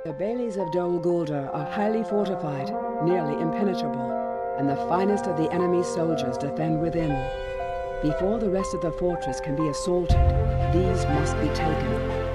The Baileys of Dol Guldur are highly fortified, nearly impenetrable, and the finest of the enemy's soldiers defend within. Before the rest of the fortress can be assaulted, these must be taken.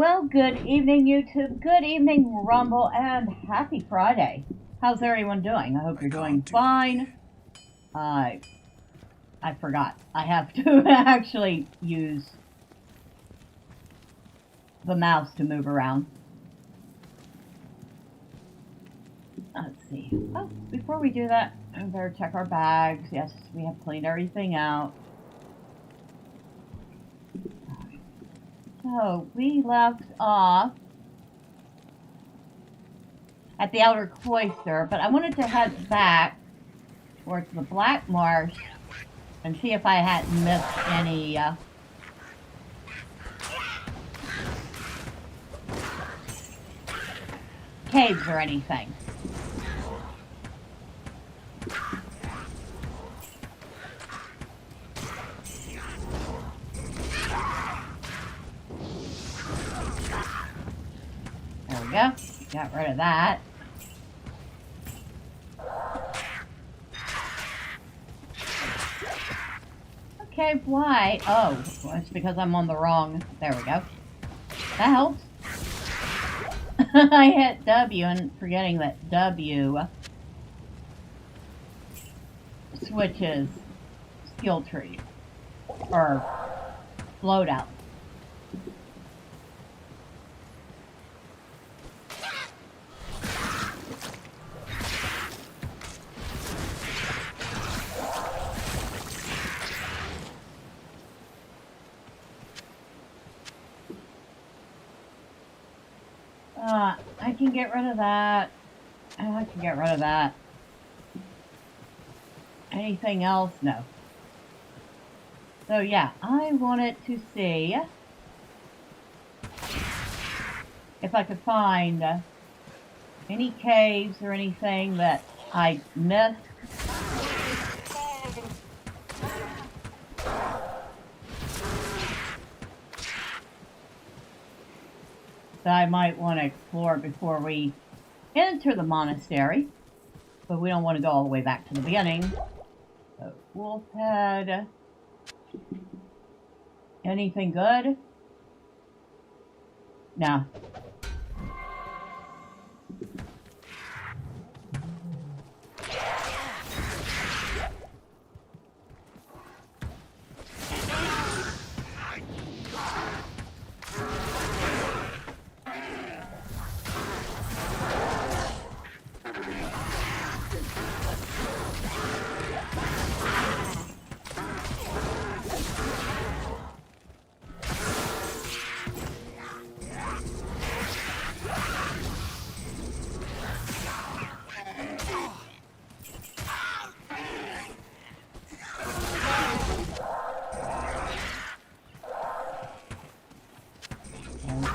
Well, good evening, YouTube. Good evening, Rumble, and happy Friday. How's everyone doing? I hope you're doing fine. I forgot. I have to actually use the mouse to move around. Let's see. Oh, before we do that, I better check our bags. Yes, we have cleaned everything out. So, we left off at the Outer Cloister, but I wanted to head back towards the Black Marsh and see if I hadn't missed any caves or anything. There we go. Got rid of that. Okay, why? Oh, well, it's because I'm on the wrong... There we go. That helps. I hit W and forgetting that W switches skill tree. Or loadout. I can get rid of that. I can get rid of that. Anything else? No. So yeah, I wanted to see if I could find any caves or anything that I missed. That I might want to explore before we enter the monastery. But we don't want to go all the way back to the beginning. So, Wolf's Head. Anything good? No.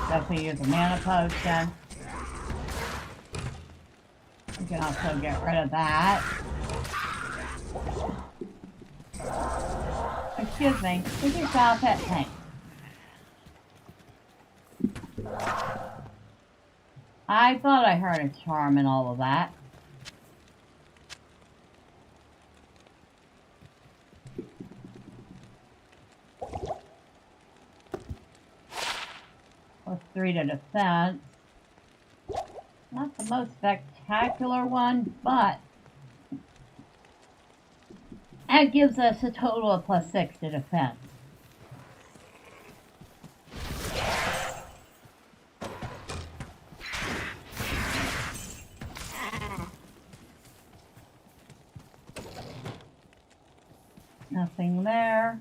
Definitely use a mana potion. We can also get rid of that. Excuse me, could you stop it? Thanks. I thought I heard a charm and all of that. +3 to defense. Not the most spectacular one, but that gives us a total of +6 to defense. Nothing there.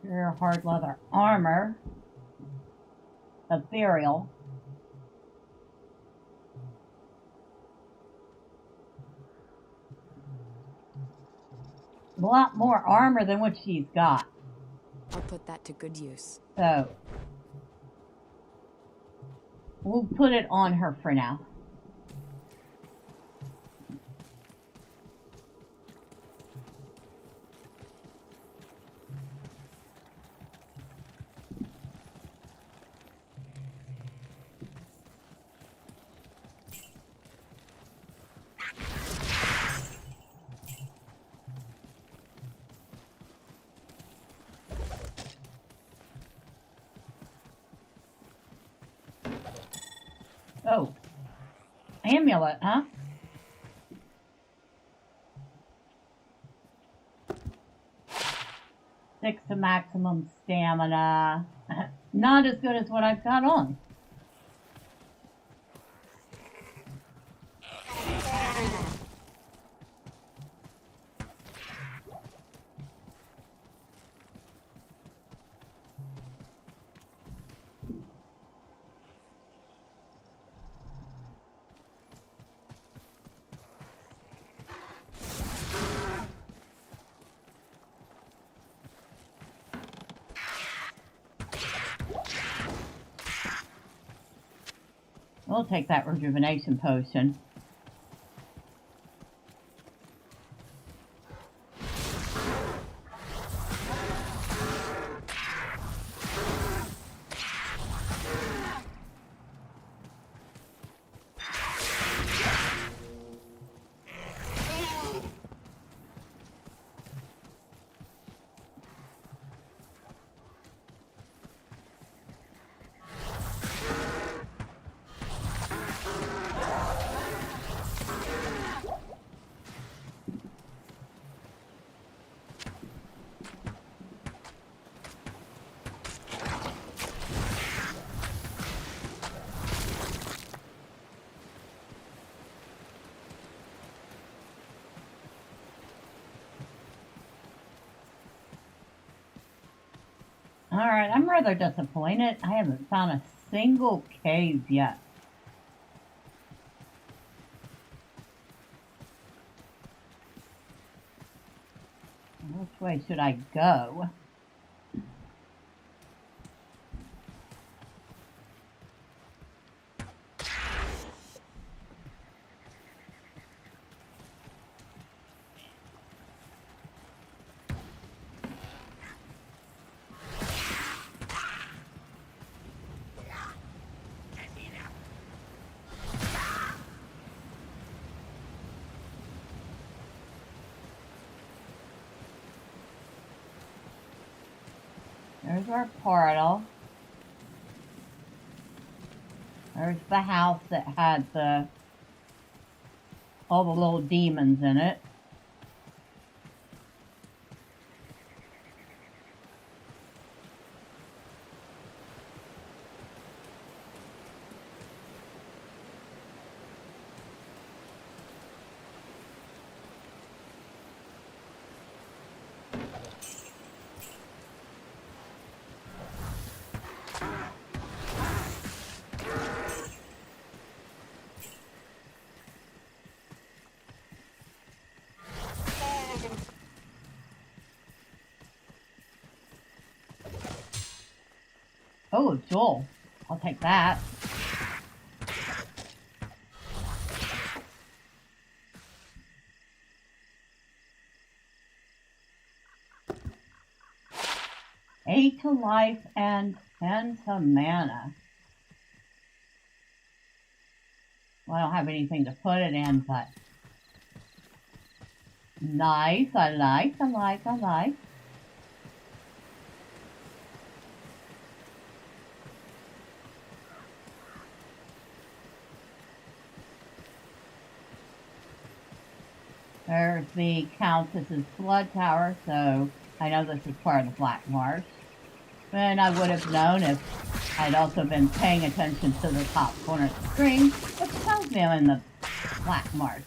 Pure hard leather armor. Ethereal. A lot more armor than what she's got. I'll put that to good use. So, we'll put it on her for now. Oh, amulet, huh? Six to maximum stamina. Not as good as what I've got on. We'll take that rejuvenation potion. Alright, I'm rather disappointed. I haven't found a single cave yet. Which way should I go? There's our portal. There's the house that had all the little demons in it. Oh, Joel. I'll take that. Eight to life and 10 to mana. Well, I don't have anything to put it in, but nice. I like. There's the Countess's Blood Tower, so I know this is part of the Black Marsh. And I would have known if I'd also been paying attention to the top corner of the screen, which tells me I'm in the Black Marsh.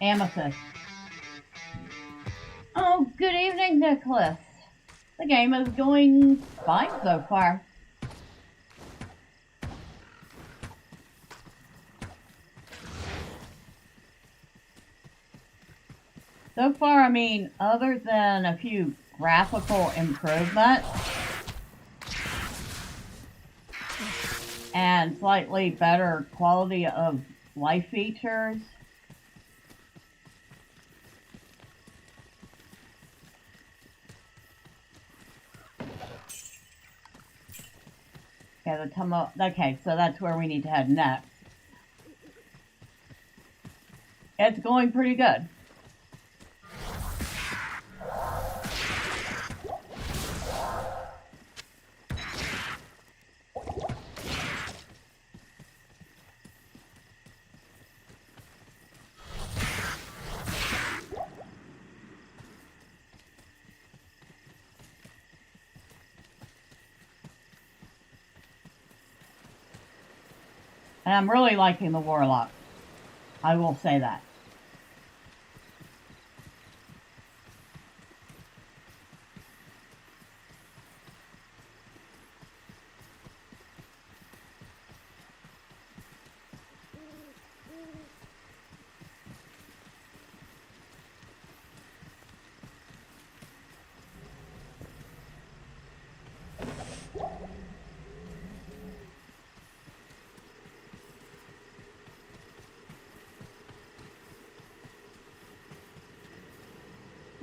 Amethyst. Oh, good evening, Nicholas. The game is going fine so far. So far, I mean, other than a few graphical improvements and slightly better quality of life features, Yeah, the tunnel. Okay, so that's where we need to head next. It's going pretty good. And I'm really liking the Warlock. I will say that.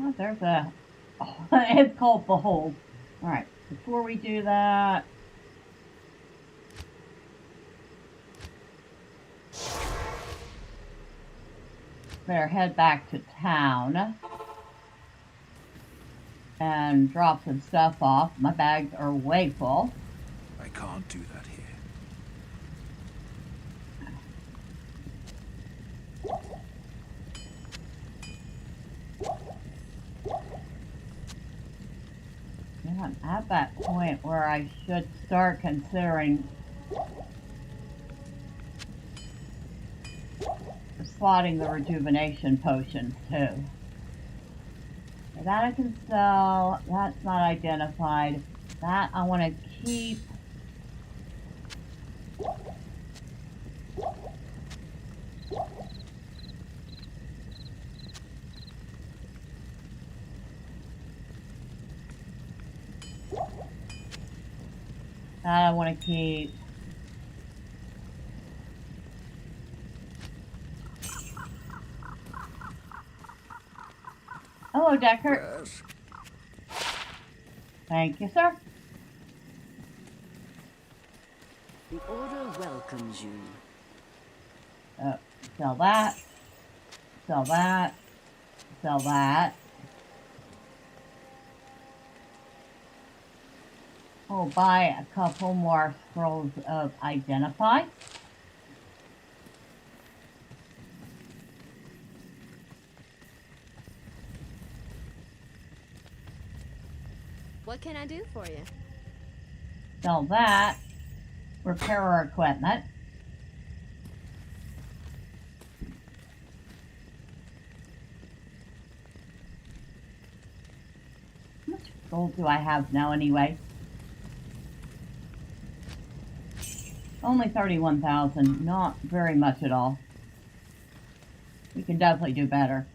Oh, there's a... Oh, it's called Behold. Alright, before we do that... Better head back to town. And drop some stuff off. My bags are way full. I can't do that here. Yeah, I'm at that point where I should start considering slotting the rejuvenation potions too. That I can sell. That's not identified. That I want to keep. That I want to keep. Hello, Deckard. Yes. Thank you, sir. The Order welcomes you. Sell that. Sell that. Sell that. We'll buy a couple more scrolls of Identify. What can I do for you? Sell that. Repair our equipment. How much gold do I have now anyway? Only 31,000. Not very much at all. We can definitely do better.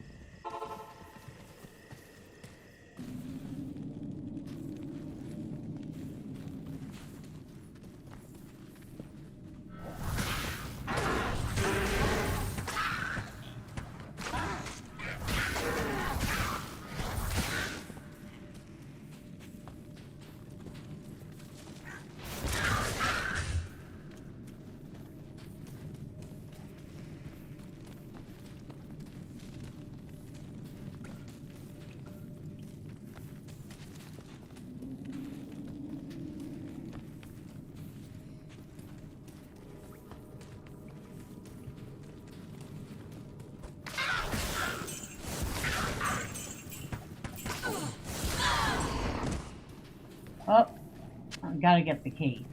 Oh, I've got to get the key.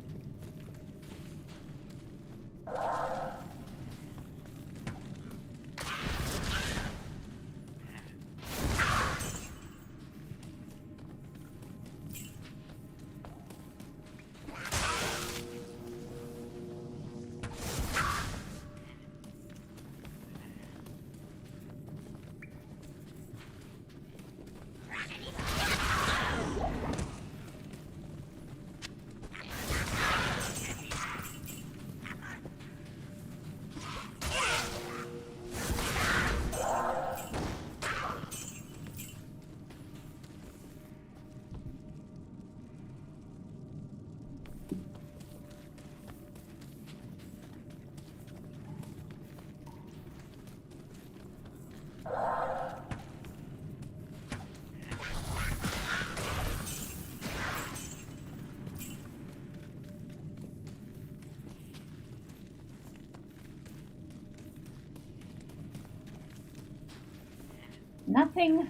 nothing.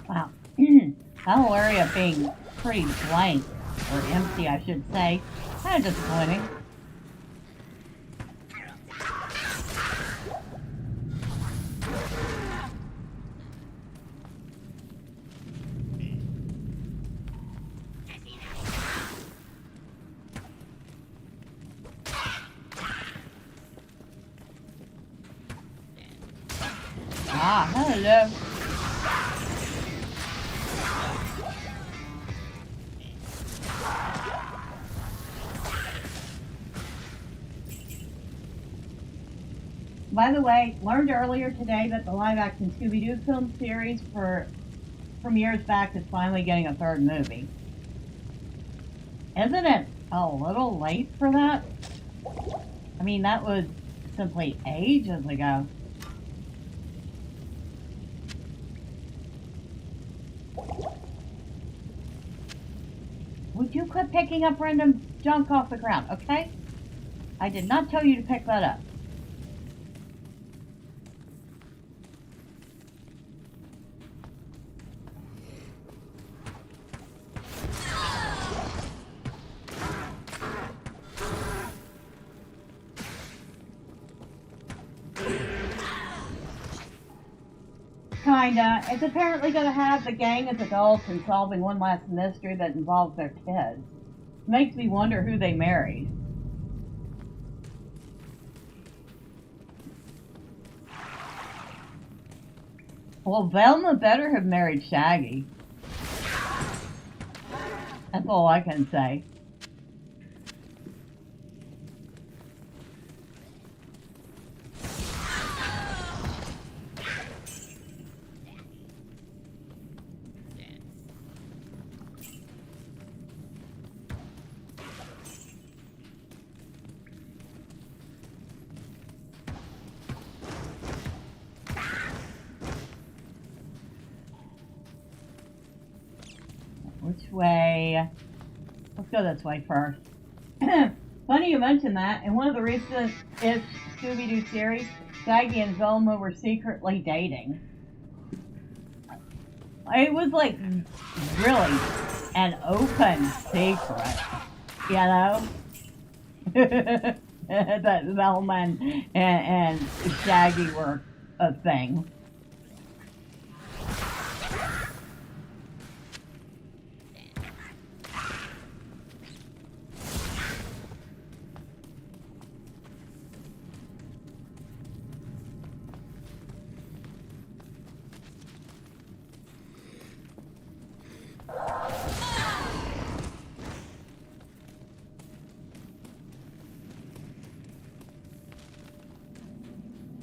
Wow. That whole area being pretty blank, or empty, I should say. Kind of disappointing. Ah, hello. By the way, learned earlier today that the live-action Scooby-Doo film series from years back is finally getting a third movie. Isn't it a little late for that? I mean, that was simply ages ago. Would you quit picking up random junk off the ground, okay? I did not tell you to pick that up. Kinda. It's apparently going to have the gang as adults and solving one last mystery that involves their kids. Makes me wonder who they married. Well, Velma better have married Shaggy. That's all I can say. Which way? Let's go this way first. Funny you mention that. In one of the recent-ish Scooby-Doo series, Shaggy and Velma were secretly dating. It was like really an open secret, you know? That Velma and Shaggy were a thing.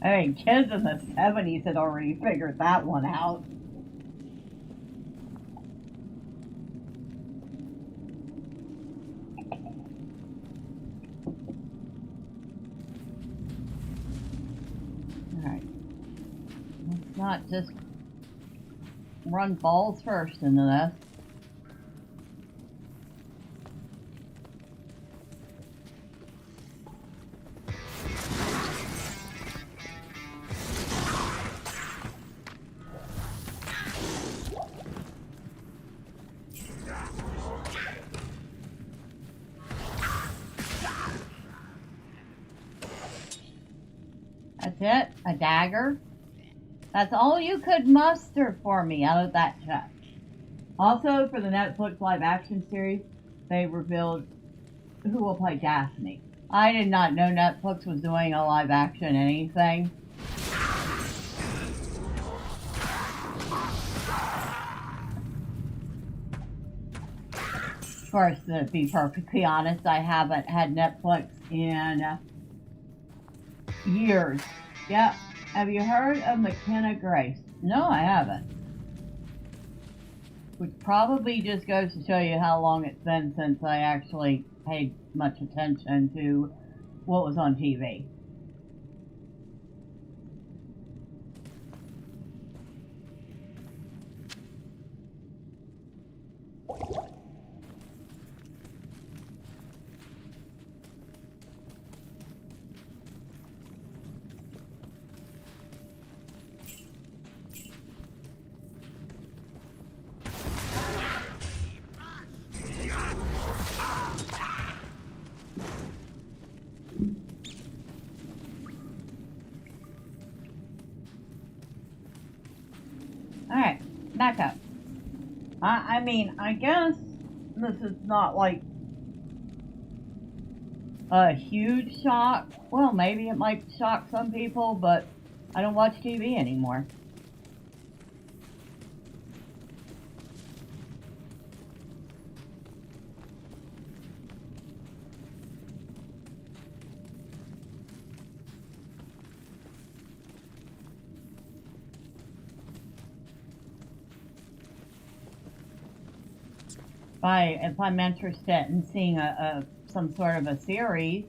I mean, kids in the 70s had already figured that one out. Alright. Let's not just run balls first into this. That's it? A dagger? That's all you could muster for me out of that chest. Also, for the Netflix live-action series, they revealed who will play Daphne. I did not know Netflix was doing a live-action anything. Of course, to be perfectly honest, I haven't had Netflix in years. Yep. Have you heard of McKenna Grace? No, I haven't. Which probably just goes to show you how long it's been since I actually paid much attention to what was on TV. Mecca. I mean, I guess this is not like a huge shock. Well, maybe it might shock some people, but I don't watch TV anymore. If I'm interested in seeing some sort of a series,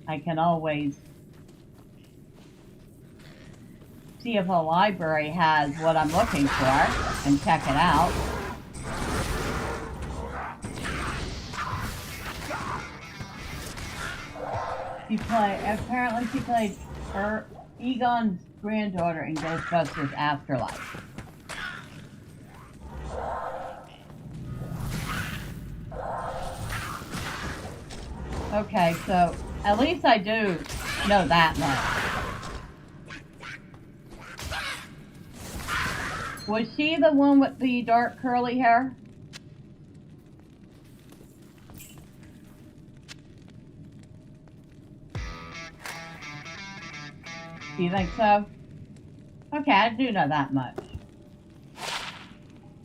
I can always see if a library has what I'm looking for and check it out. Apparently she played Egon's granddaughter in Ghostbusters Afterlife. Okay, so at least I do know that much. Was she the one with the dark curly hair? Do you think so? Okay, I do know that much.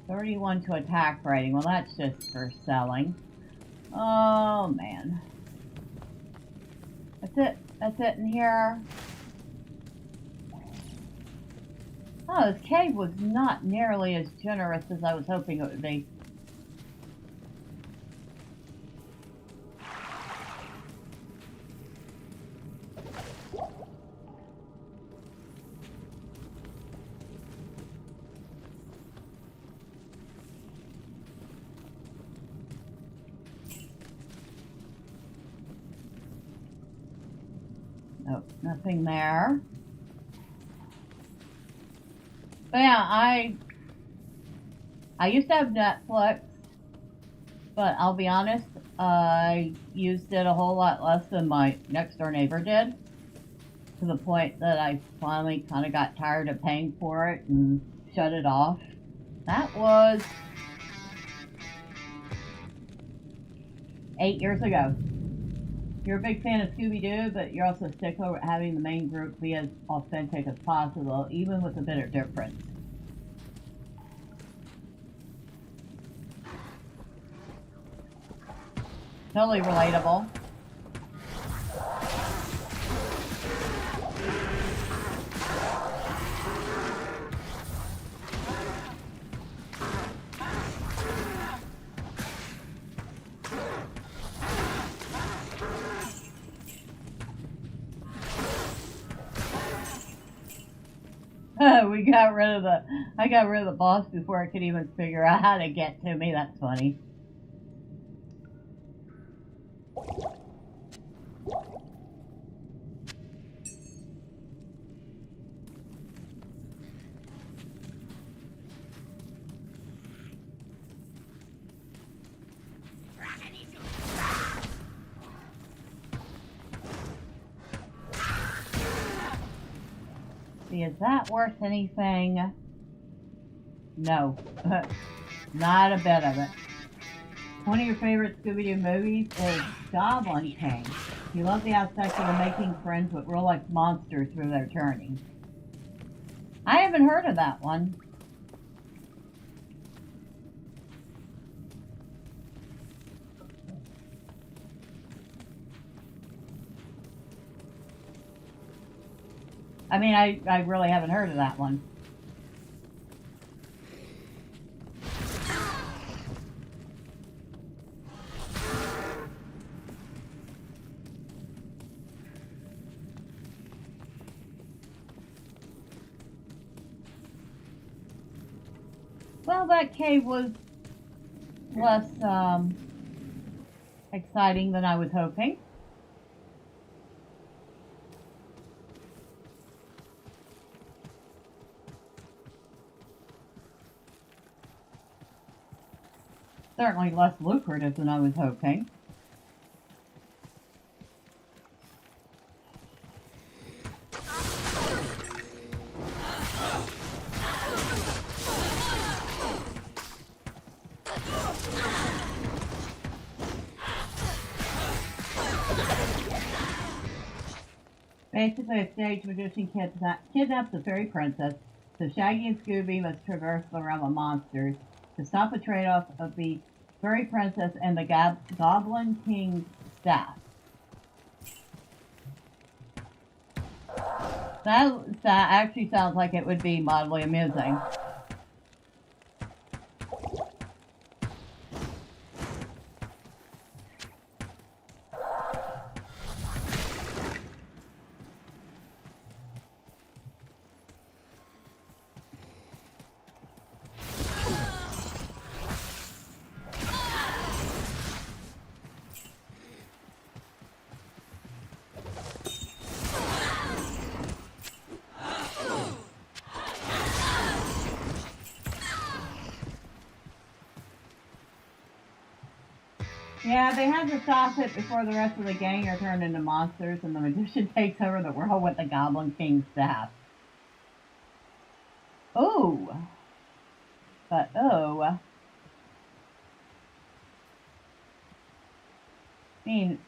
31 to attack rating. Well, that's just for selling. Oh, man. That's it. That's it in here. Oh, this cave was not nearly as generous as I was hoping it would be. Nope, nothing there. But yeah, I used to have Netflix, but I'll be honest, I used it a whole lot less than my next door neighbor did, to the point that I finally kind of got tired of paying for it and shut it off. That was 8 years ago. You're a big fan of Scooby-Doo, but you're also a stickler with having the main group be as authentic as possible, even with a bit of difference. Totally relatable. I got rid of the boss before I could even figure out how to get to me. That's funny. Is that worth anything? No. Not a bit of it. One of your favorite Scooby-Doo movies is Goblin King. You love the aspect of making friends with real-life monsters through their journey. I haven't heard of that one. I mean, I really haven't heard of that one. Well, that cave was less exciting than I was hoping. Certainly less lucrative than I was hoping. Basically, a stage magician kidnaps the fairy princess, so Shaggy and Scooby must traverse the realm of monsters to stop the trade-off of the fairy princess and the Goblin King's staff. That actually sounds like it would be mildly amusing. Yeah, they have to stop it before the rest of the gang are turned into monsters and the magician takes over the world with the Goblin King's staff. Ooh. But oh. I mean,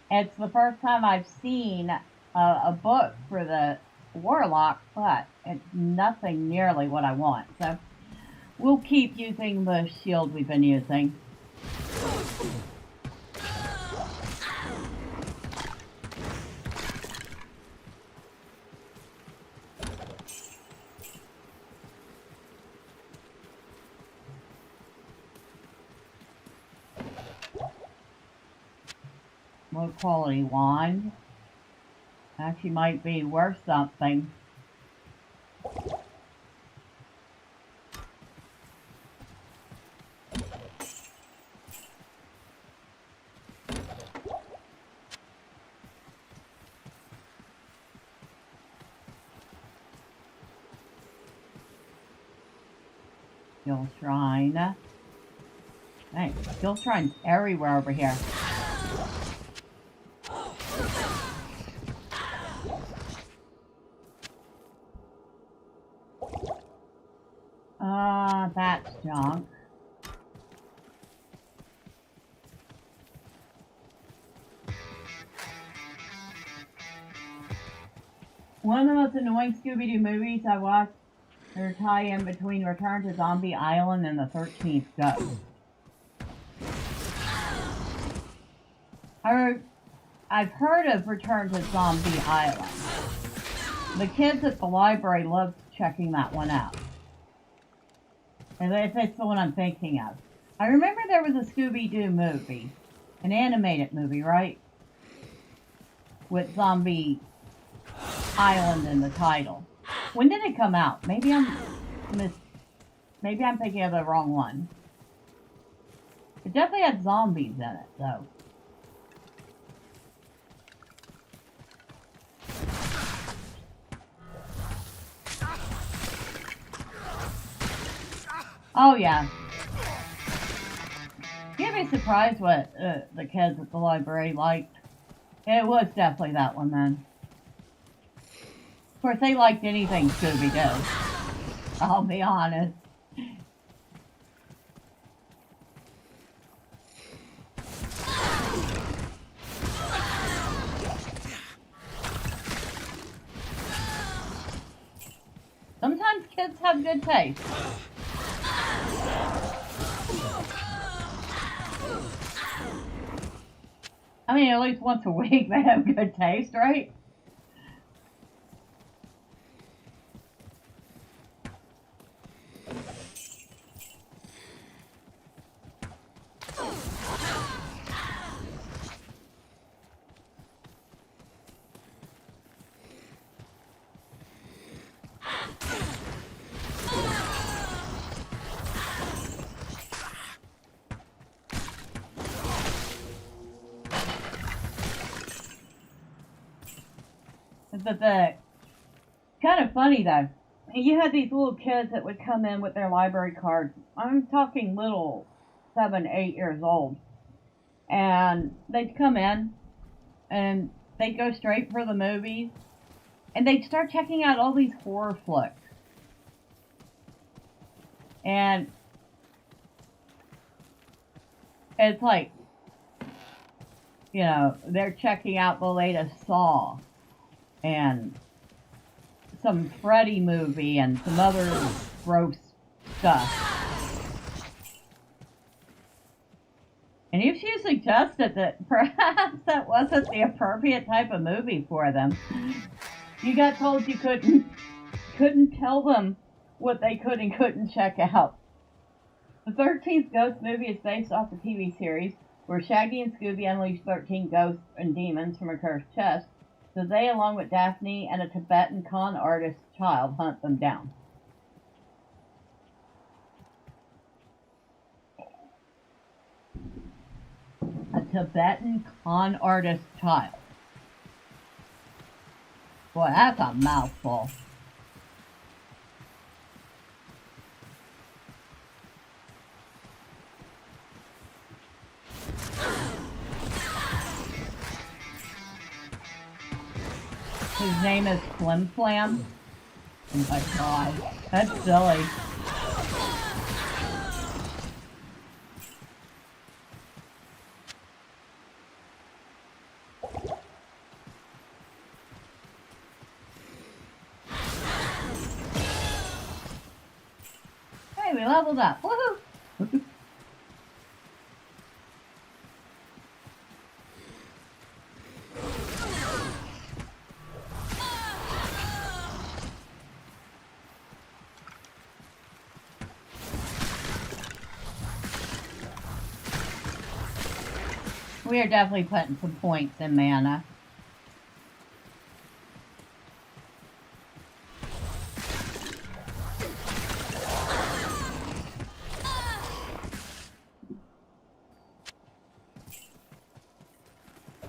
it's the first time I've seen a book for the Warlock, but it's nothing nearly what I want. So we'll keep using the shield we've been using. Low quality wand. Actually might be worth something. Skill shrine. Hey, skill shrines everywhere over here. That's junk. One of the most annoying Scooby-Doo movies I watched, their tie-in between Return to Zombie Island and the 13th Ghost. I've heard of Return to Zombie Island. The kids at the library loved checking that one out. And if it's the one I'm thinking of. I remember there was a Scooby-Doo movie. An animated movie, right? With Zombie Island in the title. When did it come out? Maybe I'm thinking of the wrong one. It definitely had zombies in it, though. Oh yeah. You'd be surprised what the kids at the library liked. It was definitely that one then. Of course, they liked anything Scooby-Doo. I'll be honest. Sometimes kids have good taste. I mean, at least once a week they have good taste, right? But kind of funny though. You had these little kids that would come in with their library cards. I'm talking little 7, 8 years old. And they'd come in and they'd go straight for the movies. And they'd start checking out all these horror flicks. And it's like, you know, they're checking out the latest Saw. and some Freddy movie and some other gross stuff. And if you suggested that perhaps that wasn't the appropriate type of movie for them, you got told you couldn't tell them what they could and couldn't check out. The 13th Ghost movie is based off the TV series where Shaggy and Scooby unleash 13 ghosts and demons from a cursed chest, so they, along with Daphne and a Tibetan con artist child, hunt them down. A Tibetan con artist child. Boy, that's a mouthful. His name is Flim Flam. Oh my god, that's silly. Hey, we leveled up. Woohoo! We are definitely putting some points in mana.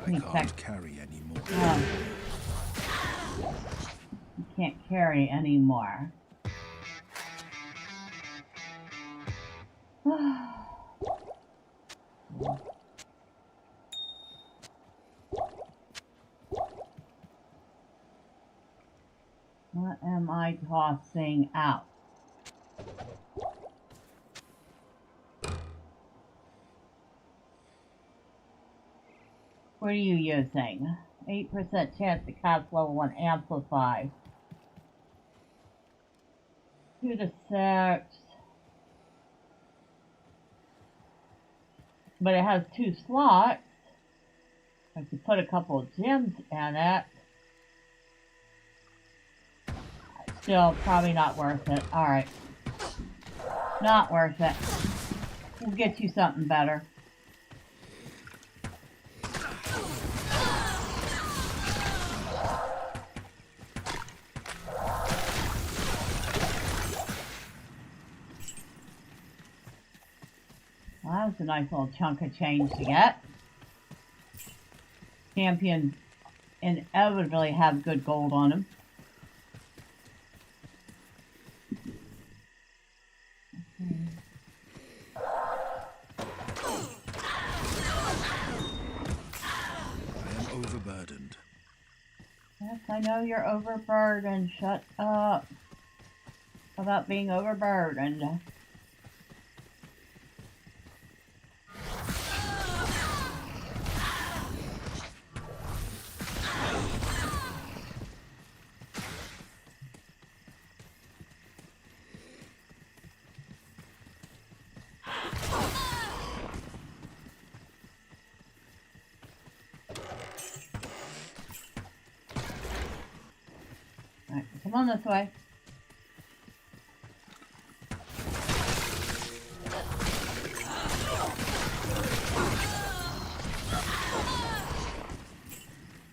I can't carry anymore. Oh. You can't carry anymore. What am I tossing out? What are you using? 8% chance to cast level 1 amplify. 2 to 6. But it has 2 slots. I could put a couple of gems in it. Still probably not worth it. Alright. Not worth it. We'll get you something better. Well, that was a nice little chunk of change to get. Champions inevitably have good gold on them. Yes, I know you're overburdened. Shut up about being overburdened. Alright, come on this way.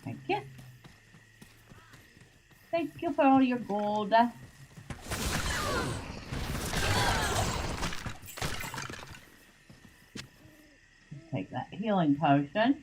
Thank you. Thank you for all your gold. Take that healing potion.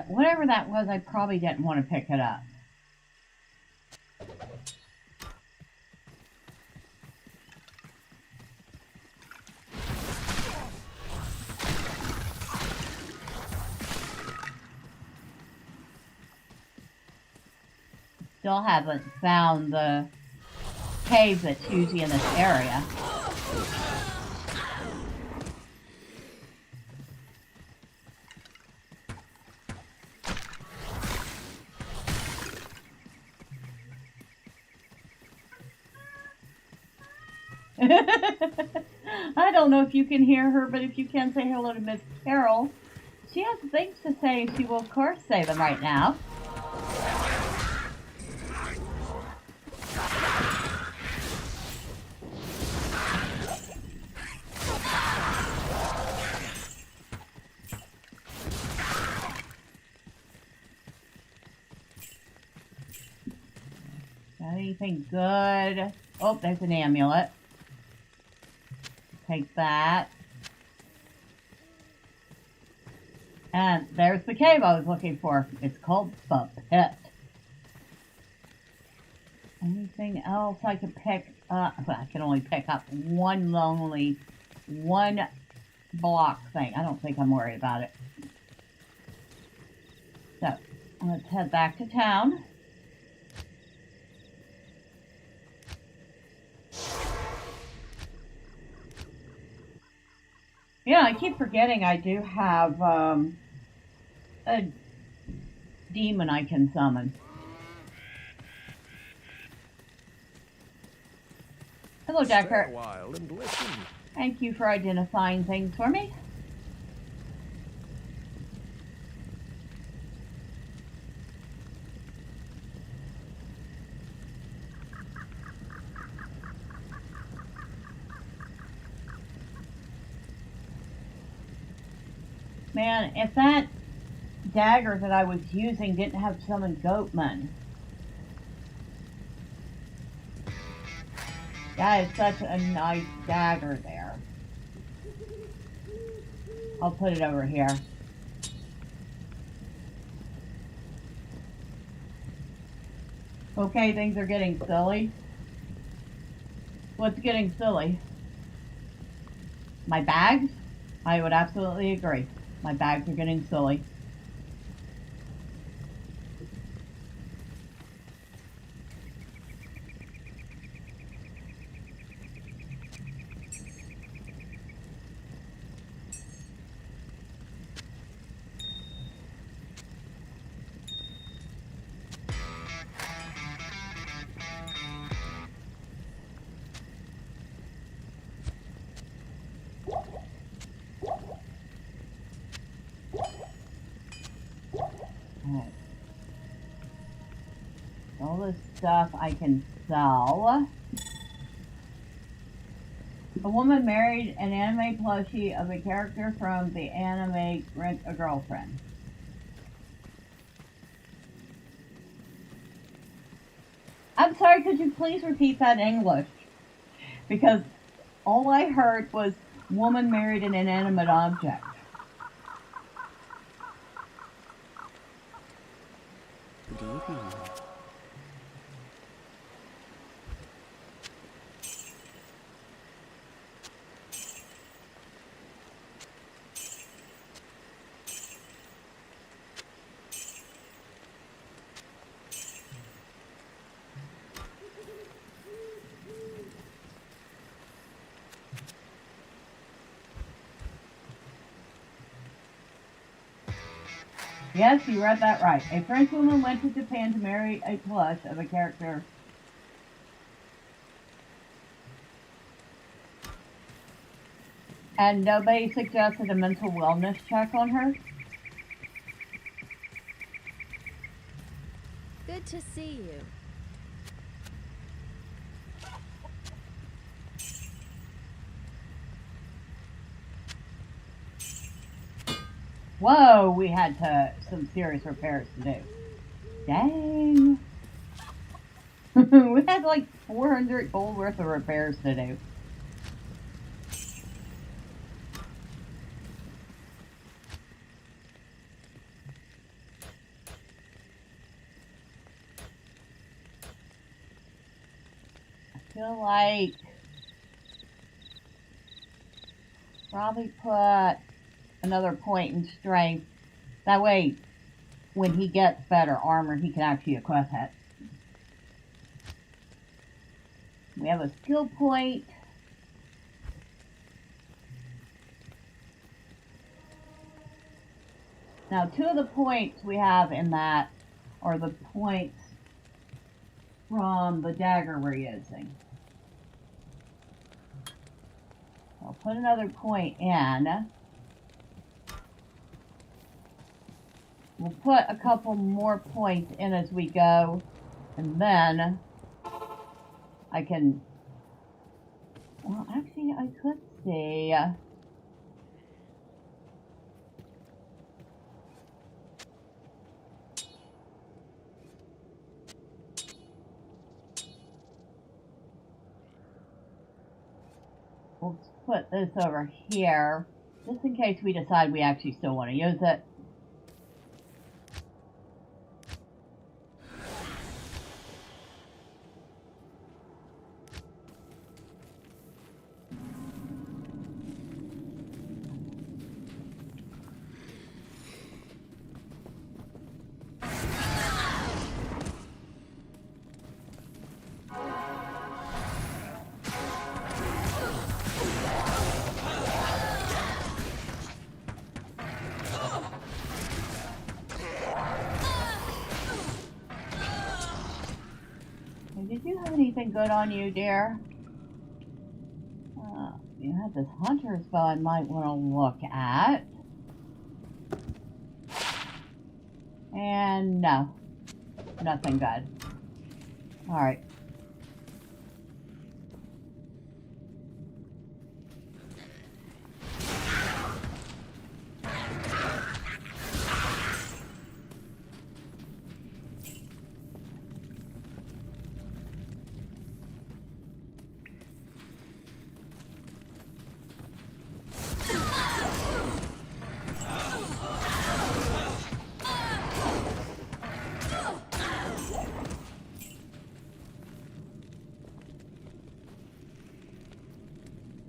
Whatever that was, I probably didn't want to pick it up. Still haven't found the cave that's usually in this area. I don't know if you can hear her, but if you can, say hello to Miss Carol. She has things to say. She will, of course, say them right now. Got anything good? Oh, there's an amulet. Take that. And there's the cave I was looking for. It's called the Pit. Anything else I can pick up? Well, I can only pick up one block thing. I don't think I'm worried about it. So, let's head back to town. Yeah, I keep forgetting I do have a demon I can summon. Hello, Deckard. Stay a while and listen. Thank you for identifying things for me. Man, if that dagger that I was using didn't have summoned Goatman. That is such a nice dagger there. I'll put it over here. Okay, things are getting silly. What's getting silly? My bags? I would absolutely agree. My bags are getting silly. All this stuff I can sell. A woman married an anime plushie of a character from the anime Rent a Girlfriend. I'm sorry, could you please repeat that in English? Because all I heard was woman married an inanimate object. Good evening. Yes, you read that right. A French woman went to Japan to marry a plush of a character. And nobody suggested a mental wellness check on her? Good to see you. Whoa, we had some serious repairs to do. Dang. We had like 400 gold worth of repairs to do. feel like probably put another point in strength. That way, when he gets better armor, he can actually equip it. We have a skill point. Now, 2 of the points we have in that are the points from the dagger we're using. I'll put another point in. We'll put a couple more points in as we go, and then I can, well, actually, I could see. We'll put this over here, just in case we decide we actually still want to use it. Did you have anything good on you, dear? You have this hunter's bow I might want to look at. And no. Nothing good. Alright.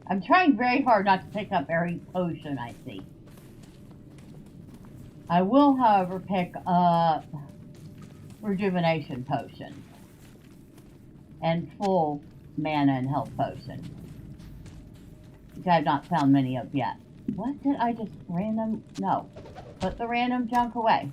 I'm trying very hard not to pick up every potion I see. I will, however, pick up rejuvenation potions and full mana and health potions, which I have not found many of yet. What did I just random? No. Put the random junk away.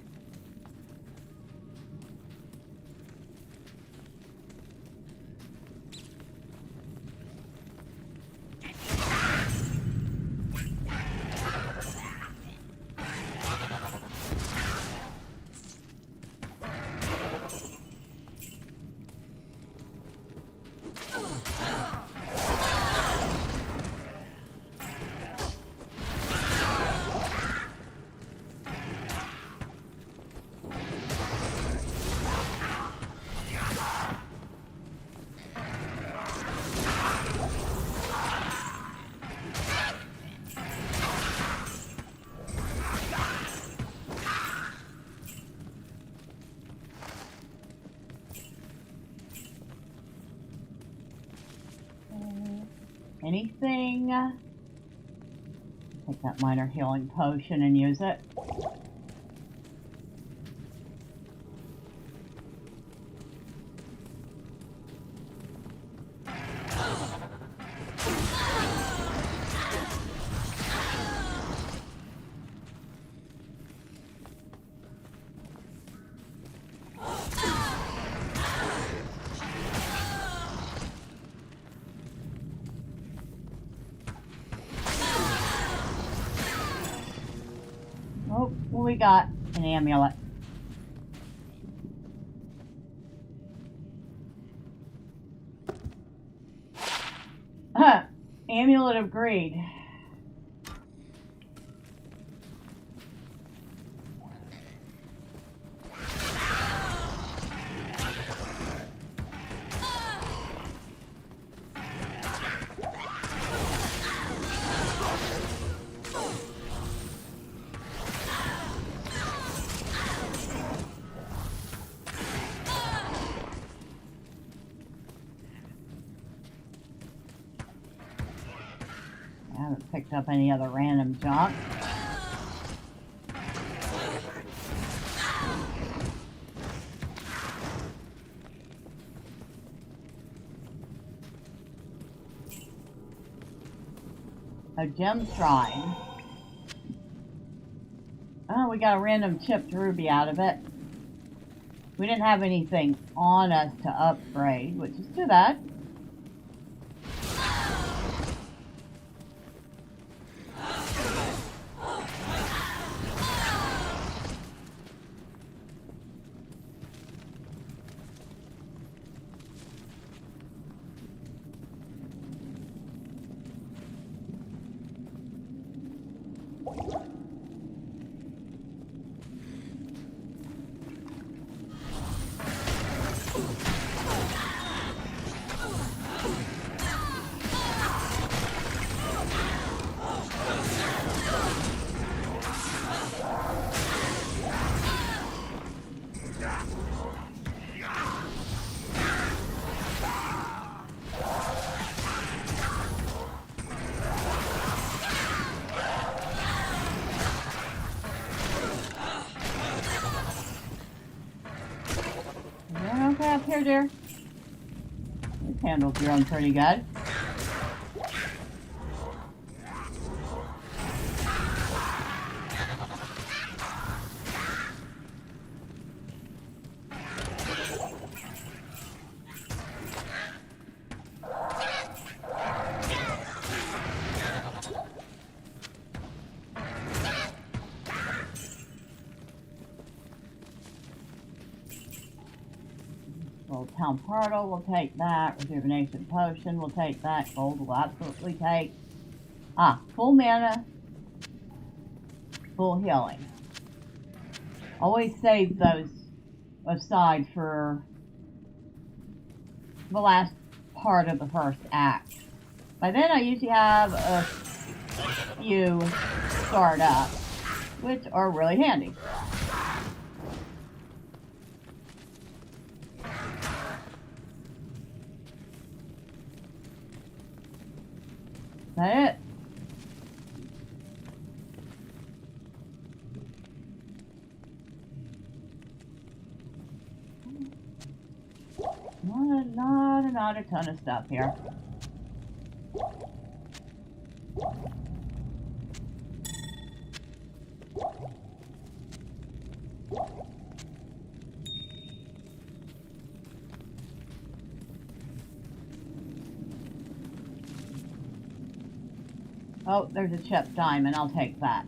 Anything? Take that minor healing potion and use it. Oh, well, we got an amulet. Amulet of Greed. picked up any other random junk. A gem shrine. Oh, we got a random chipped ruby out of it. We didn't have anything on us to upgrade, which is too bad. Okay, up here, dear. This handle's grown pretty good. Town portal, we'll take that. Rejuvenation potion, we'll take that. Gold, we'll absolutely take. Full mana, full healing. Always save those aside for the last part of the first act. By then I usually have a few start up, which are really handy. Is that it? Not a ton of stuff here. Oh, there's a chipped diamond. I'll take that.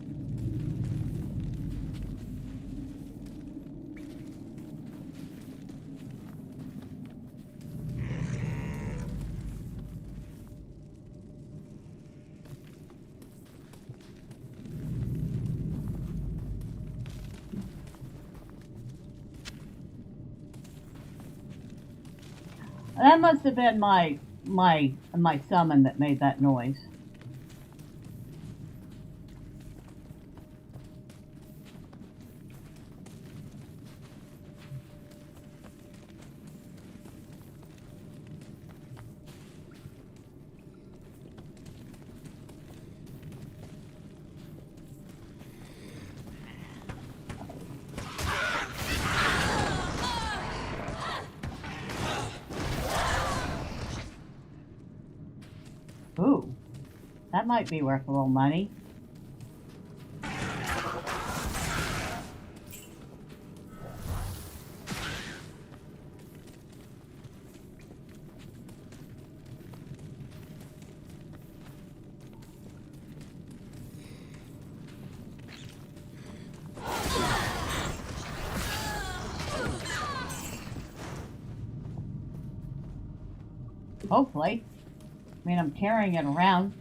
That must have been my summon that made that noise. Ooh, that might be worth a little money. Hopefully. I mean, I'm carrying it around.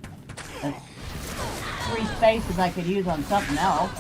That's 3 spaces I could use on something else.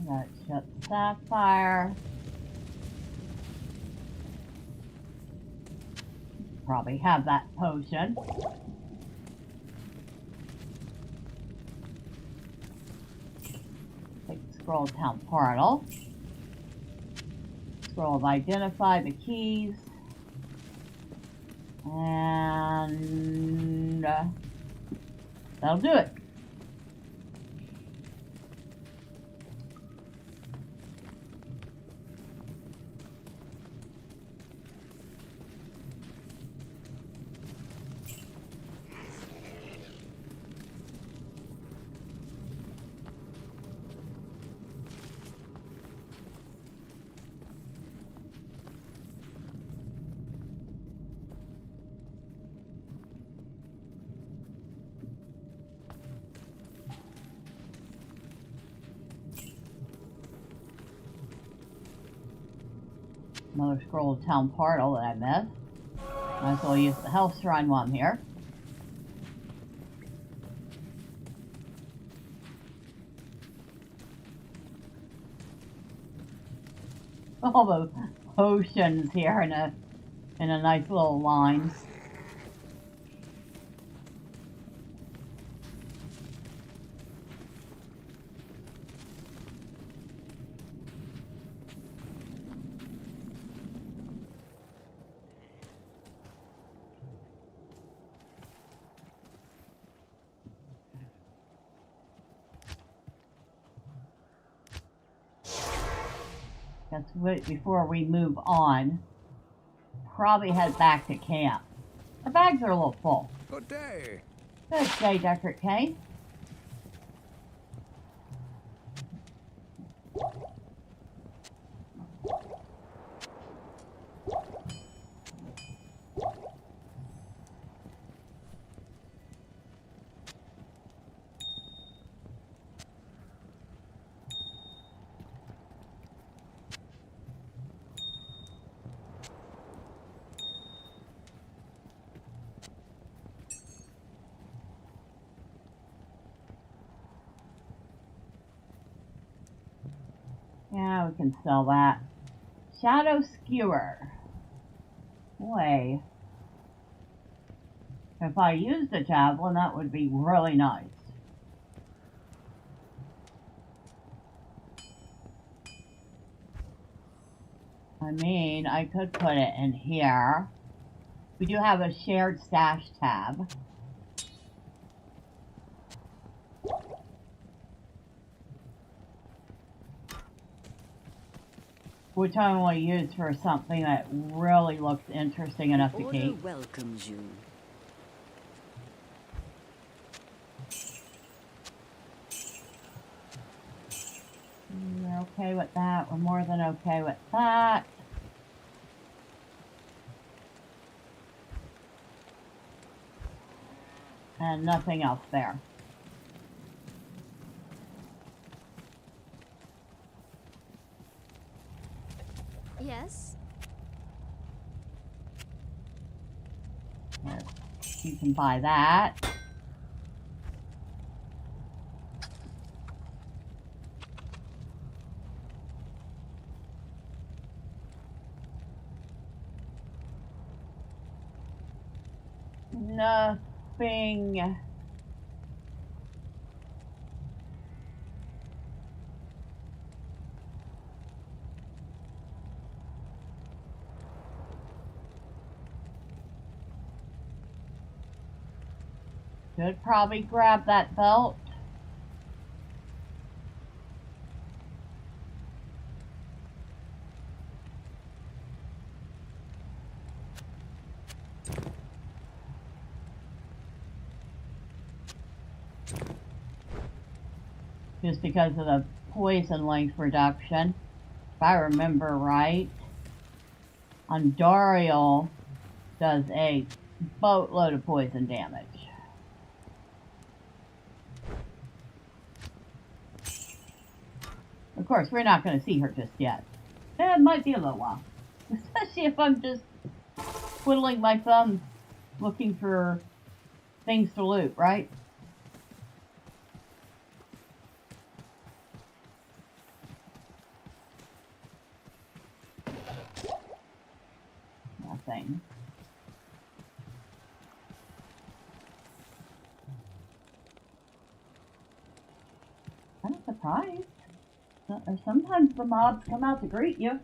That shut sapphire. Probably have that potion. Take the scroll of town portal. Scroll of identify the keys. And that'll do it. Another scroll of town portal that I missed. Might as well use the health shrine while I'm here. All the potions here in a nice little line. Let's wait before we move on. Probably head back to camp. Our bags are a little full. Good day. Good day, Deckard Cain. Yeah, we can sell that. Shadow Skewer. Boy. If I used a javelin, that would be really nice. I mean, I could put it in here. We do have a shared stash tab. Which I only use for something that really looks interesting enough to Order keep. welcomes you. We're okay with that. We're more than okay with that. And nothing else there. Yes? You can buy that. Nothing. Should probably grab that belt. Just because of the poison length reduction. If I remember right, Andariel does a boatload of poison damage. Of course, we're not going to see her just yet. It might be a little while. Especially if I'm just twiddling my thumbs looking for things to loot, right? anything. I'm surprised. Sometimes the mobs come out to greet you.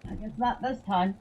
I guess not this time.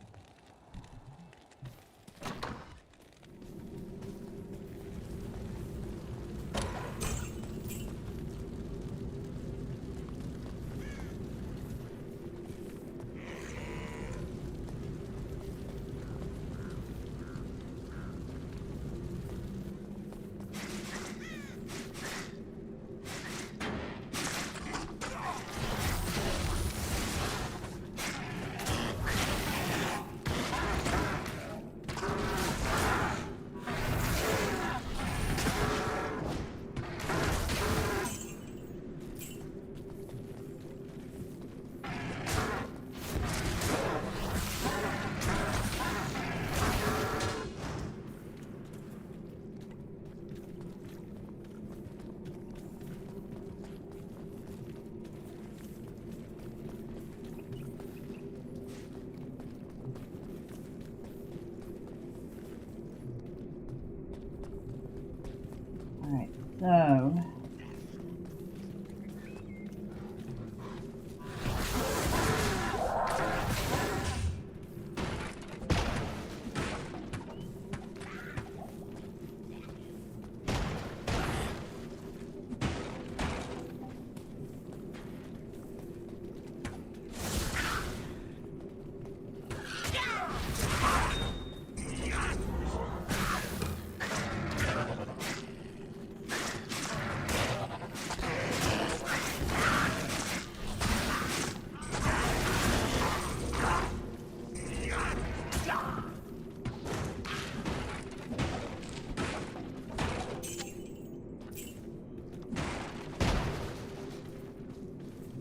Alright, so...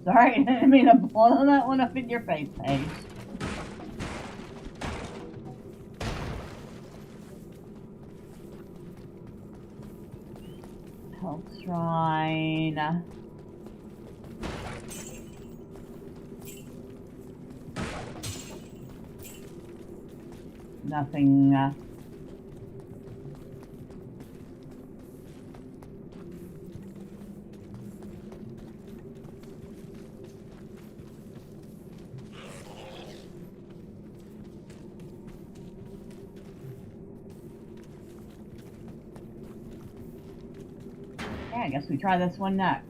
Sorry, I didn't mean to blow that one up in your face, Paige. Health Shrine. Nothing, I guess we try this one next.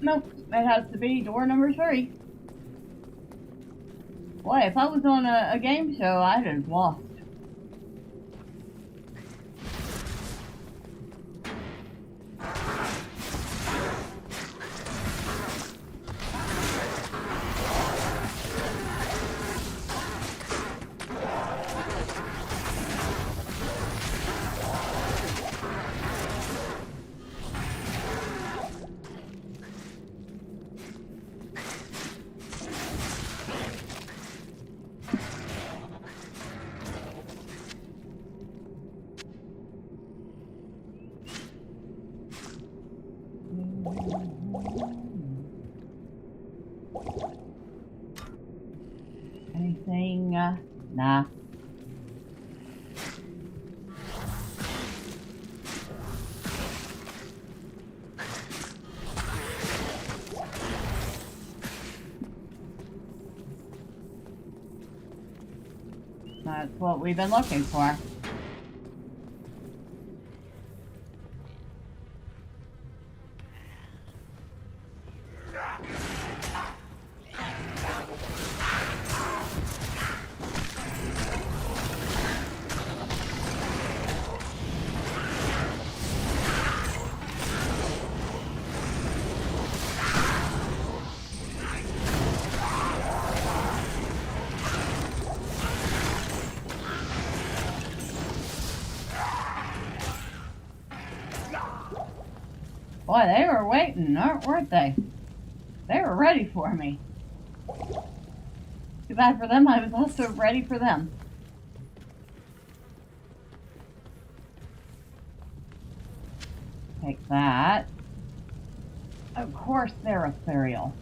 Nope, it has to be door number 3. Boy, if I was on a game show, I'd have lost. Anything? Nah. That's what we've been looking for. Boy, they were waiting, weren't they? They were ready for me. Too bad for them, I was also ready for them. Take that. Of course they're ethereal.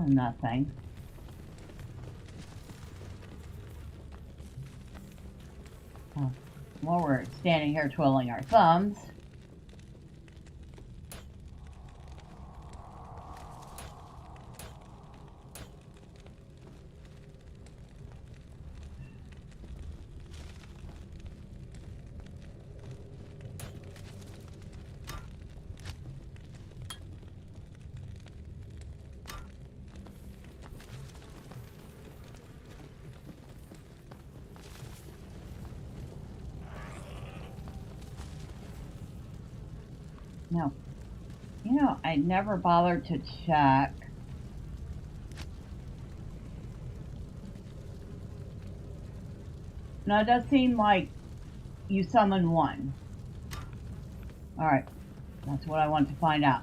Nothing. Oh, well, we're standing here twiddling our thumbs. No. You know, I never bothered to check. Now, it does seem like you summon one. Alright. That's what I want to find out.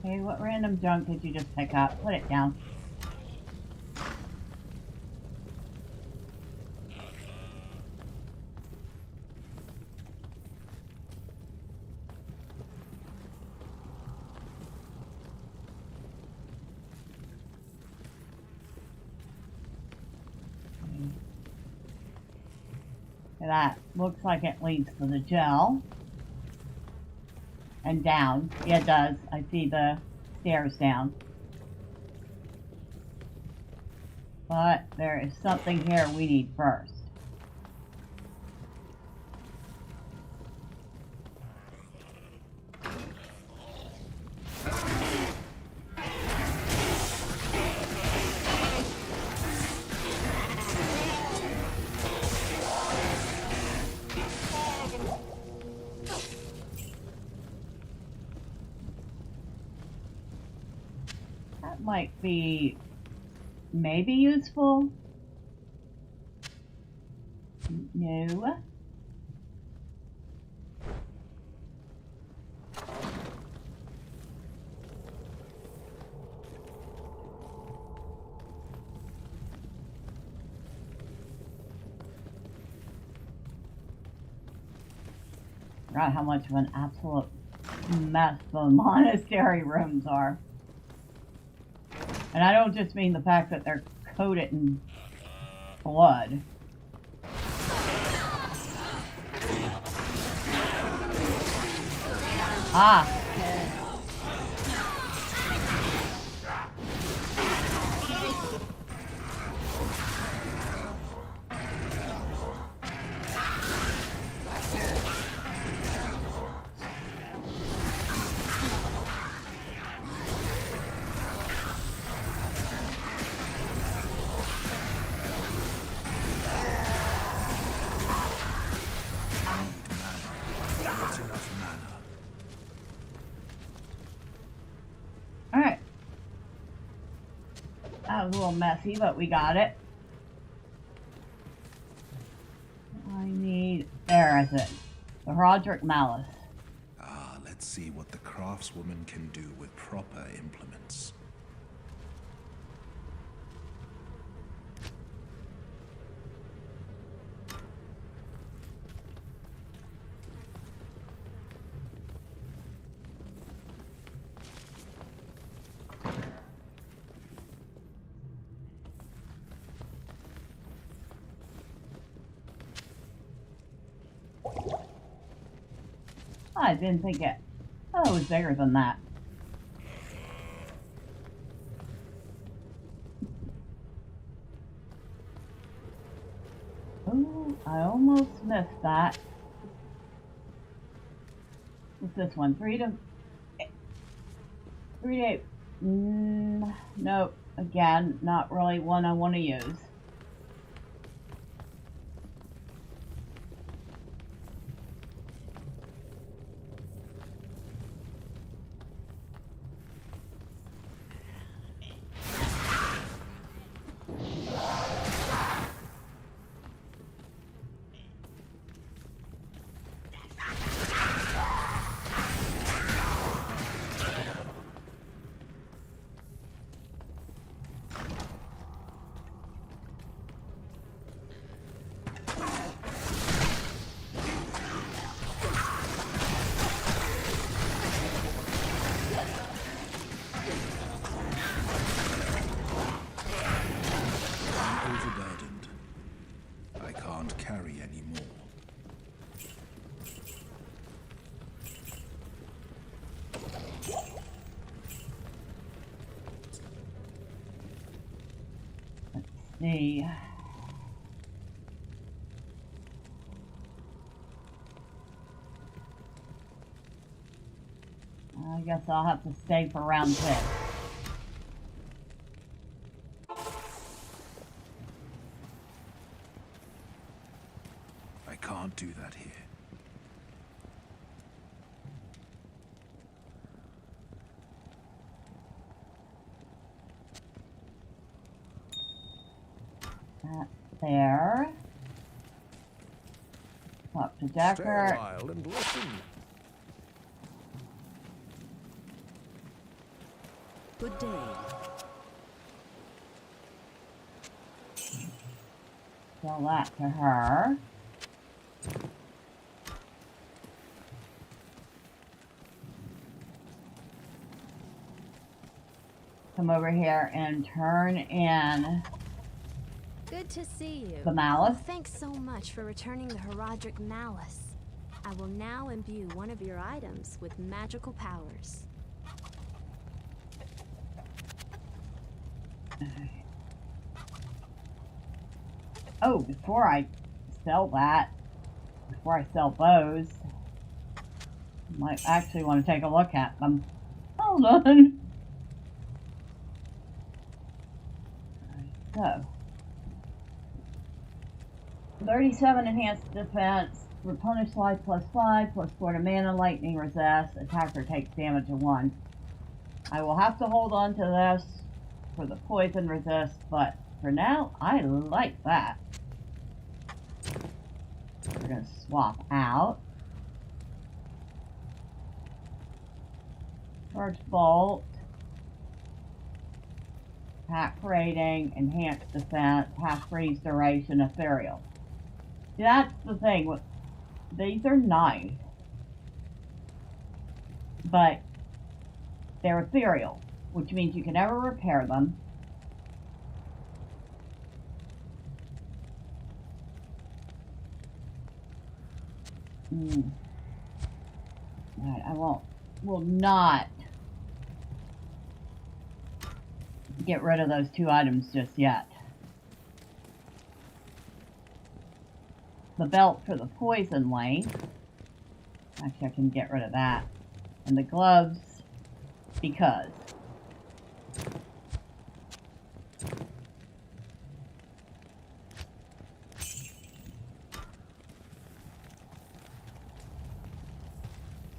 Okay, what random junk did you just pick up? Put it down. That looks like it leads to the gel. And down. Yeah, it does. I see the stairs down. But there is something here we need first. Might be maybe useful. No. Forgot how much of an absolute mess the monastery rooms are. And I don't just mean the fact that they're coated in blood. Ah! Alright. That was a little messy, but we got it. I need... There is it. The Roderick Malice. Ah, let's see what the craftswoman can do with proper implements. I didn't think it. Oh, it was bigger than that. Oh, I almost missed that. What's this one? 3 to 8. Nope. Again, not really one I want to use. Overburdened. I can't carry any more. Let's see. I guess I'll have to stay for round 2. I can't do that here. That there. Talk to Stay a Deckard. while and listen. Good day. Sell that to her. Come over here and turn in Good to see you. the malice. Thanks so much for returning the Heraldric Malice. I will now imbue one of your items with magical powers. Oh, before I sell that, before I sell those, I might actually want to take a look at them. Hold on. So, 37 enhanced defense, replenish life +5, +4 to mana, lightning resist, attacker takes damage of 1. I will have to hold on to this for the poison resist, but for now, I like that. We're going to swap out. Charge Bolt. Attack rating, enhanced defense, half freeze duration, ethereal. See, that's the thing. These are nice. But they're ethereal, which means you can never repair them. Alright, I will not get rid of those 2 items just yet. The belt for the poison lane. Actually, I can get rid of that. And the gloves, because.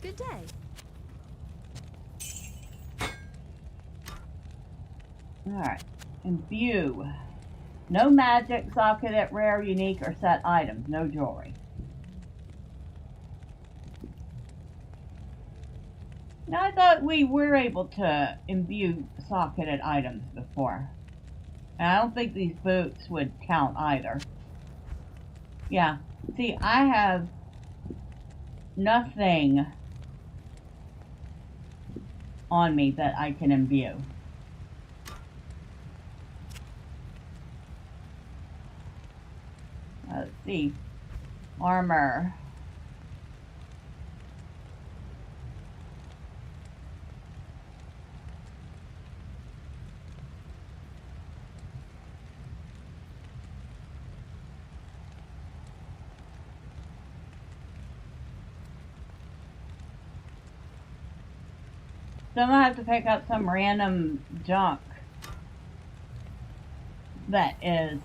Good day. Alright. Imbue. No magic, socket, rare, unique, or set items. No jewelry. Now, I thought we were able to imbue socketed items before. And I don't think these boots would count either. Yeah. See, I have nothing on me that I can imbue. Let's see. Armor. I'm gonna have to pick up some random junk that is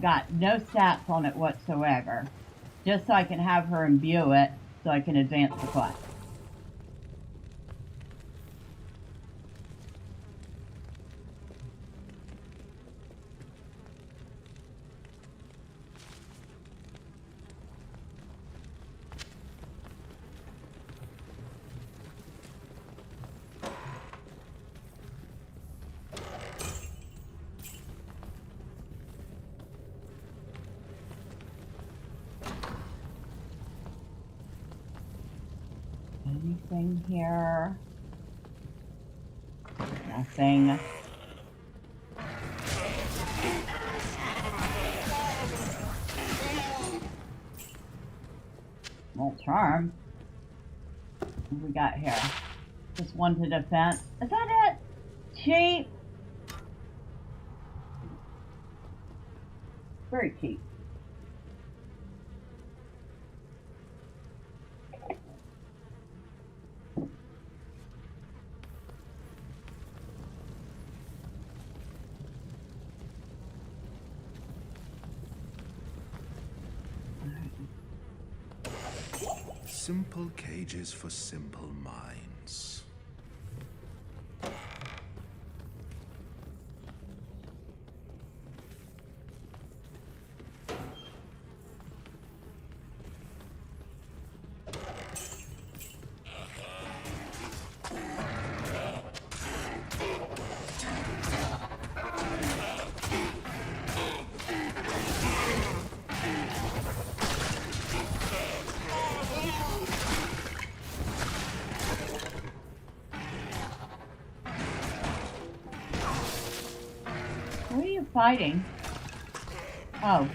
got no stats on it whatsoever, just so I can have her imbue it so I can advance the quest. Anything here? Nothing. Well, charm. What do we got here? Just one to defend. Is that it? Cheap. Very cheap. Simple cages for simple minds. What are you fighting? Oh.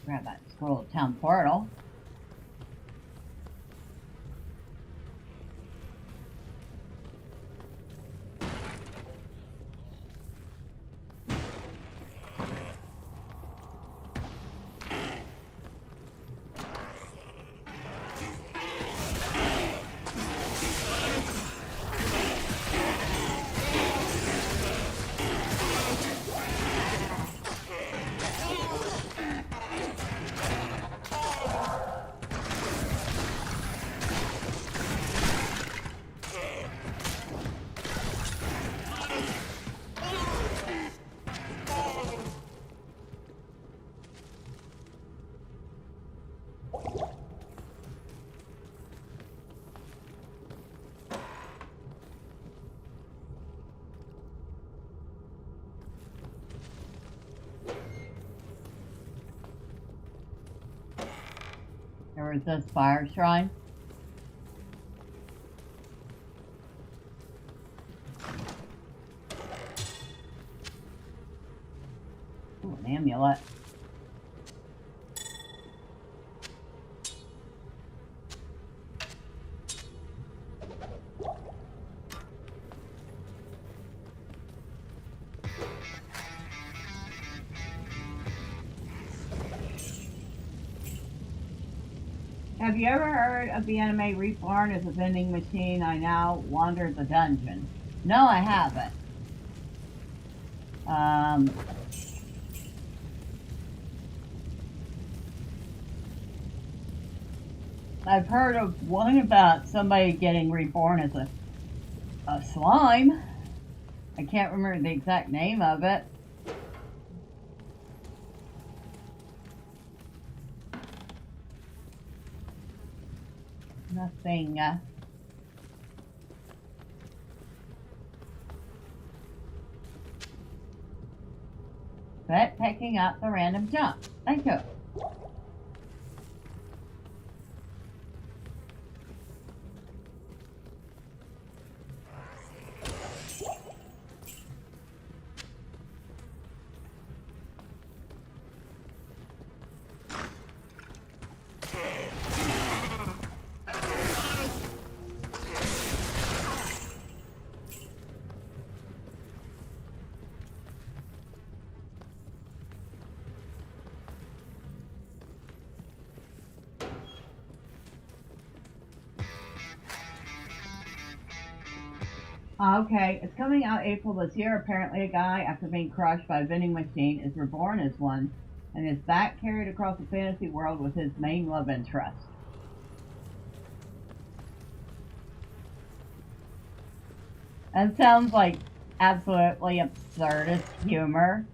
Grab that scroll of town portal. There was this fire shrine. Ooh, an amulet. Have you ever heard of the anime Reborn as a vending machine? I now wander the dungeon. No, I haven't. I've heard of one about somebody getting reborn as a slime. I can't remember the exact name of it. Nothing. But picking up the random junk. Thank you. Okay, it's coming out April this year. Apparently a guy, after being crushed by a vending machine, is reborn as one, and is back carried across the fantasy world with his main love interest. That sounds like absolutely absurdist humor.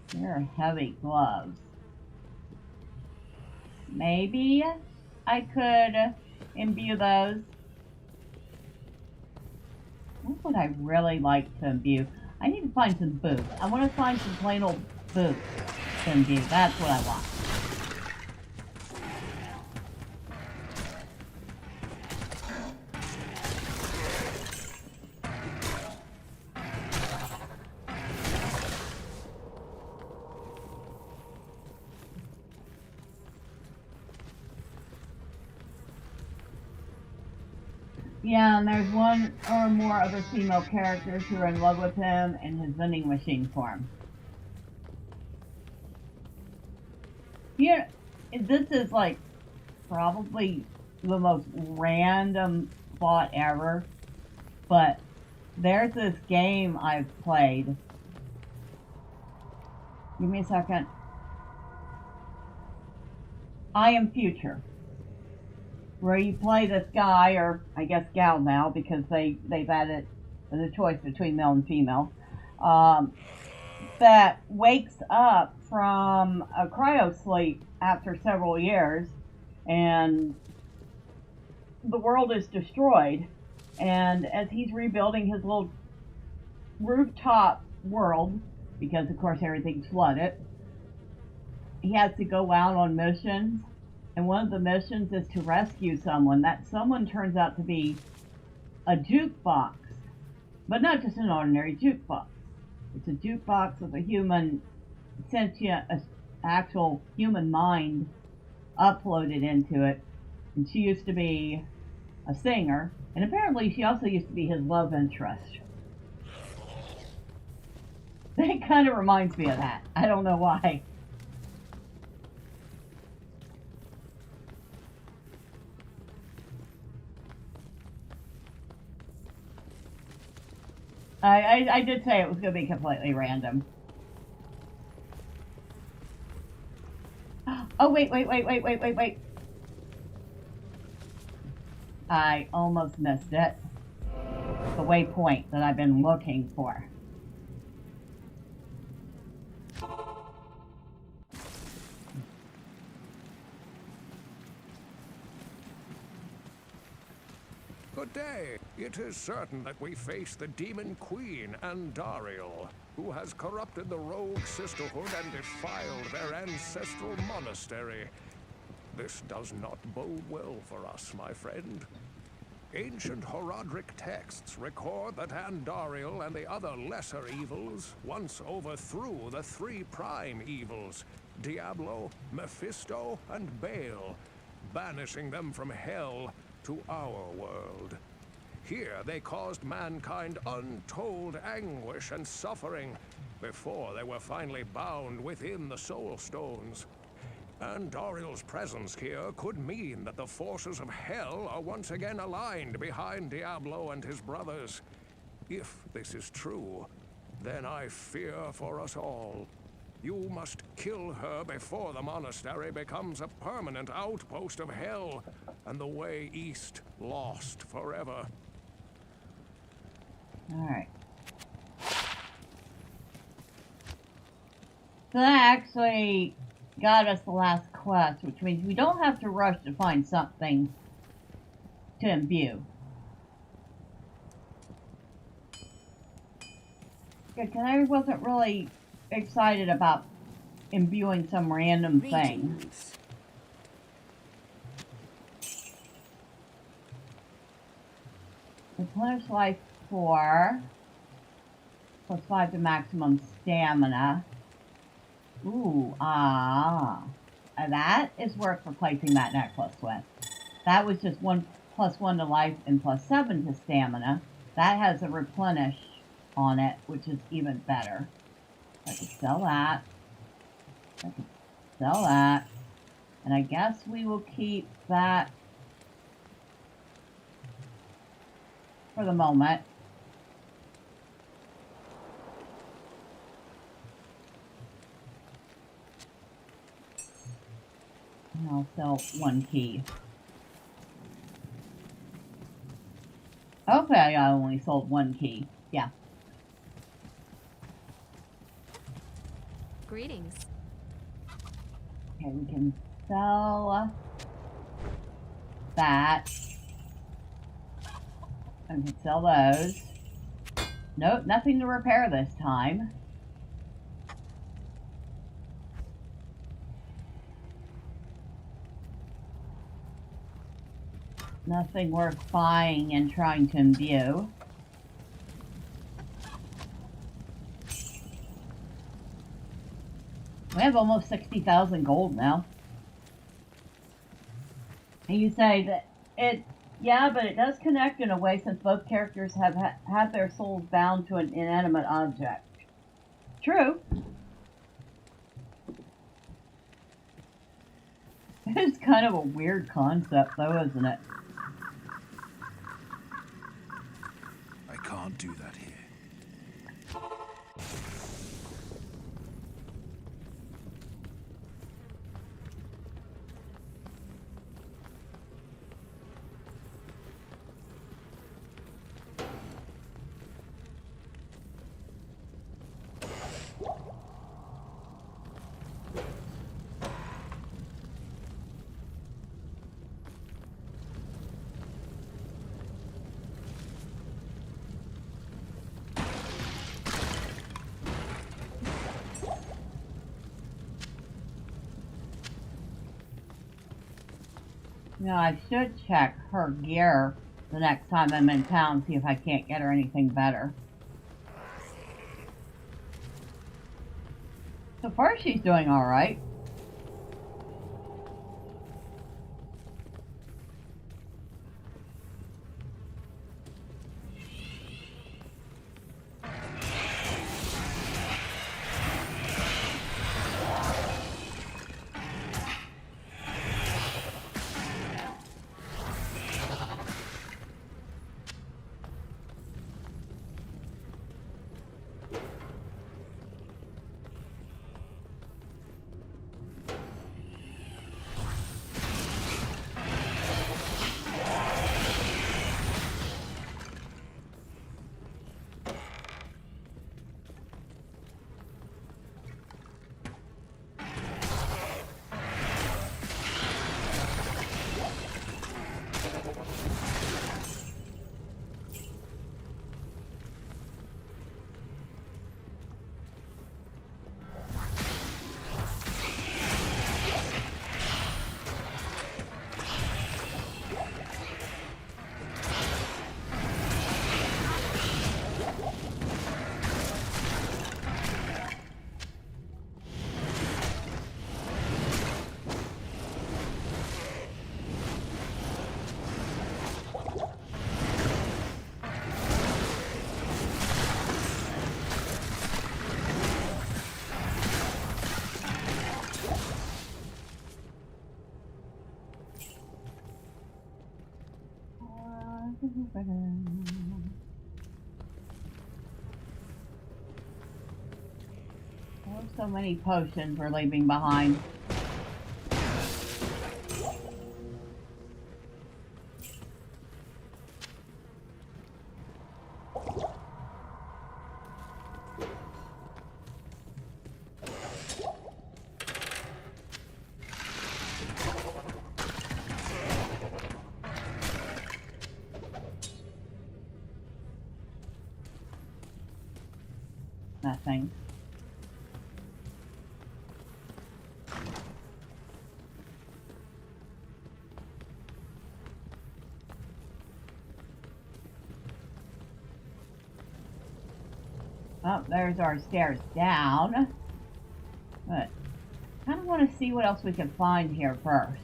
They're heavy gloves. Maybe I could imbue those. What would I really like to imbue? I need to find some boots. I want to find some plain old boots to imbue. That's what I want. Yeah, and there's one or more other female characters who are in love with him in his vending machine form. Here, this is like probably the most random thought ever, but there's this game I've played. Give me a second. I Am Future, where you play this guy, or I guess gal now, because they've added the choice between male and female, that wakes up from a cryo sleep after several years, and the world is destroyed. And as he's rebuilding his little rooftop world, because of course everything's flooded, he has to go out on missions. And one of the missions is to rescue someone. That someone turns out to be a jukebox, but not just an ordinary jukebox. It's a jukebox with a human, sentient, actual human mind uploaded into it. And she used to be a singer, and apparently she also used to be his love interest. That kind of reminds me of that. I don't know why. I did say it was going to be completely random. Oh, wait. I almost missed it. The waypoint that I've been looking for. Good day. It is certain that we face the Demon Queen, Andariel, who has corrupted the rogue sisterhood and defiled their ancestral monastery. This does not bode well for us, my friend. Ancient Herodic texts record that Andariel and the other lesser evils once overthrew the three prime evils, Diablo, Mephisto, and Baal, banishing them from hell to our world. Here they caused mankind untold anguish and suffering before they were finally bound within the Soul Stones. Andariel's presence here could mean that the forces of hell are once again aligned behind Diablo and his brothers. If this is true, then I fear for us all. You must kill her before the monastery becomes a permanent outpost of hell, and the way east lost forever. Alright. So that actually got us the last quest, which means we don't have to rush to find something to imbue. Good, because I wasn't really excited about imbuing some random thing. Replenish life 4, plus 5 to maximum stamina. Ooh, that is worth replacing that necklace with. That was just 1 plus 1 to life and plus 7 to stamina. That has a replenish on it, which is even better. I could sell that. I could sell that. And I guess we will keep that. for the moment. And I'll sell 1 key. Okay, I only sold 1 key. Yeah. Greetings. Okay, we can sell that. I can sell those. Nope, nothing to repair this time. Nothing worth buying and trying to imbue. We have almost 60,000 gold now. And you say that it, yeah, but it does connect in a way since both characters have had their souls bound to an inanimate object. True. It's kind of a weird concept, though, isn't it? I can't do that here. Now, I should check her gear the next time I'm in town, see if I can't get her anything better. So far, she's doing alright. Oh, so many potions we're leaving behind. Nothing. Oh, there's our stairs down. But I kind of want to see what else we can find here first.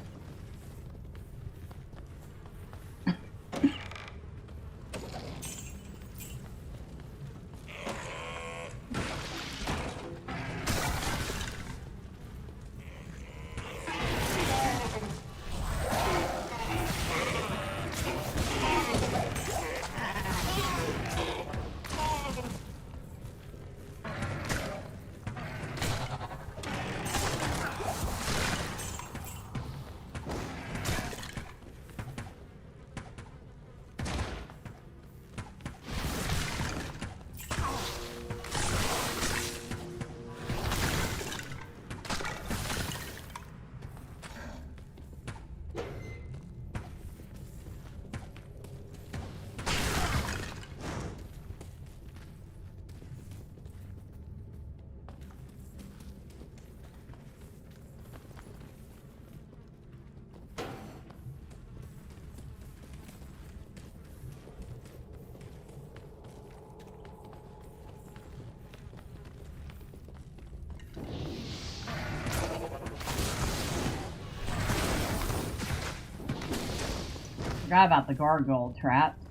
Forgot about the gargoyle traps.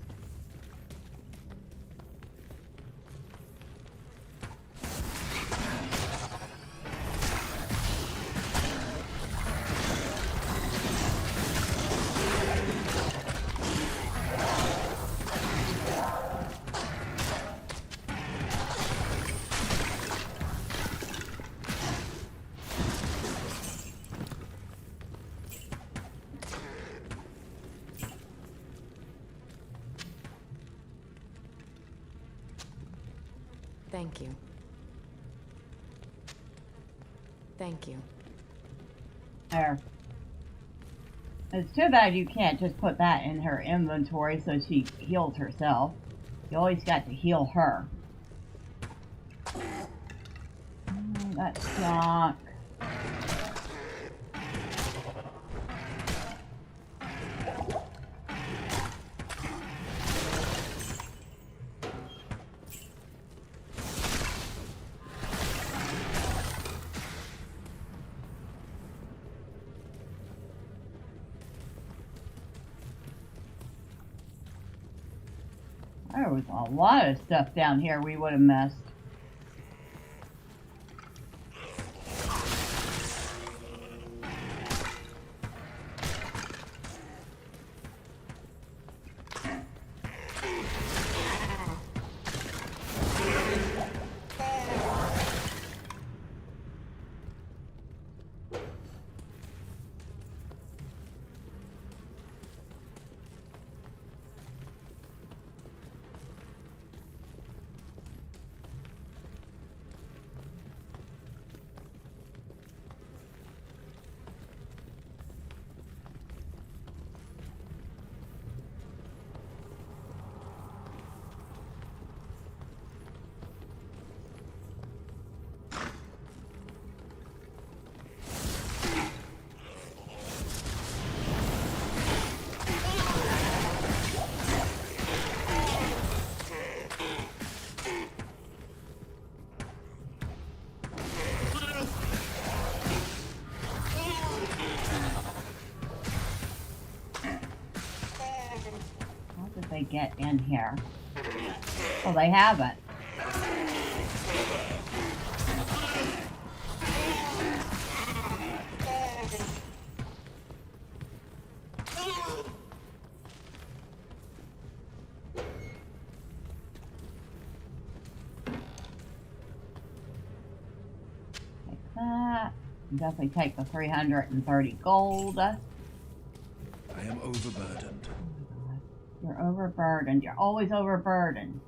Thank you. Thank you. There. It's too bad you can't just put that in her inventory so she heals herself. You always got to heal her. That's junk. There was a lot of stuff down here we would have missed. They get in here. Well, they haven't. Take that. Definitely take the 330 gold. I am overburdened. You're overburdened. You're always overburdened.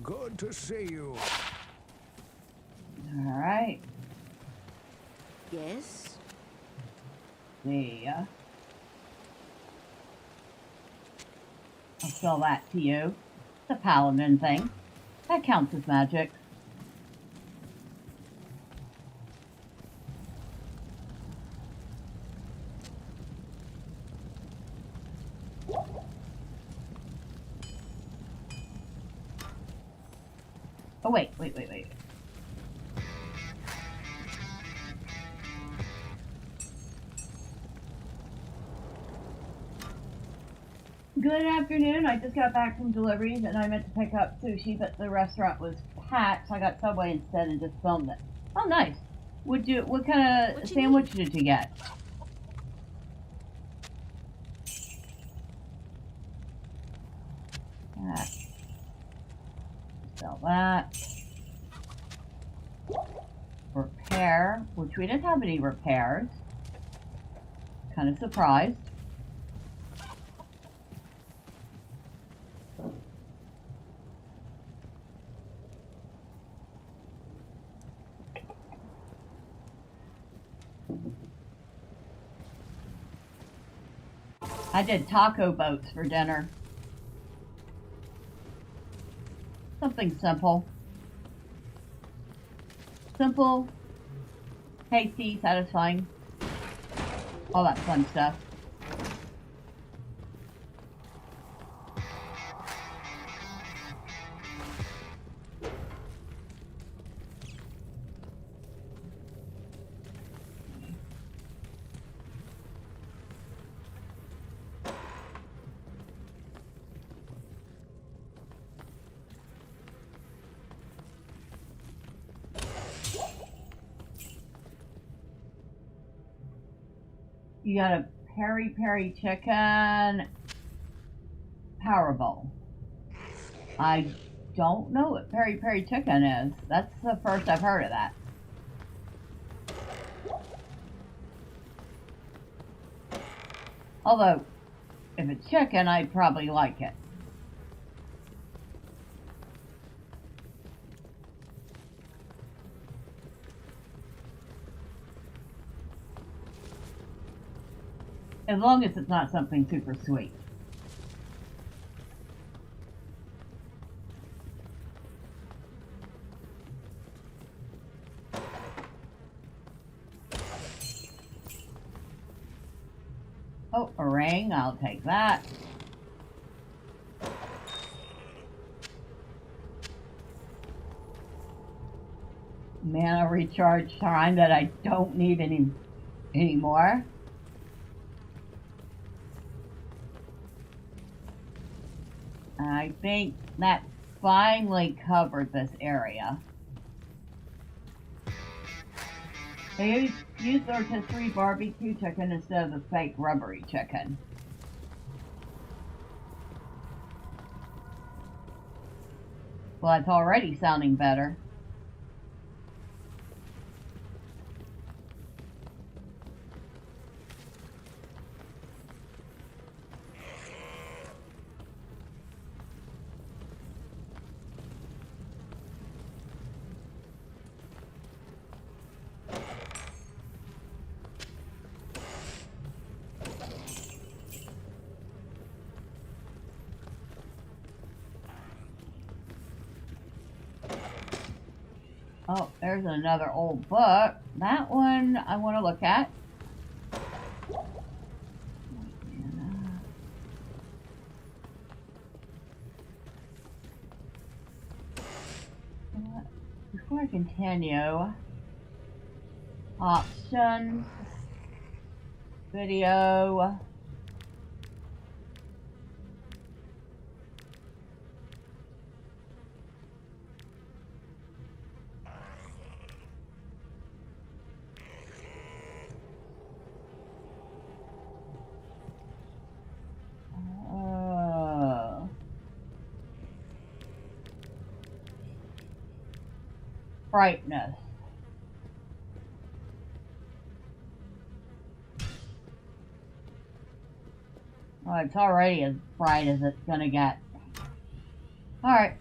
Good to see you. All right. Yes? See ya. I'll sell that to you. The paladin thing. That counts as magic. Oh, wait. Good afternoon. I just got back from deliveries and I meant to pick up sushi, but the restaurant was packed, so I got Subway instead and just filmed it. Oh, nice. What kind of sandwich did you get? Sell that. Repair, which we didn't have any repairs. Kind of surprised. I did taco boats for dinner. Something simple. Simple, tasty, satisfying. All that fun stuff. You got a peri-peri chicken power bowl. I don't know what peri-peri chicken is. That's the first I've heard of that. Although, if it's chicken, I'd probably like it. As long as it's not something super sweet. Oh, a ring. I'll take that. Mana recharge time that I don't need anymore. I think that finally covered this area. They used their rotisserie barbecue chicken instead of the fake rubbery chicken. Well, it's already sounding better. Oh, there's another old book. That one I want to look at. Before I continue, options, video. Brightness. Oh, it's already as bright as it's gonna get. Alright.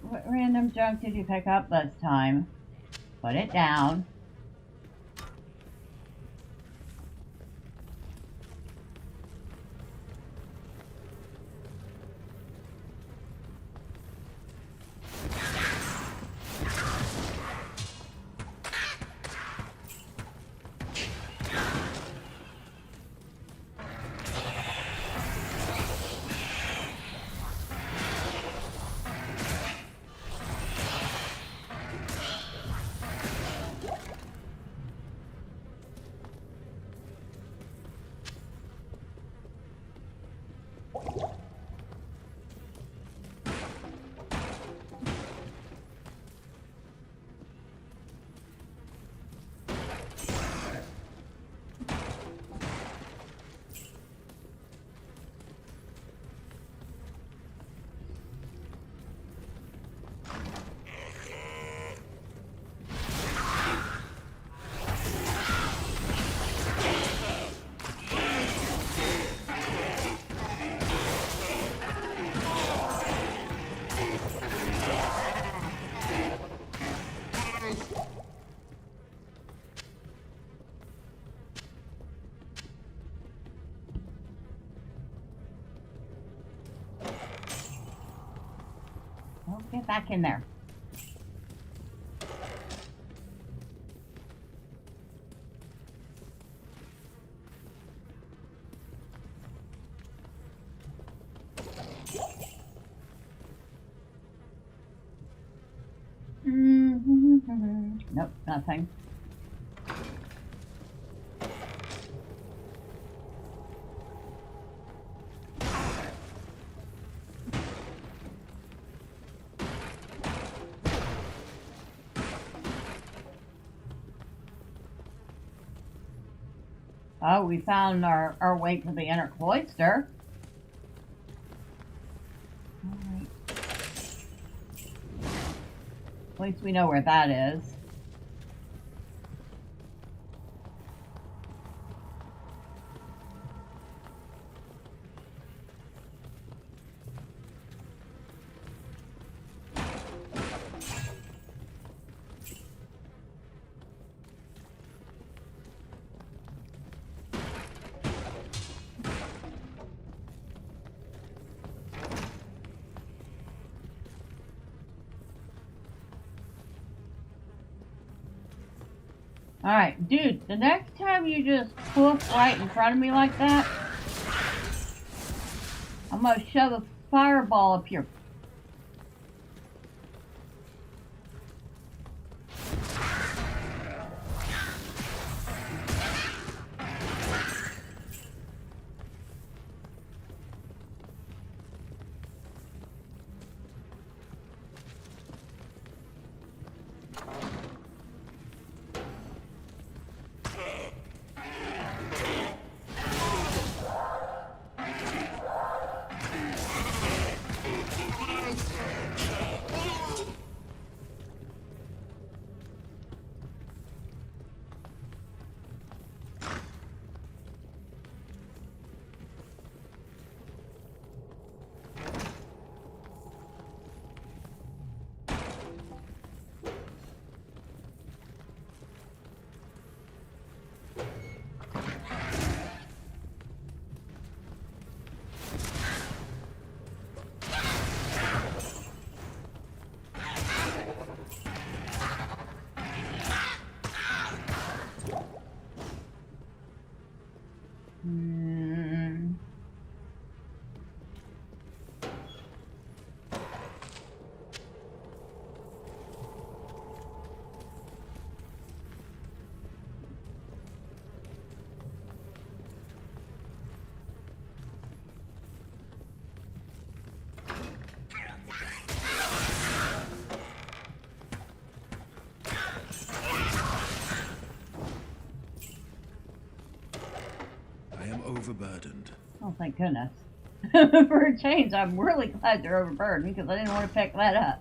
What random junk did you pick up this time? Put it down. Get back in there. Nope, nothing. Oh, we found our way to the inner cloister. Alright. At least we know where that is. Alright, dude, the next time you just poof right in front of me like that, I'm gonna shove a fireball up your... Overburdened. Oh, thank goodness. For a change, I'm really glad they're overburdened because I didn't want to pick that up.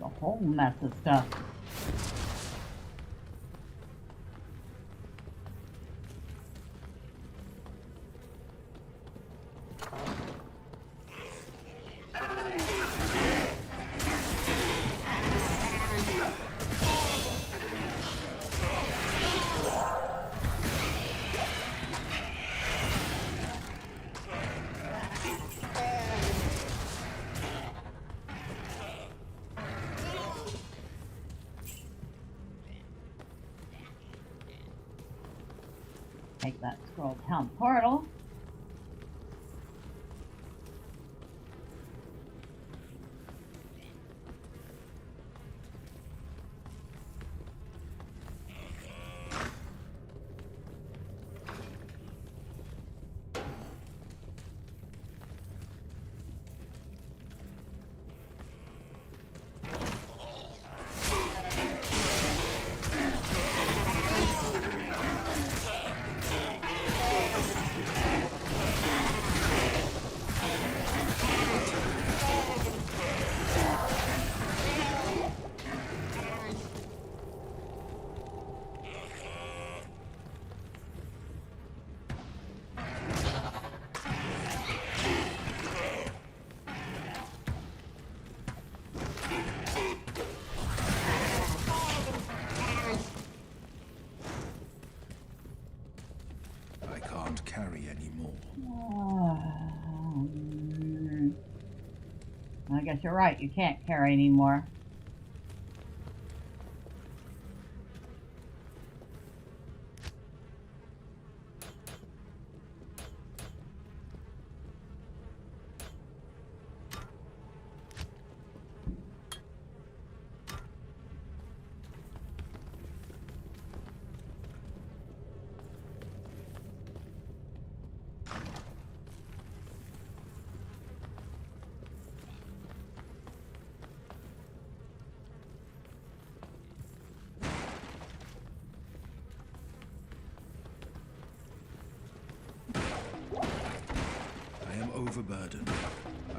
A whole mess of stuff. Take that scroll town portal. carry anymore. I guess you're right, you can't carry anymore. I am overburdened.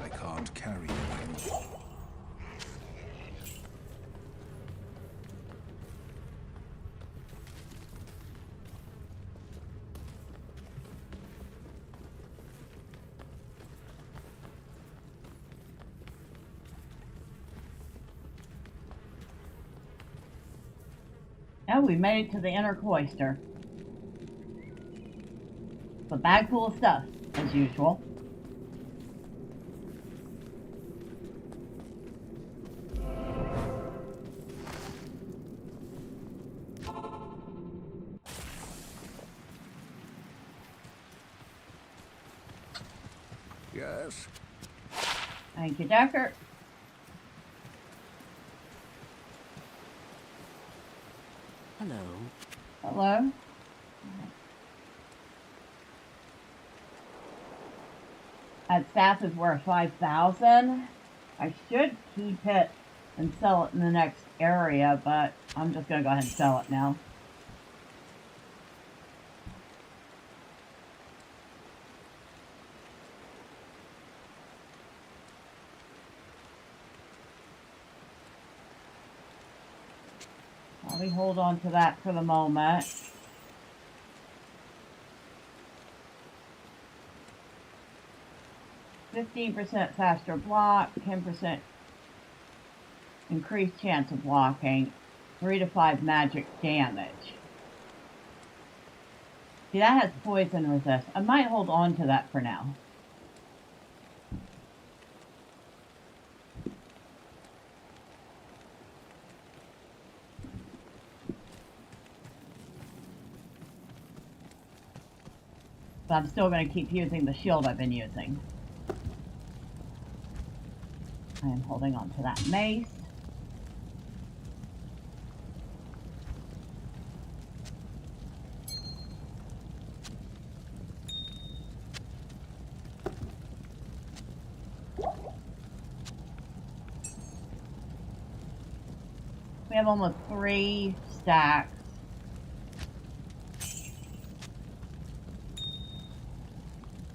I can't carry anymore. Oh, we made it to the inner cloister. A bag full of stuff, as usual. Yes? Thank you, Deckard. Hello. Hello? That staff is worth 5,000. I should keep it and sell it in the next area, but I'm just gonna go ahead and sell it now. Let me hold on to that for the moment. %15 faster block, 10% increased chance of blocking, 3 to 5 magic damage. See, that has poison resist. I might hold on to that for now. But I'm still going to keep using the shield I've been using. I am holding on to that mace. We have almost 3 stacks.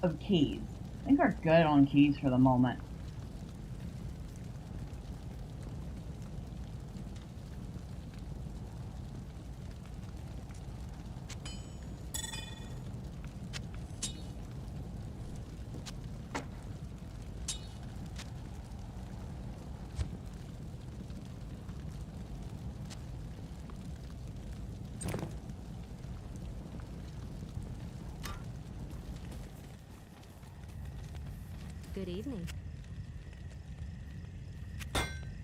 Of keys. I think we're good on keys for the moment. Good evening.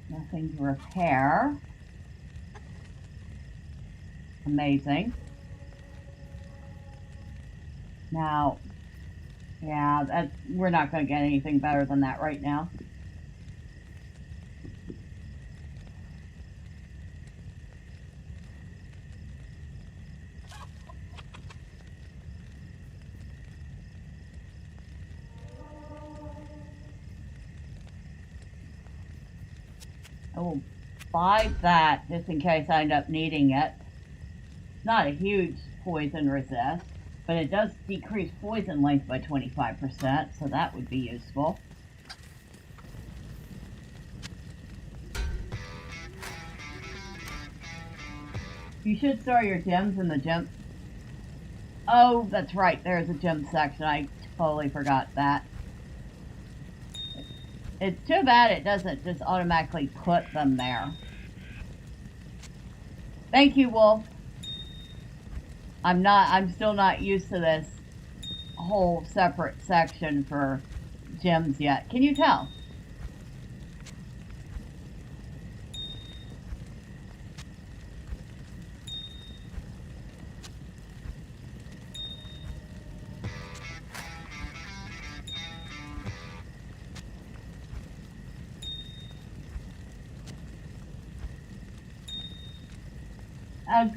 Nothing to repair. Amazing. Now, yeah, we're not going to get anything better than that right now. I will buy that just in case I end up needing it. Not a huge poison resist, but it does decrease poison length by 25%, so that would be useful. You should store your gems in the gem. Oh, that's right, there's a gem section. I totally forgot that. It's too bad it doesn't just automatically put them there. Thank you, Wolf. I'm still not used to this whole separate section for gems yet. Can you tell?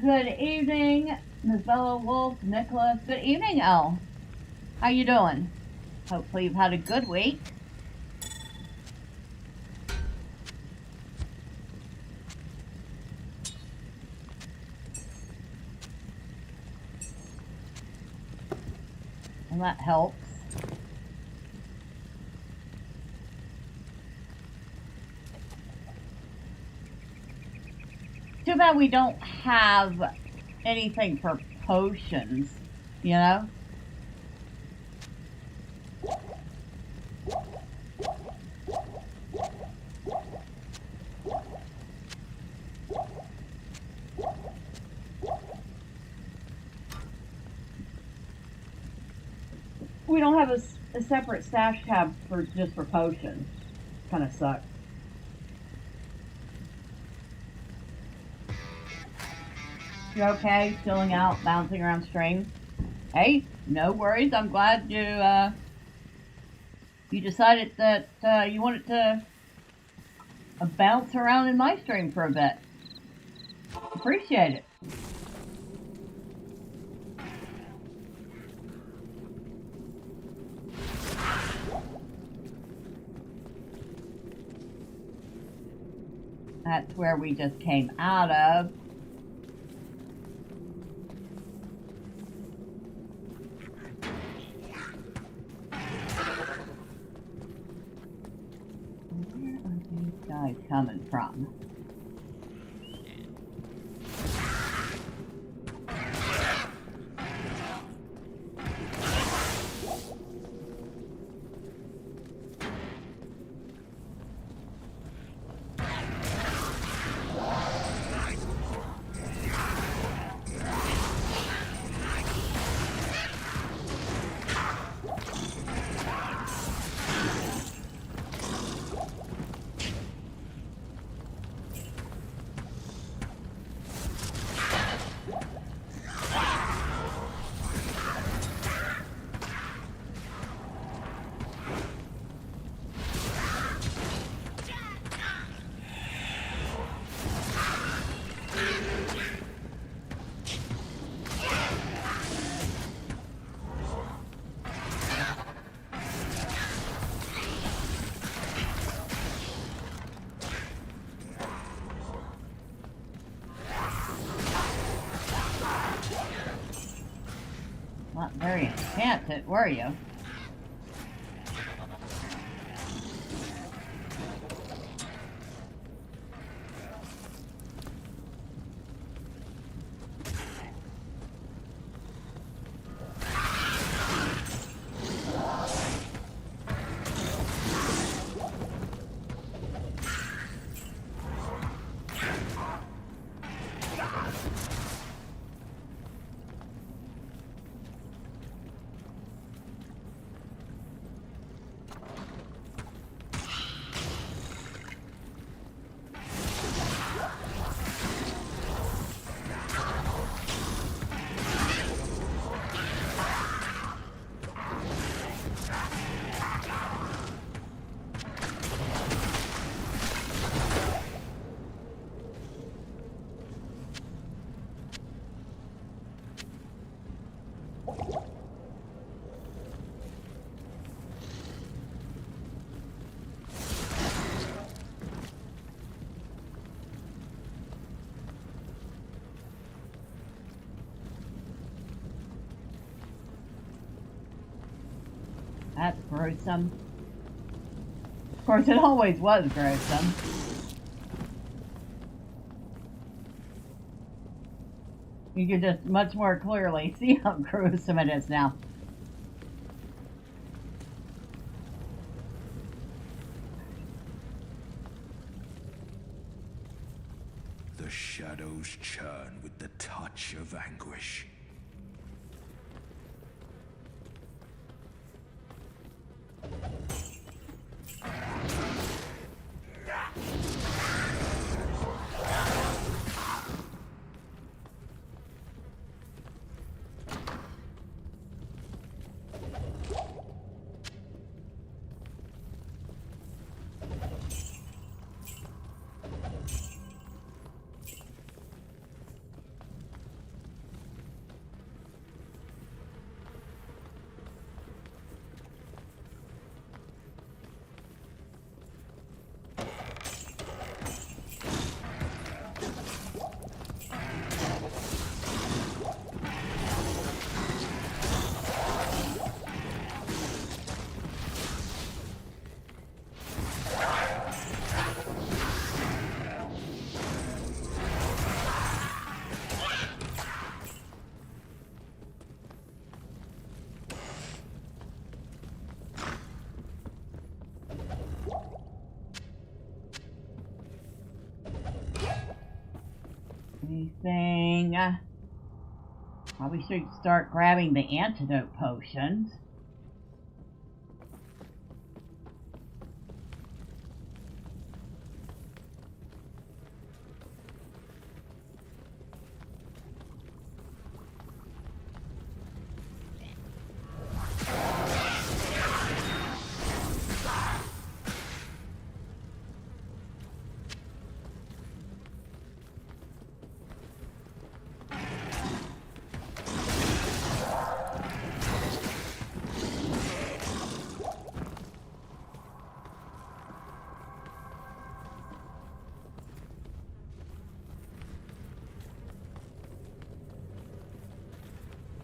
Good evening, Ms. Bella Wolf, Nicholas. Good evening, Elle. How you doing? Hopefully you've had a good week. And that helps. Too bad we don't have anything for potions, you know? We don't have a separate stash tab for just for potions. Kind of sucks. You okay? Chilling out, bouncing around stream? Hey, no worries. I'm glad you decided that you wanted to bounce around in my stream for a bit. Appreciate it. That's where we just came out of. Guys coming from? Not very enchanted, were you? That's gruesome. Of course, it always was gruesome. You can just much more clearly see how gruesome it is now. The shadows churn with the touch of anguish. Probably should start grabbing the antidote potions.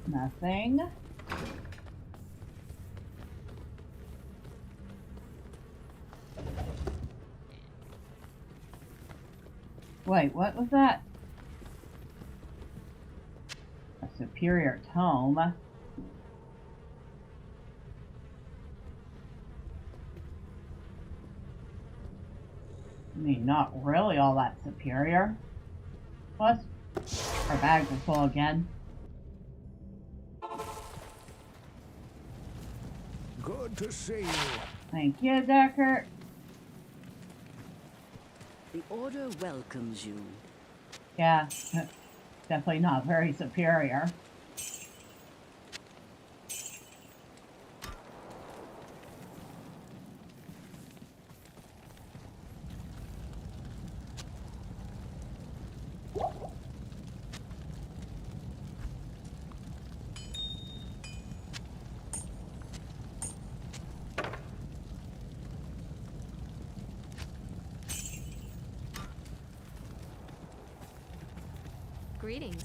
Nothing. Wait, what was that? A superior tome. I mean, not really all that superior. Plus, our bags are full again. Good to see you. Thank you, Deckard. The Order welcomes you. Yeah, definitely not very superior. Greetings.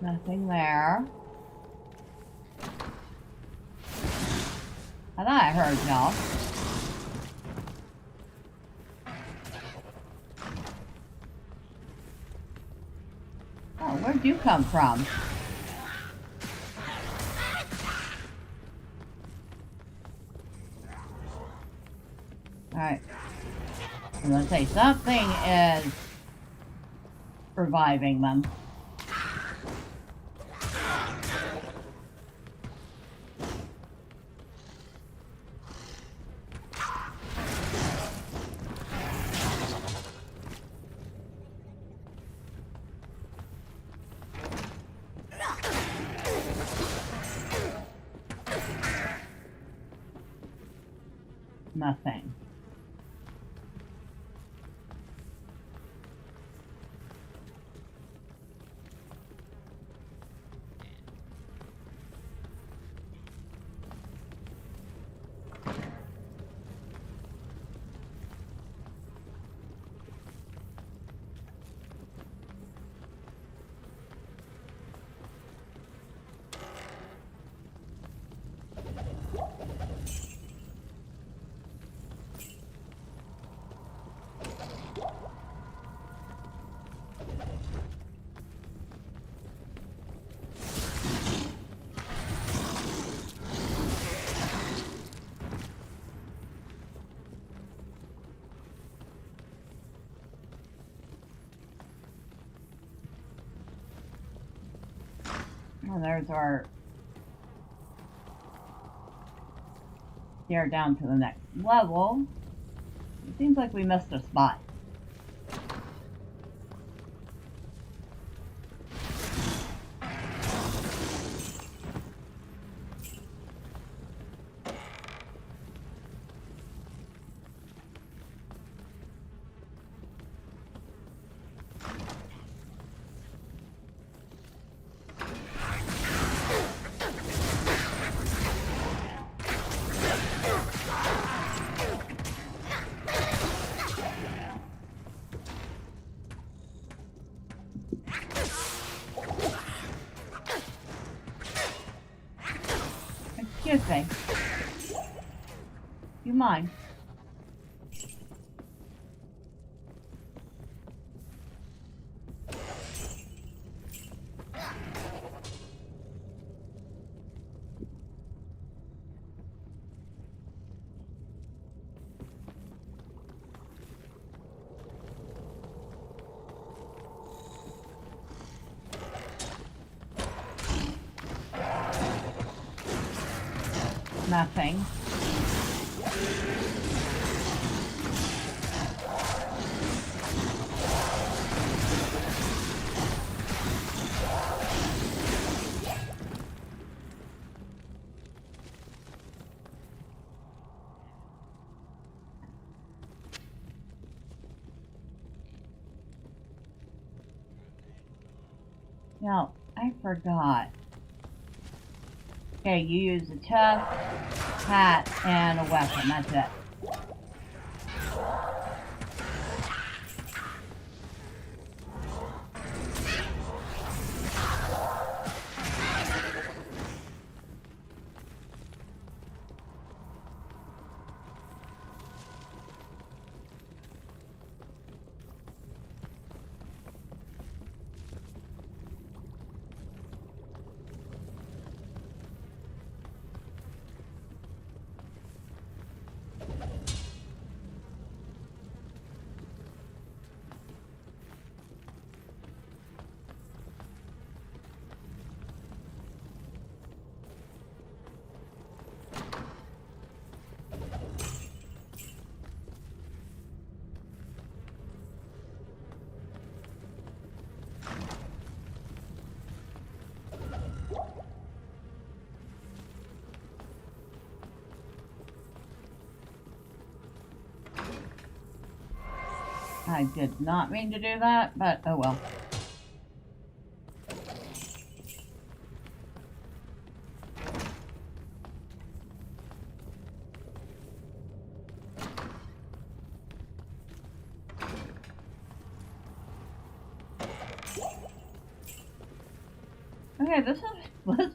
Nothing there. I thought I heard y'all. Oh, where'd you come from? Alright. I'm gonna say something is reviving them. Nothing. Oh, there's our stair down to the next level. It seems like we missed a spot. Excuse me. You mind? Nothing. No, I forgot. Okay, you use a tough hat and a weapon. That's it. I did not mean to do that, but oh well. Okay, this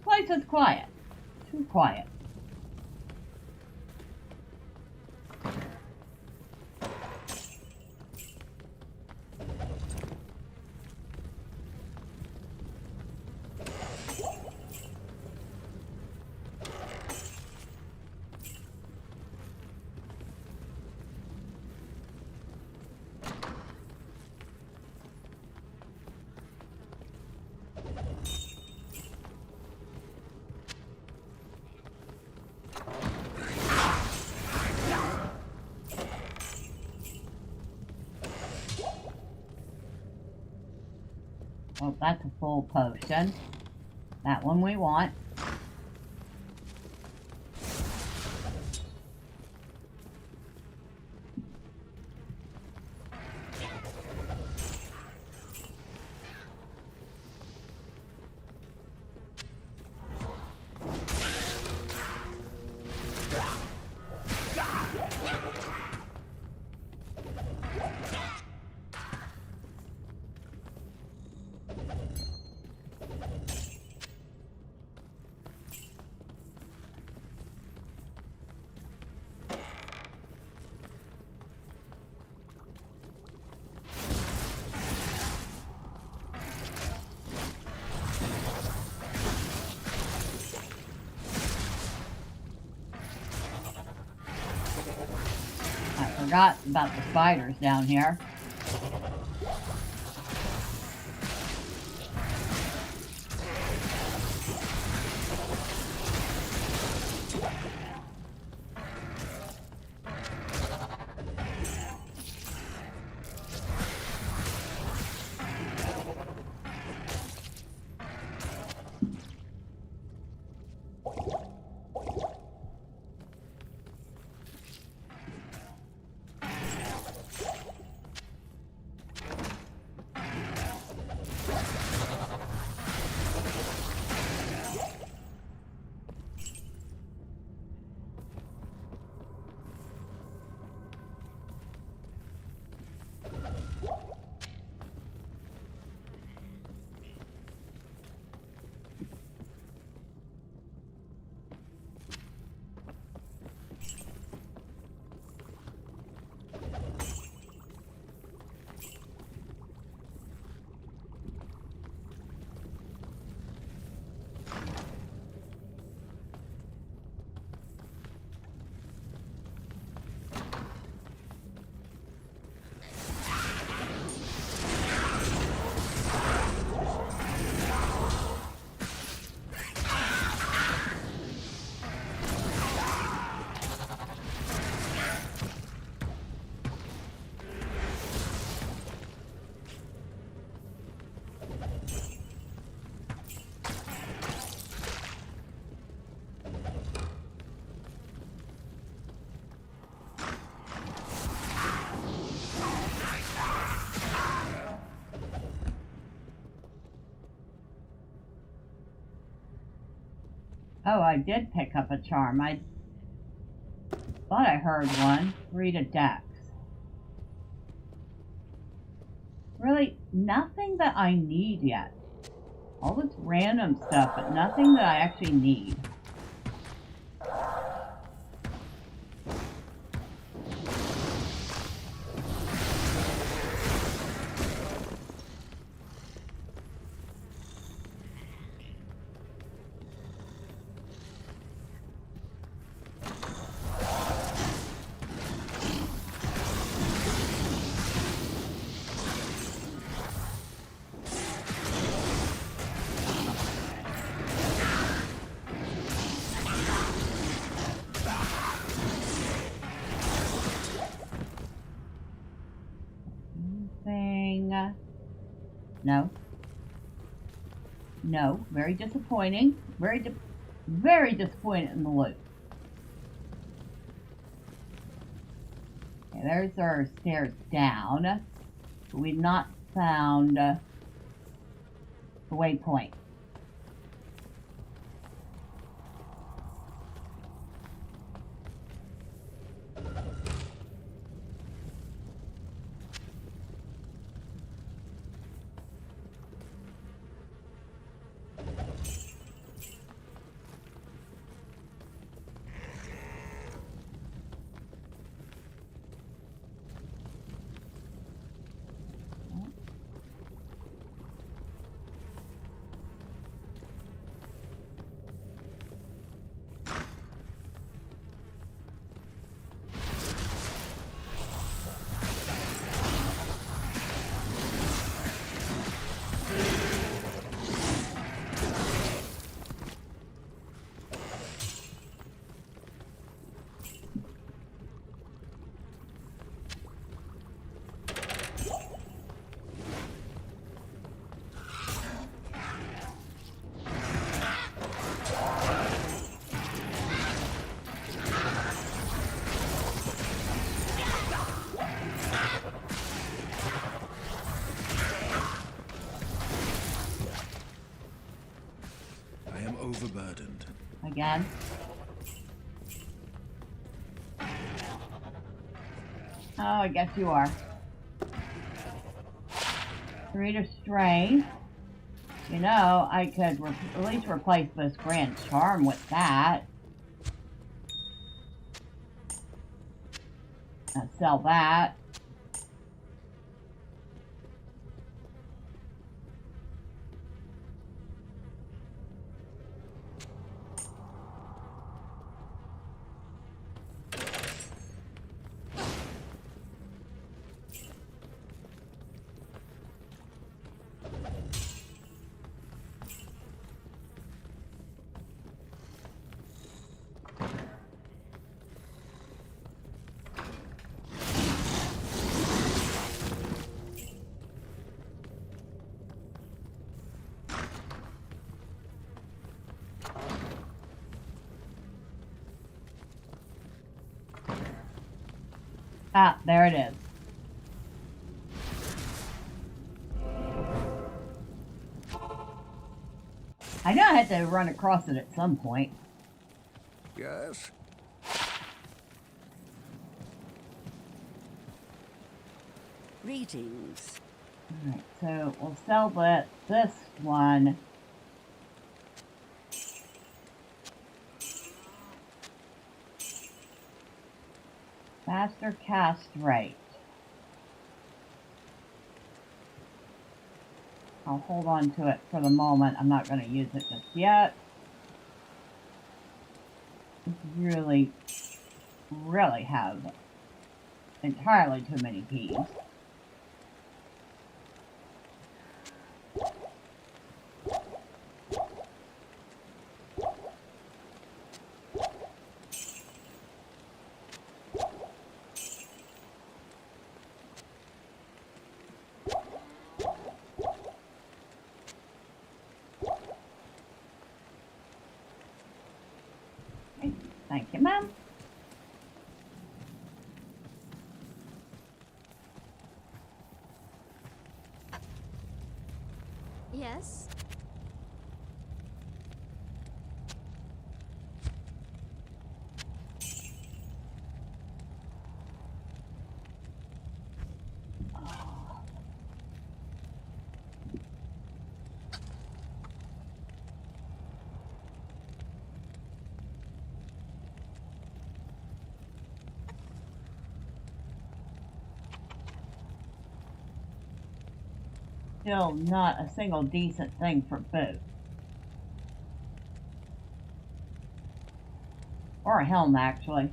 place is quiet. Too quiet. Well, that's a full potion. That one we want. Forgot about the spiders down here. Oh, I did pick up a charm. I thought I heard one. Read a dex. Really, nothing that I need yet. All this random stuff, but nothing that I actually need. No. No. Very disappointing. Very disappointed in the loot. Okay, there's our stairs down. But we've not found the waypoint. Overburdened. Again. Oh, I guess you are. Creative Strain. You know, I could at least replace this Grand Charm with that. And sell that. Ah, there it is. I know I had to run across it at some point. Yes? Greetings. Alright, so we'll sell this one. Faster cast rate. I'll hold on to it for the moment. I'm not going to use it just yet. Really have entirely too many keys. Thank you, ma'am. Yes? Still not a single decent thing for boot. Or a helm, actually.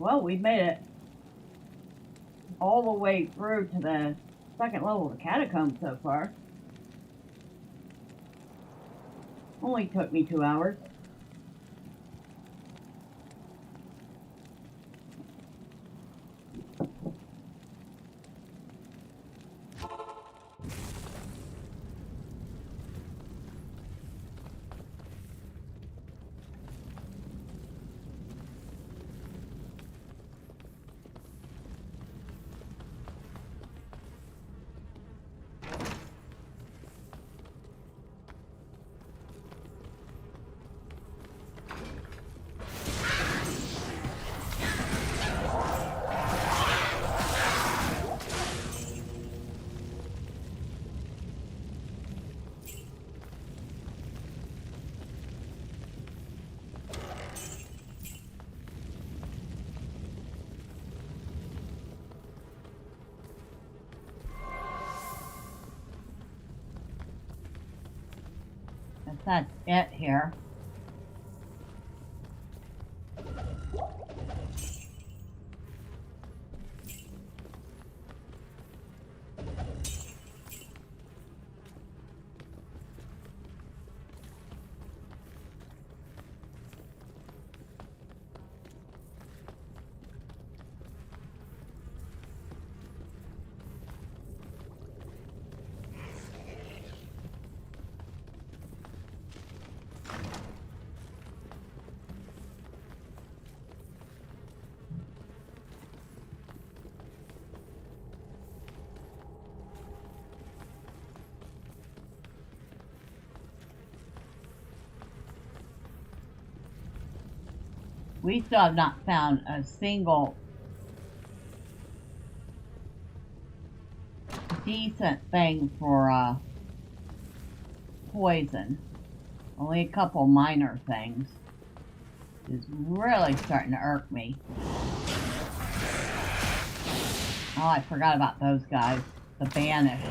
Well, we made it all the way through to the second level of the catacomb so far. Only took me 2 hours. That's it here. We still have not found a single decent thing for poison. Only a couple minor things. It's really starting to irk me. Oh, I forgot about those guys. The Banished.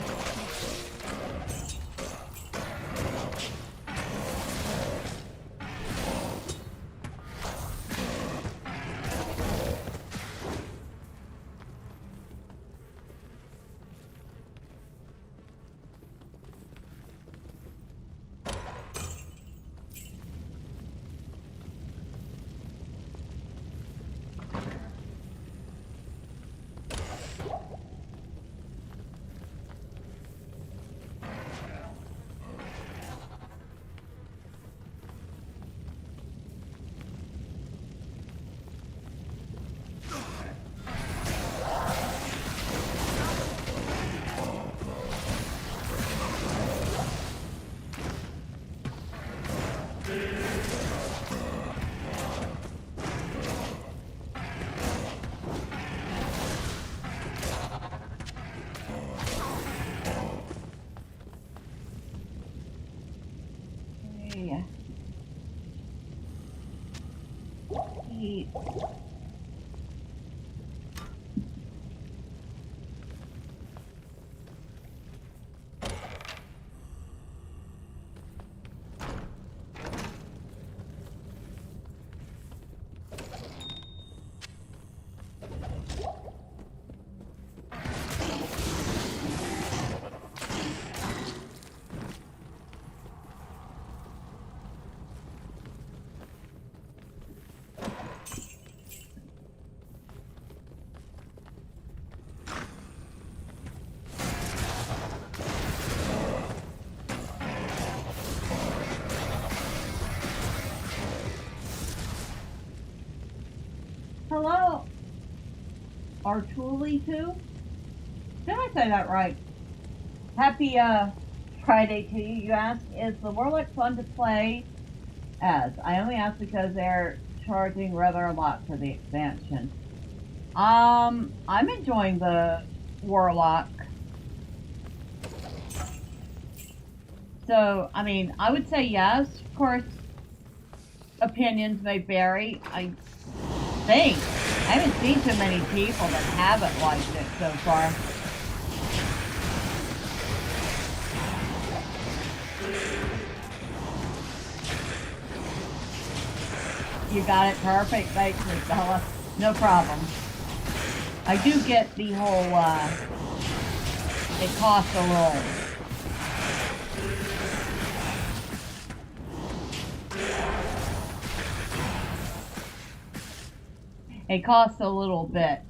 Hello, Artuli too? Did I say that right? Happy Friday to you. You asked, is the Warlock fun to play as? I only asked because they're charging rather a lot for the expansion. I'm enjoying the Warlock. So, I mean, I would say yes. Of course, opinions may vary. I think. I haven't seen too many people that haven't liked it so far. You got it perfect. Thanks, Miss Bella. No problem. I do get the whole, it costs a little. It costs a little bit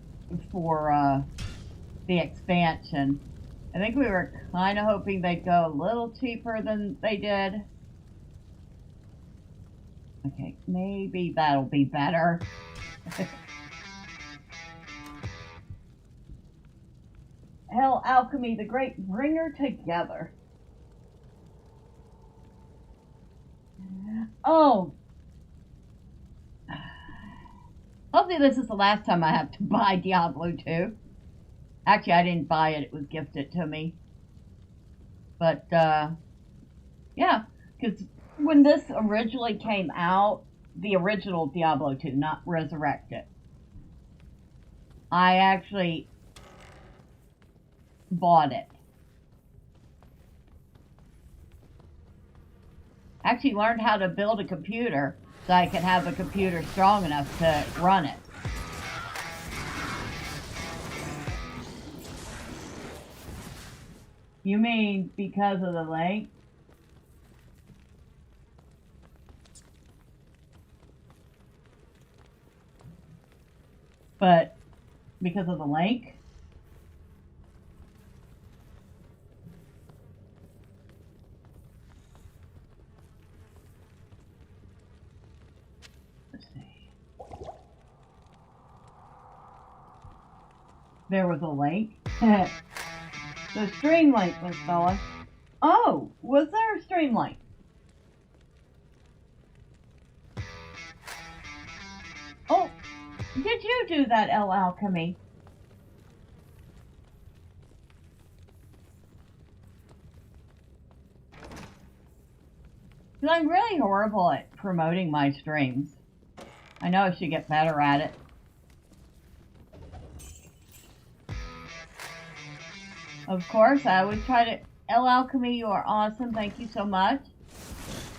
for the expansion. I think we were kind of hoping they'd go a little cheaper than they did. Okay, maybe that'll be better. Hell, Alchemy, the great bringer together. Oh. Hopefully this is the last time I have to buy Diablo 2. Actually, I didn't buy it. It was gifted to me. But, yeah. Because when this originally came out, the original Diablo 2, not Resurrected, I actually bought it. Actually learned how to build a computer so I could have a computer strong enough to run it. You mean because of the link? But because of the link? Let's see. There was a link. The stream link, Miss Bella. Oh, was there a stream link? Oh, did you do that, El Alchemy? Because I'm really horrible at promoting my streams. I know I should get better at it. Of course, I always try to... El Alchemy, you are awesome. Thank you so much.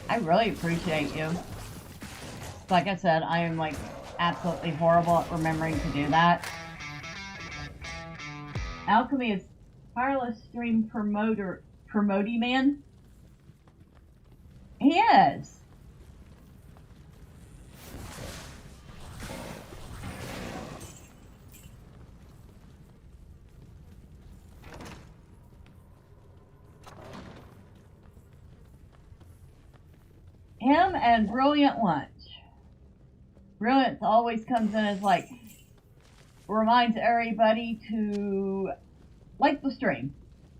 I really appreciate you. Like I said, I am like absolutely horrible at remembering to do that. Alchemy is tireless stream promoting man. He is. Him and Brilliant Lunch. Brilliant always comes in as like, reminds everybody to like the stream,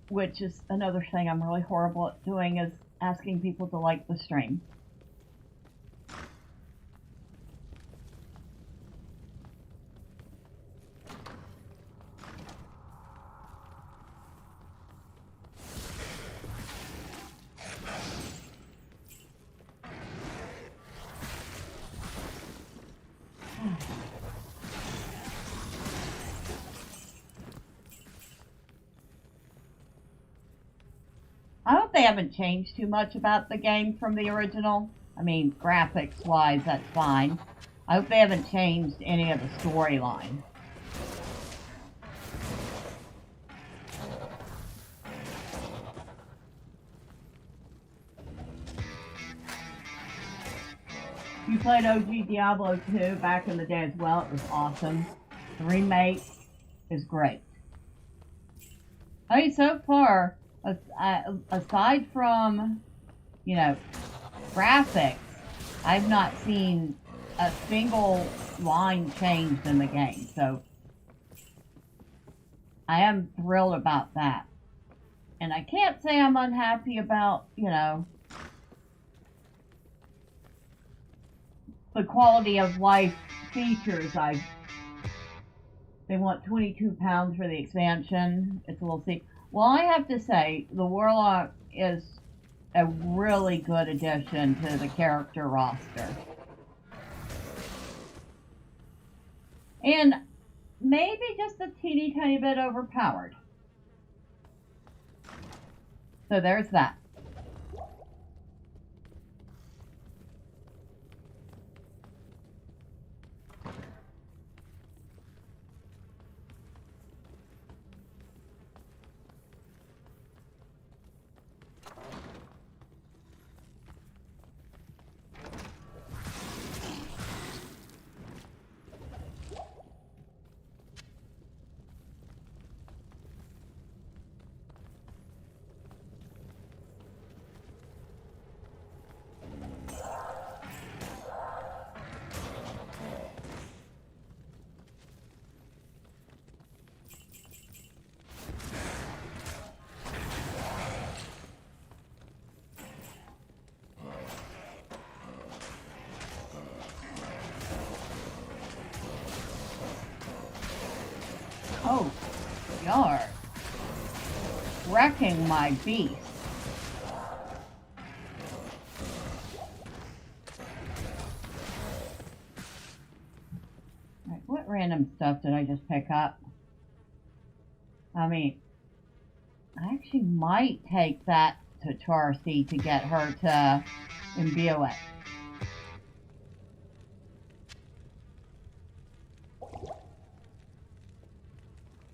which is another thing I'm really horrible at doing, is asking people to like the stream. I hope they haven't changed too much about the game from the original. I mean, graphics-wise, that's fine. I hope they haven't changed any of the storyline. You played OG Diablo 2 back in the day as well. It was awesome. The remake is great. I mean, so far, aside from, you know, graphics, I've not seen a single line changed in the game. So I am thrilled about that. And I can't say I'm unhappy about, you know, the quality of life features. They want £22 for the expansion. It's a little steep. Well, I have to say, the Warlock is a really good addition to the character roster. And maybe just a teeny tiny bit overpowered. So there's that. Oh, you're wrecking my beast. Right, what random stuff did I just pick up? I mean, I actually might take that to Tarsi to get her to imbue it.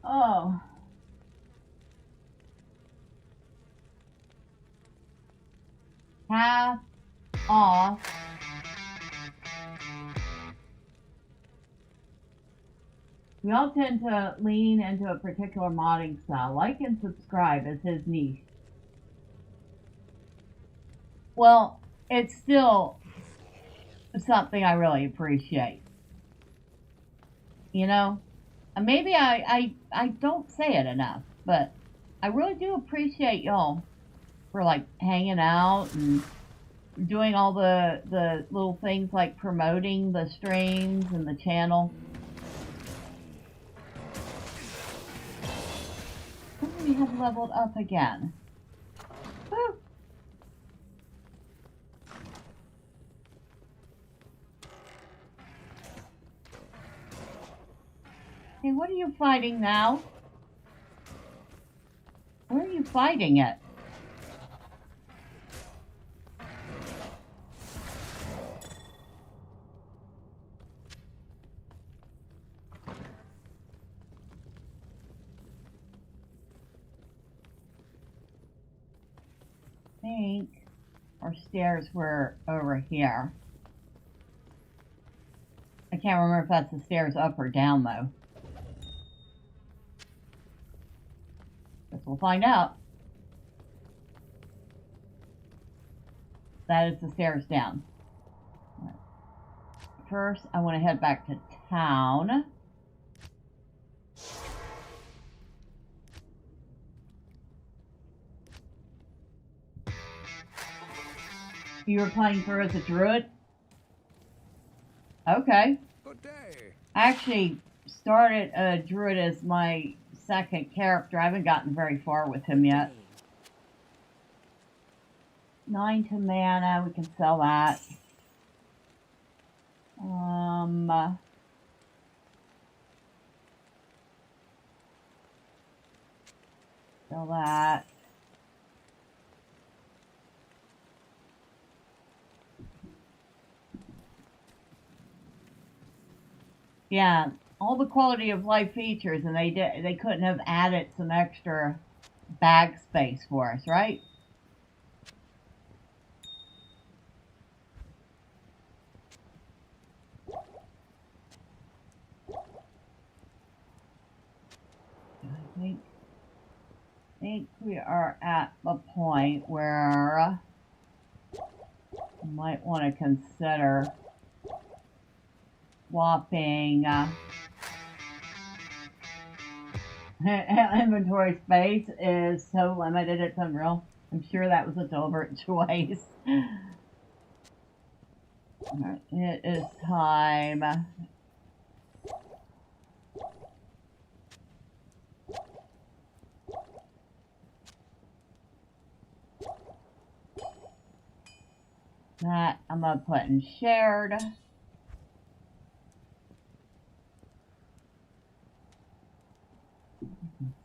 Oh. Half off. We all tend to lean into a particular modding style. Like and subscribe is his niche. Well, it's still something I really appreciate. You know? Maybe I don't say it enough, but I really do appreciate y'all for like hanging out and doing all the little things like promoting the streams and the channel. Oh, we have leveled up again. Woo. Hey, what are you fighting now? Where are you fighting it? I think our stairs were over here. I can't remember if that's the stairs up or down though. Guess we'll find out. That is the stairs down. Right. First, I want to head back to town. You were playing through as a druid? Okay. Good day. I actually started a druid as my second character. I haven't gotten very far with him yet. 9 to mana, we can sell that. Sell that. Yeah, all the quality of life features, and they couldn't have added some extra bag space for us, right? I think we are at the point where we might want to consider swapping inventory space is so limited, it's unreal. I'm sure that was a deliberate choice. Alright, it is time. That I'm gonna put in shared.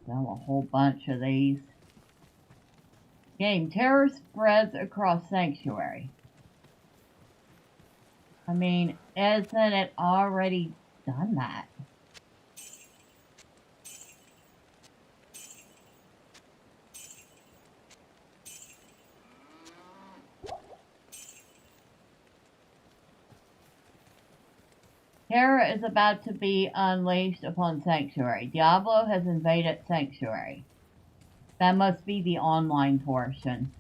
Sell a whole bunch of these. Game terror spreads across Sanctuary. I mean, isn't it already done that? Terror is about to be unleashed upon Sanctuary. Diablo has invaded Sanctuary. That must be the online portion.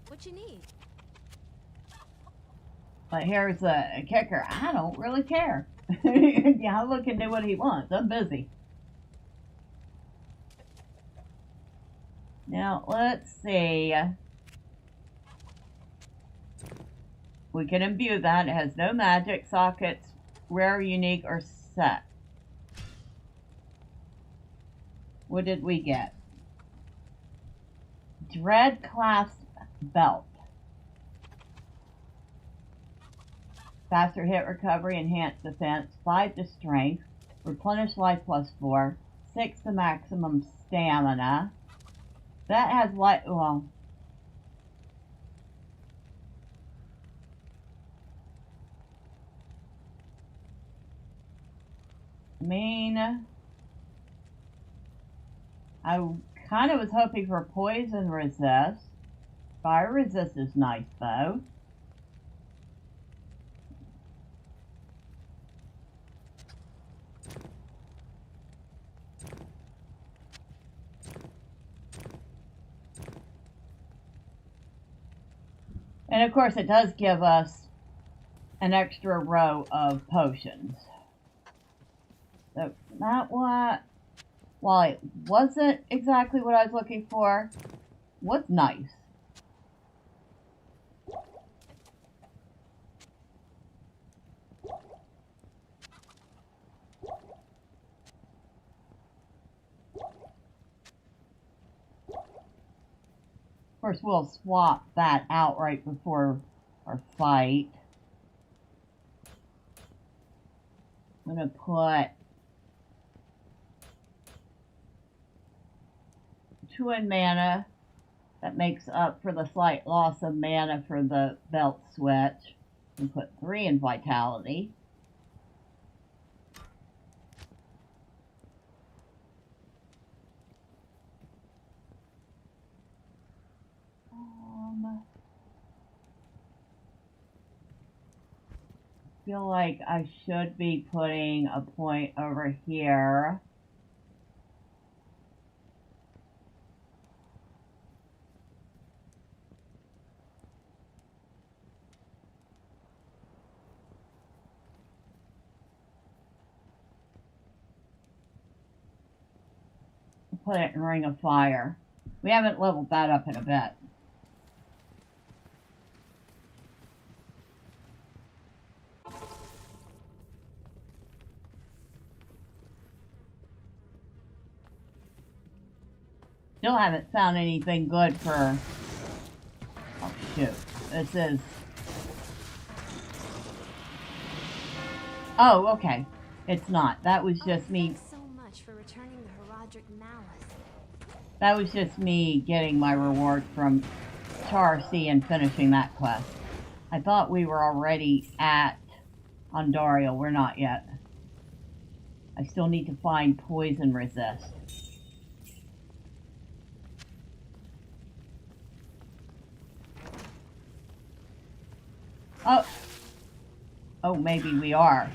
What you need? But here's the kicker. I don't really care. Diablo can do what he wants. I'm busy. Now, let's see. We can imbue that. It has no magic, sockets, rare, unique, or set. What did we get? Dread Clasp Belt. Faster hit recovery, enhanced defense, 5 to strength, replenish life +4, 6 to maximum stamina. That has light, well, I mean, I kind of was hoping for poison resist. Fire resist is nice though. And of course it does give us an extra row of potions. So that what, while it wasn't exactly what I was looking for, was nice. Of course, we'll swap that out right before our fight. I'm going to put 2 in mana. That makes up for the slight loss of mana for the belt switch. And put 3 in vitality. I feel like I should be putting a point over here. Put it in Ring of Fire. We haven't leveled that up in a bit. Still haven't found anything good for... Oh shoot. This is... Oh, okay. It's not. That was just me... Thanks so much for returning the Herodic Malice. That was just me getting my reward from Charcy and finishing that quest. I thought we were already at Andariel. We're not yet. I still need to find poison resist. Oh. Oh, maybe we are.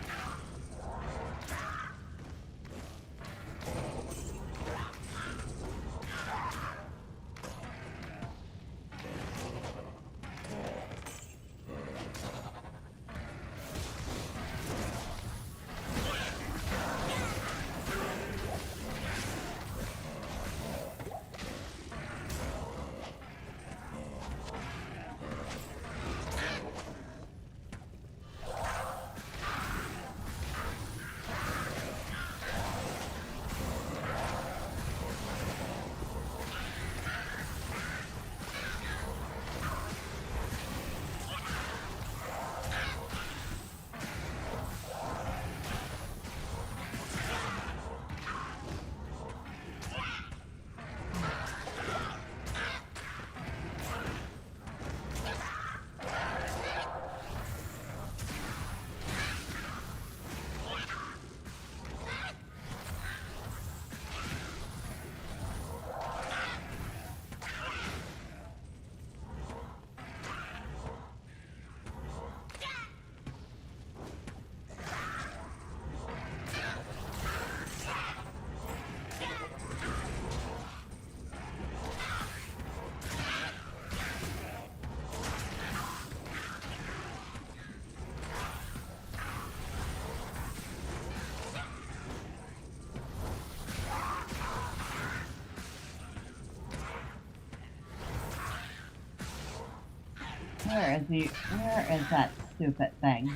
Where is that stupid thing?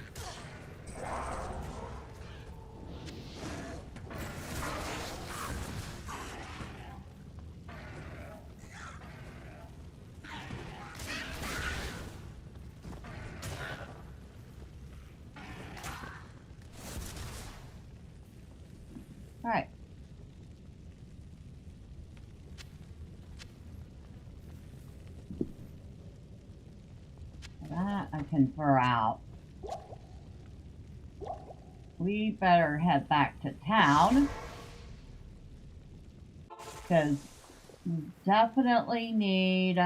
Alright. That I can throw out. We better head back to town. Because we definitely need...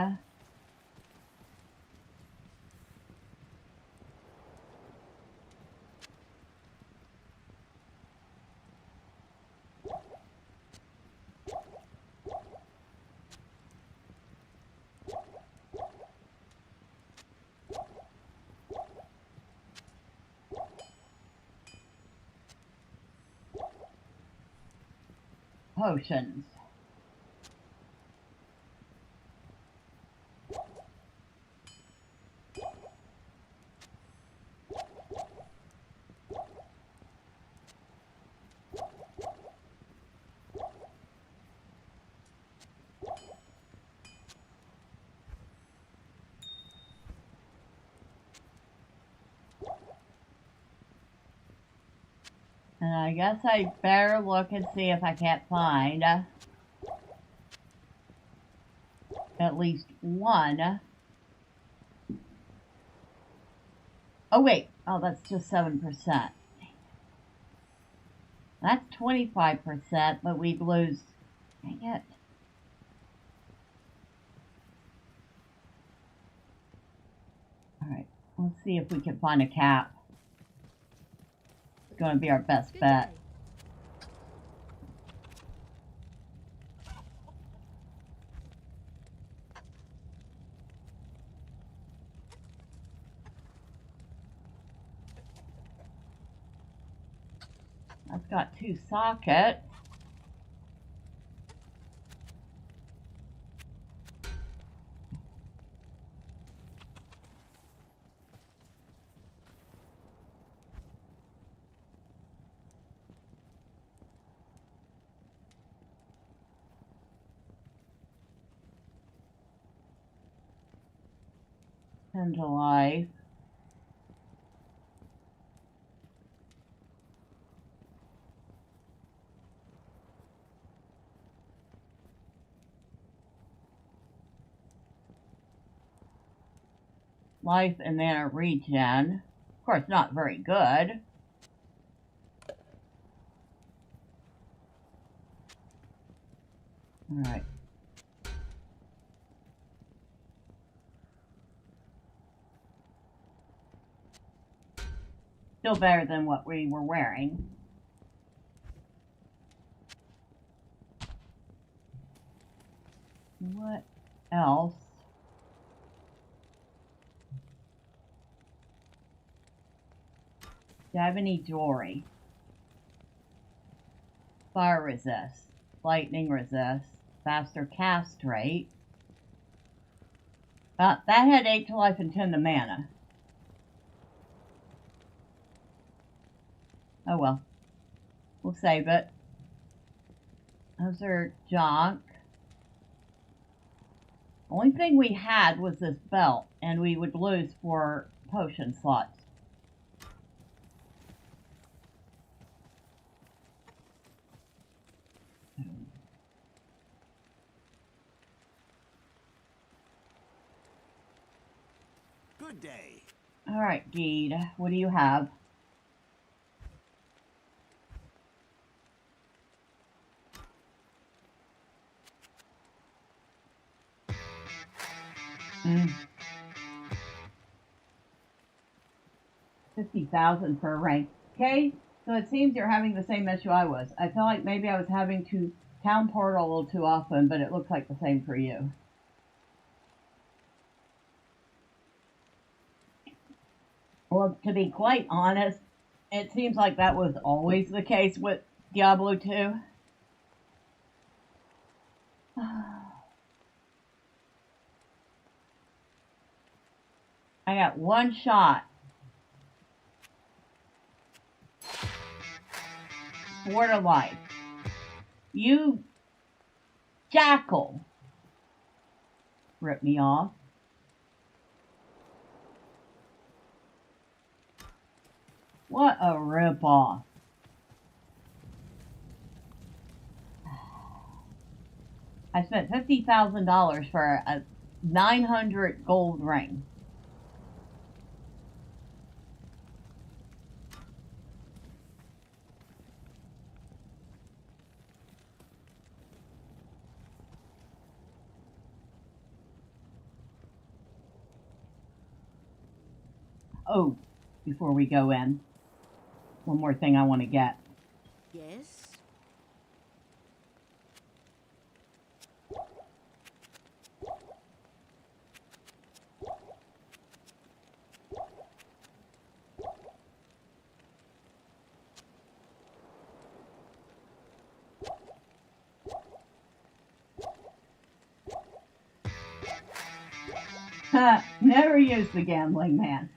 potions. And I guess I better look and see if I can't find at least one. Oh wait, oh that's just 7%. That's 25%, but we'd lose, dang it. Alright, let's see if we can find a cap. It's going to be our best bet. I've got 2 sockets. Come to life. Life and then a regen. Of course, not very good. Alright. Still better than what we were wearing. What else? Do I have any jewelry? Fire resist, lightning resist, faster cast rate. That had 8 to life and 10 to mana. Oh well. We'll save it. Those are junk. Only thing we had was this belt, and we would lose 4 potion slots. Good day. Alright, Geed, what do you have? Mm. 50,000 for a rank. Okay, so it seems you're having the same issue I was. I felt like maybe I was having to town portal a little too often, but it looks like the same for you. Well, to be quite honest, it seems like that was always the case with Diablo 2. I got one shot. Water life. You jackal. Rip me off. What a ripoff. I spent $50,000 for a 900 gold ring. Oh, before we go in, one more thing I want to get. Yes? Never use the gambling man.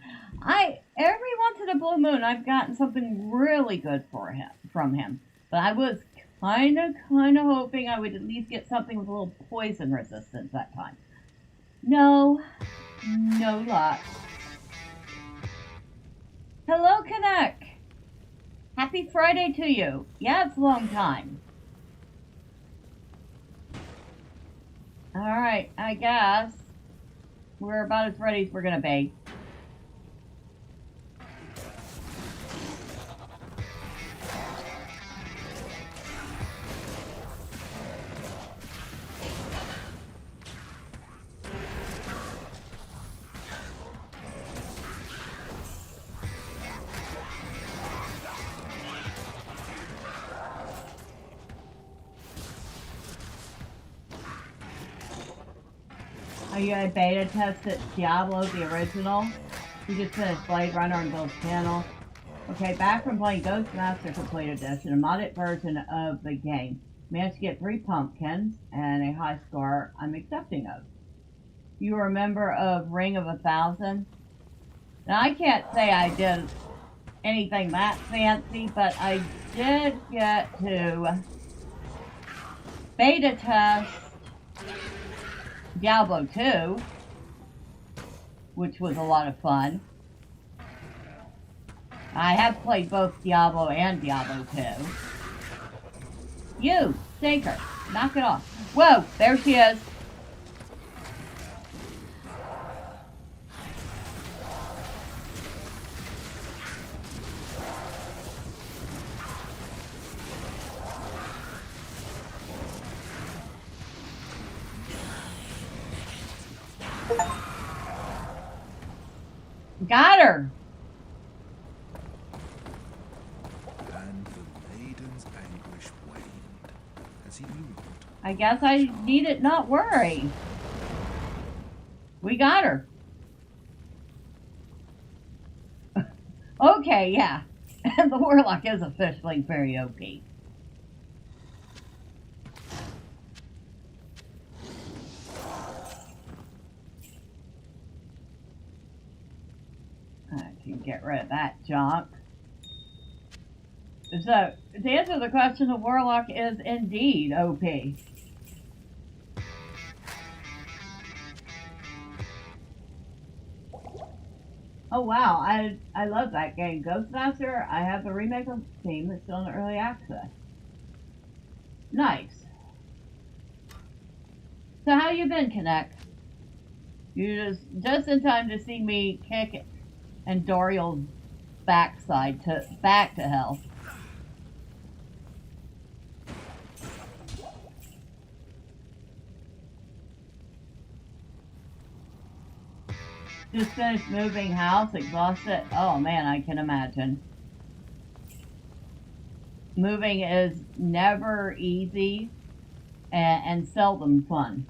Every once in a blue moon I've gotten something really good from him. But I was kinda hoping I would at least get something with a little poison resistance that time. No luck. Hello, Connect. Happy Friday to you. Yeah, it's a long time. Alright, I guess we're about as ready as we're gonna be. Are you a beta tested Diablo, the original? You just finished Blade Runner on Bill's channel. Okay, back from playing Ghost Master Complete Edition, a modded version of the game. Managed to get 3 pumpkins and a high score I'm accepting of. You are a member of Ring of 1,000? Now, I can't say I did anything that fancy, but I did get to beta test Diablo 2, which was a lot of fun. I have played both Diablo and Diablo 2. You, stinker, knock it off. Whoa, there she is. Got her. And the maiden's anguish waned as he knew not. I guess I needed not worry. We got her. Okay, yeah. And the Warlock is officially very OP. I can get rid of that junk. So, to answer the question, the Warlock is indeed OP. Oh wow, I love that game. Ghostmaster, I have the remake of the game that's still in early access. Nice. So how you been, Connect? You just in time to see me kick Andariel's backside back to hell. Just finished moving house, exhausted. Oh man, I can imagine. Moving is never easy and seldom fun.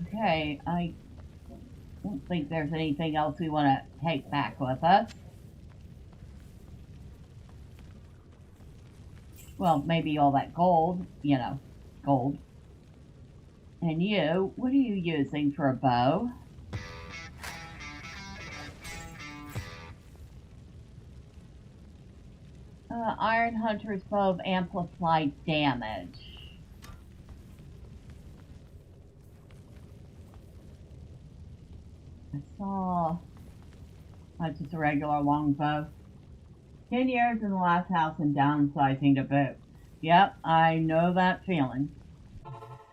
Okay, I don't think there's anything else we want to take back with us. Well, maybe all that gold, you know, gold. And you, what are you using for a bow? Iron Hunter's bow of amplified damage. I saw... That's just a regular longbow. 10 years in the last house and downsizing to boot. Yep, I know that feeling.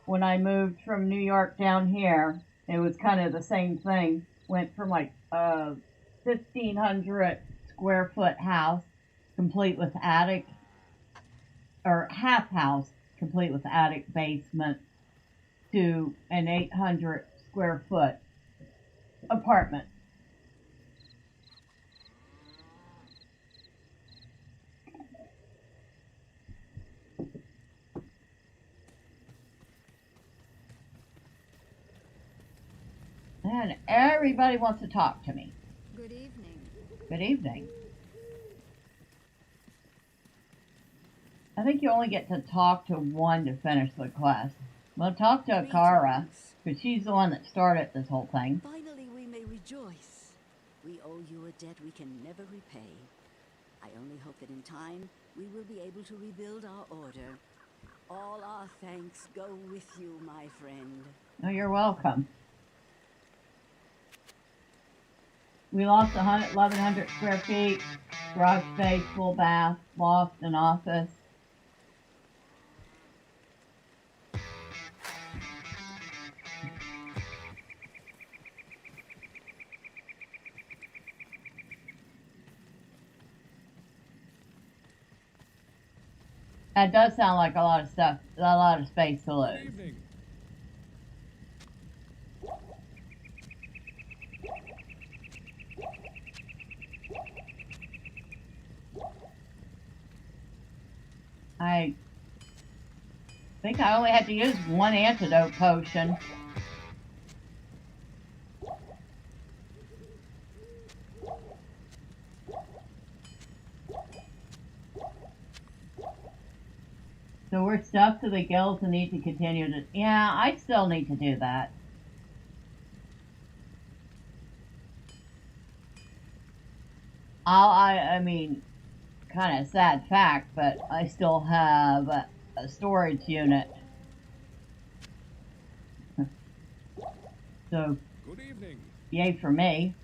When I moved from New York down here, it was kind of the same thing. Went from like a 1,500 square foot house, complete with attic, or half house, complete with attic, basement, to an 800 square foot apartment. And everybody wants to talk to me. Good evening. Good evening. I think you only get to talk to one to finish the quest. Well, talk to Akara, because she's the one that started this whole thing. Finally, we may rejoice. We owe you a debt we can never repay. I only hope that in time, we will be able to rebuild our order. All our thanks go with you, my friend. Oh, you're welcome. We lost 1,100 square feet, garage space, full bath, loft, and office. That does sound like a lot of stuff, a lot of space to lose. Good evening. I think I only had to use one antidote potion. So we're stuck to the gills and need to continue to... Yeah, I still need to do that. I mean, kind of sad fact, but I still have a storage unit. So, Good evening. yay for me.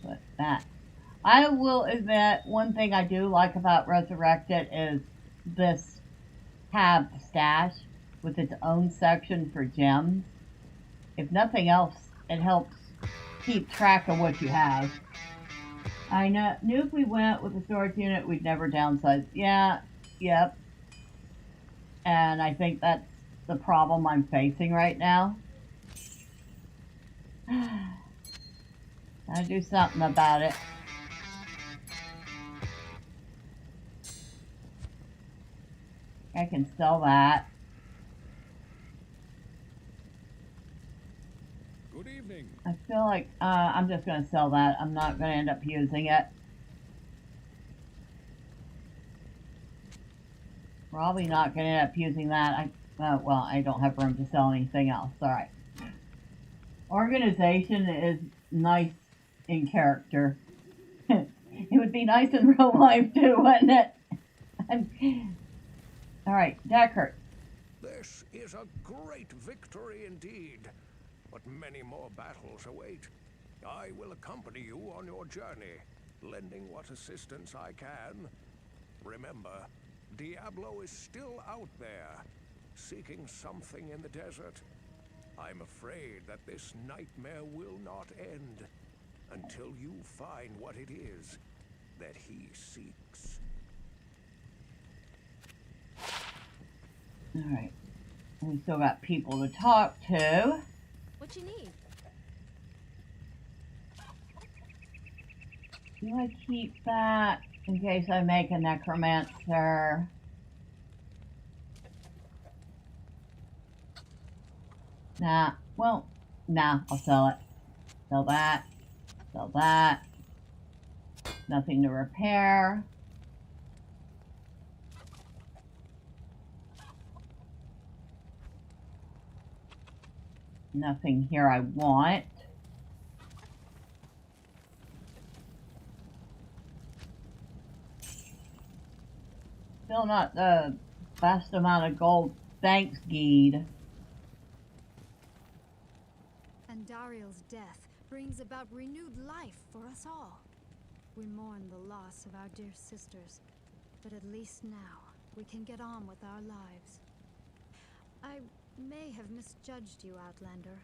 Put that. I will admit, one thing I do like about Resurrected is this tab stash with its own section for gems. If nothing else, it helps keep track of what you have. I knew if we went with a storage unit, we'd never downsize. Yeah, yep. And I think that's the problem I'm facing right now. Gotta do something about it. I can sell that. Good evening. I feel like I'm just going to sell that. I'm not going to end up using it. Probably not going to end up using that. Well, I don't have room to sell anything else. All right. Organization is nice in character. It would be nice in real life too, wouldn't it? All right, Deckard. This is a great victory indeed, but many more battles await. I will accompany you on your journey, lending what assistance I can. Remember, Diablo is still out there, seeking something in the desert. I'm afraid that this nightmare will not end until you find what it is that he seeks. All right. We still got people to talk to. What you need? Do I keep that in case I make a necromancer? Nah. Well, nah, I'll sell it. Sell that. Sell that. Nothing to repair. Nothing here I want. Still not the best amount of gold. Thanks, Geed. Andariel's death brings about renewed life for us all. We mourn the loss of our dear sisters, but at least now we can get on with our lives. I may have misjudged you, Outlander.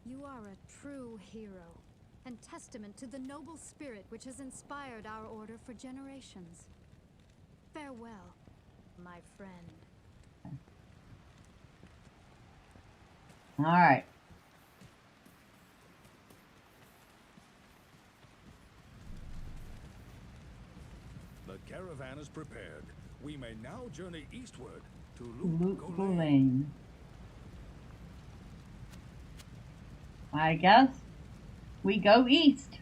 You are a true hero, and testament to the noble spirit which has inspired our order for generations. Farewell, my friend. Alright. The caravan is prepared. We may now journey eastward to Loot Loot Gulane. I guess we go east.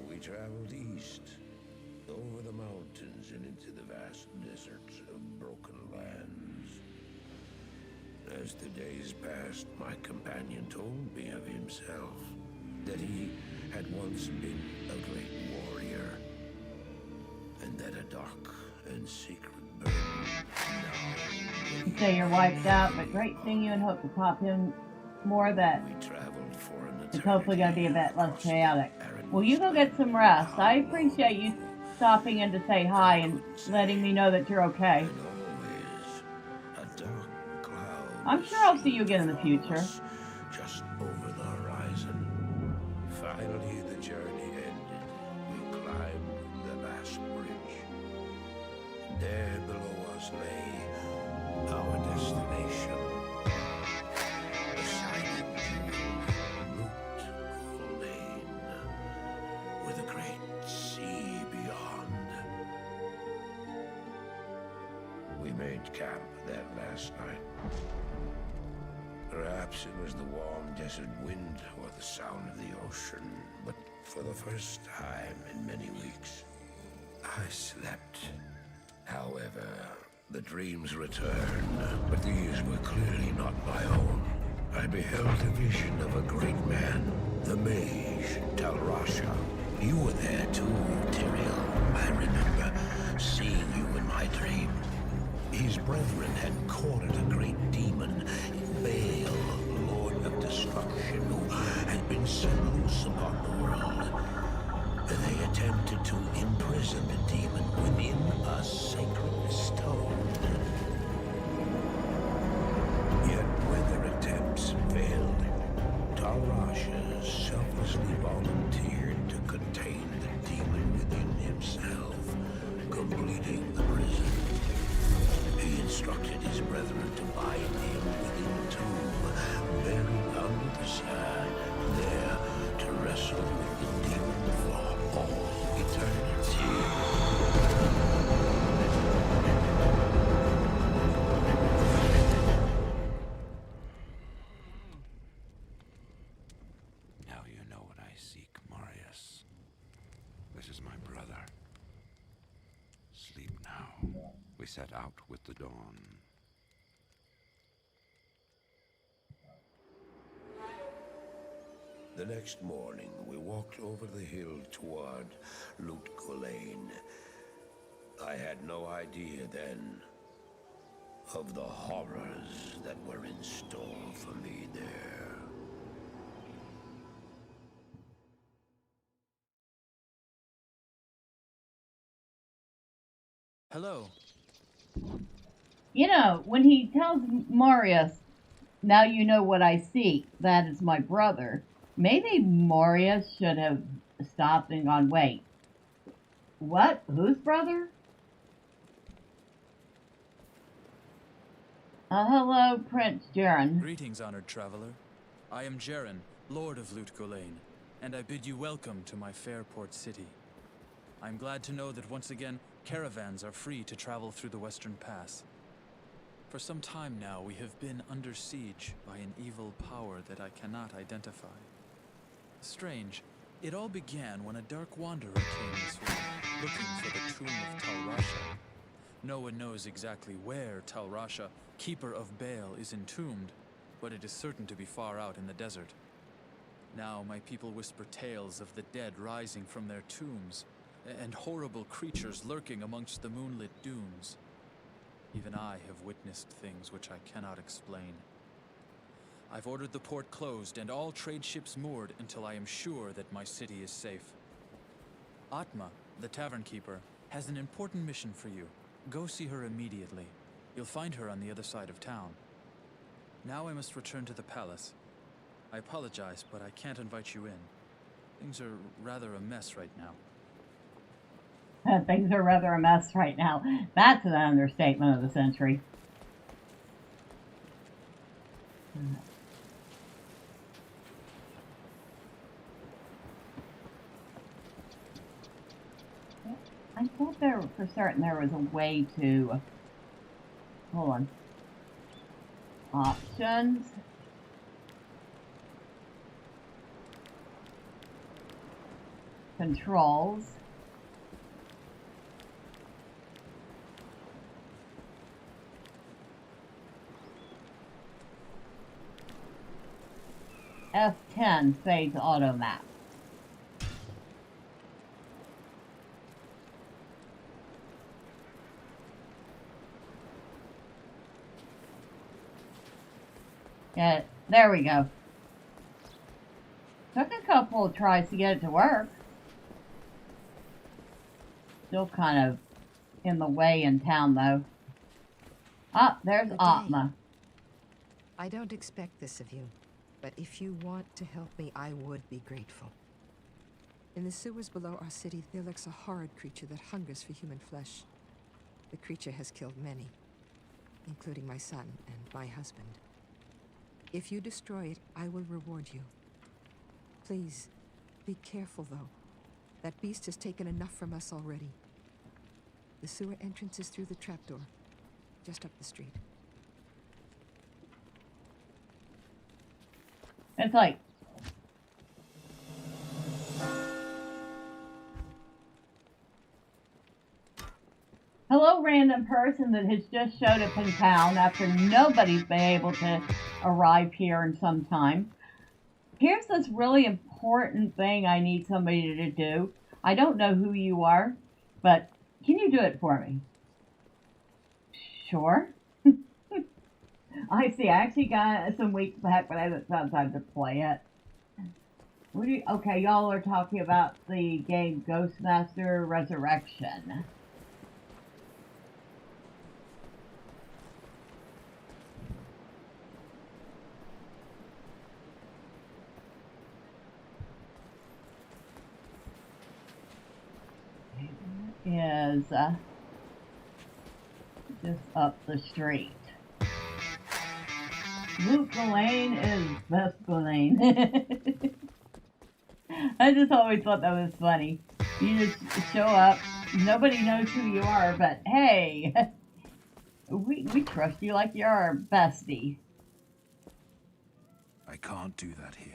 We traveled east, over the mountains and into the vast deserts of broken lands. As the days passed, my companion told me of himself, that he had once been a great warrior, and that a dark and secret burden now... You say you're wiped out, but great seeing you and hope to pop in more of that. We traveled for an It's hopefully going to be a bit less chaotic. Well, you go get some rest. I appreciate you stopping in to say hi and letting me know that you're okay. I'm sure I'll see you again in the future. Just over the horizon. Finally, the journey ended. We climbed the last bridge. There below us lay our destination. The silent Loot Gulane, with a great sea beyond. We made camp that last night. Perhaps it was the warm desert wind or the sound of the ocean, but for the first time in many weeks, I slept. However, the dreams returned, but these were clearly not my own. I beheld a vision of a great man, the mage Talrasha. You were there too, Tyrael. I remember seeing you in my dream. His brethren had cornered a great demon, Baal, Lord of Destruction, who had been set loose upon the world. They attempted to imprison the demon within a sacred stone. Yet when their attempts failed, Talrasha selflessly volunteered to contain the demon within himself, completing the prison. He instructed his brethren to bind him within a tomb, buried under the sand, there to wrestle with the demon for all eternity. Now you know what I seek, Marius. This is my brother. Sleep now. We set out with the dawn. The next morning, we walked over the hill toward Loot Gulane. I had no idea then of the horrors that were in store for me there. Hello. You know, when he tells Marius, now you know what I seek, that is my brother, maybe Marius should have stopped and gone, wait, what? Whose brother? Hello, Prince Jaren. Greetings, honored traveler. I am Jaren, Lord of Loot Gulane, and I bid you welcome to my fair port city. I'm glad to know that once again, caravans are free to travel through the Western Pass. For some time now, we have been under siege by an evil power that I cannot identify. Strange, it all began when a dark wanderer came this way, looking for the tomb of Talrasha. No one knows exactly where Talrasha, keeper of Baal, is entombed, but it is certain to be far out in the desert. Now my people whisper tales of the dead rising from their tombs, and horrible creatures lurking amongst the moonlit dunes. Even I have witnessed things which I cannot explain. I've ordered the port closed and all trade ships moored until I am sure that my city is safe. Atma, the tavern keeper, has an important mission for you. Go see her immediately. You'll find her on the other side of town. Now I must return to the palace. I apologize, but I can't invite you in. Things are rather a mess right now. Things are rather a mess right now. That's an understatement of the century. I thought there, for certain, there was a way to... Hold on. Options. Controls. F10 fades auto map. Yeah, there we go. Took a couple of tries to get it to work. Still kind of in the way in town, though. Ah, there's Atma. I don't expect this of you, but if you want to help me, I would be grateful. In the sewers below our city, there lurks a horrid creature that hungers for human flesh. The creature has killed many, including my son and my husband. If you destroy it, I will reward you. Please, be careful, though. That beast has taken enough from us already. The sewer entrance is through the trapdoor, just up the street. It's like... Hello, random person that has just showed up in town after nobody's been able to arrive here in some time. Here's this really important thing I need somebody to do. I don't know who you are, but can you do it for me? Sure. I see. I actually got it some weeks back, but I haven't found time to play it. Okay, y'all are talking about the game Ghostmaster Resurrection. Is just up the street. Luke Ghislaine is best Ghislaine. I just always thought that was funny. You just show up, nobody knows who you are, but hey, we trust you like you're our bestie. I can't do that here.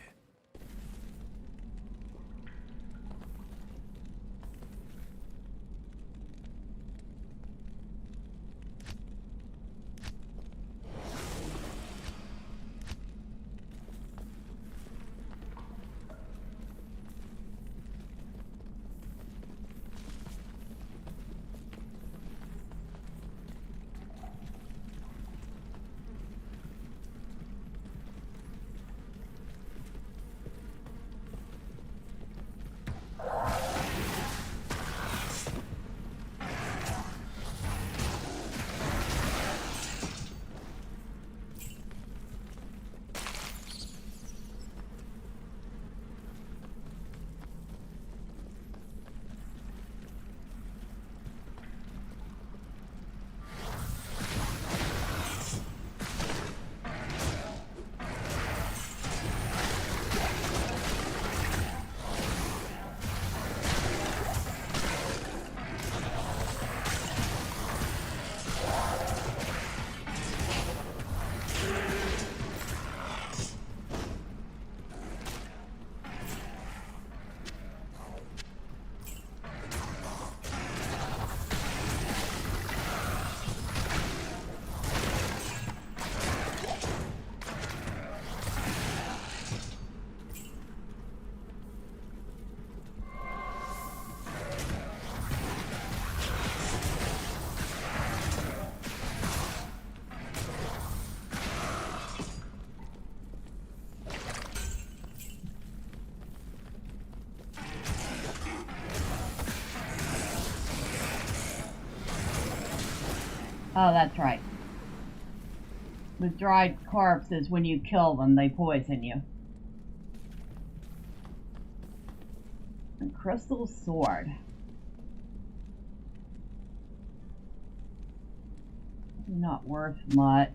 Oh, that's right. With dried corpses, when you kill them, they poison you. A crystal sword. Not worth much.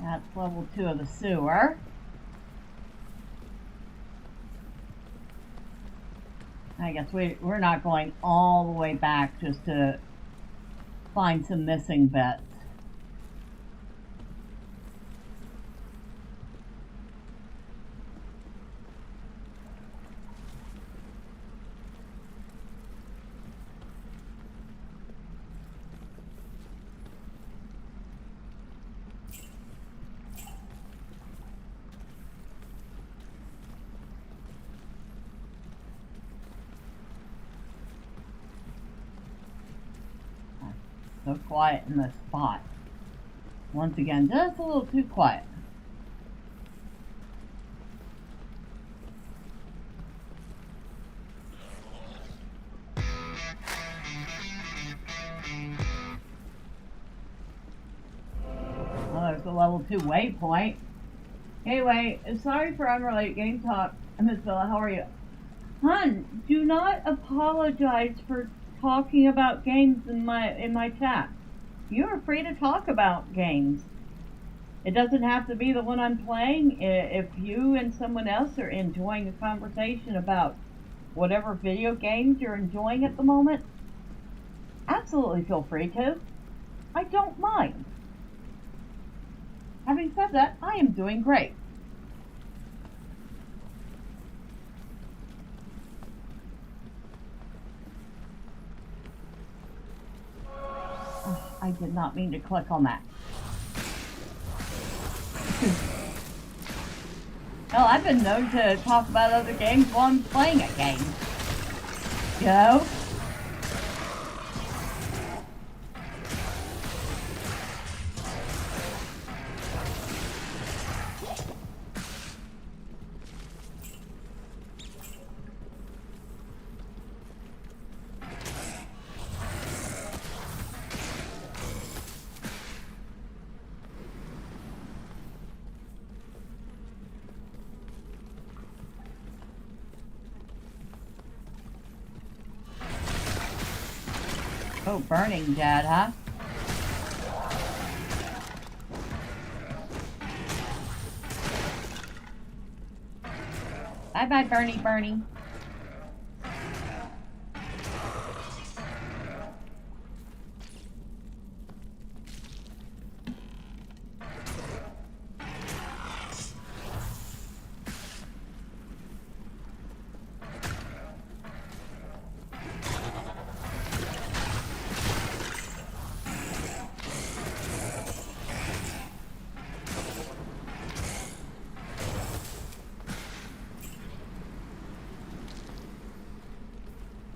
That's level 2 of the sewer. I guess we're not going all the way back just to find some missing bits. So quiet in this spot. Once again, just a little too quiet. Oh, there's a level 2 waypoint. Anyway, sorry for unrelated game talk. Miss Bella, how are you? Hun, do not apologize for talking about games in my chat. You are free to talk about games. It doesn't have to be the one I'm playing. If you and someone else are enjoying a conversation about whatever video games you're enjoying at the moment, absolutely feel free to. I don't mind. Having said that, I am doing great. I did not mean to click on that. Well, I've been known to talk about other games while I'm playing a game. You know? Oh, burning dead, huh? Bye-bye, Bernie.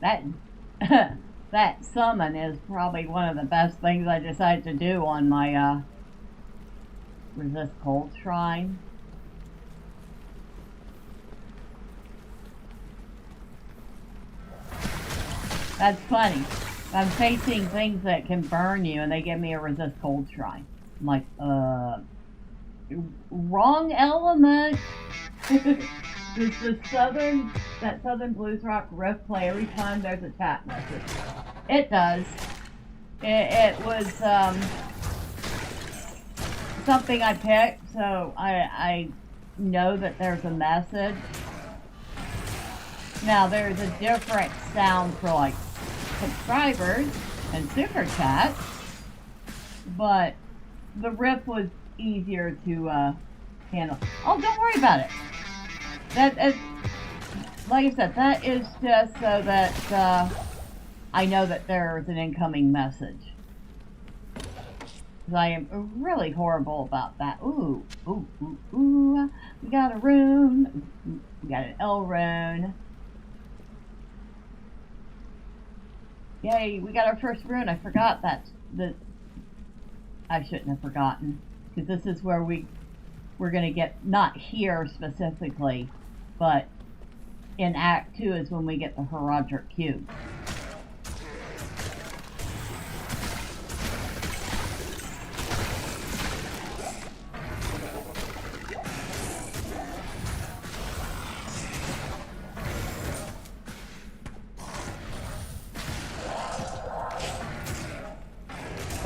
That that summon is probably one of the best things I decided to do on my resist cold shrine. That's funny. I'm facing things that can burn you and they give me a resist cold shrine. I'm like, wrong element. Does that Southern Blues Rock riff play every time there's a chat message? It does. It was something I picked, so I know that there's a message. Now there's a different sound for like subscribers and super chats, but the riff was easier to handle. Oh, don't worry about it. That is, like I said, that is just so that I know that there's an incoming message. Because I am really horrible about that. Ooh, ooh, ooh, ooh. We got a rune. We got an L rune. Yay, we got our first rune. I forgot that. I shouldn't have forgotten. Because this is where we're going to get, not here specifically, but in Act 2 is when we get the Heraldric Cube.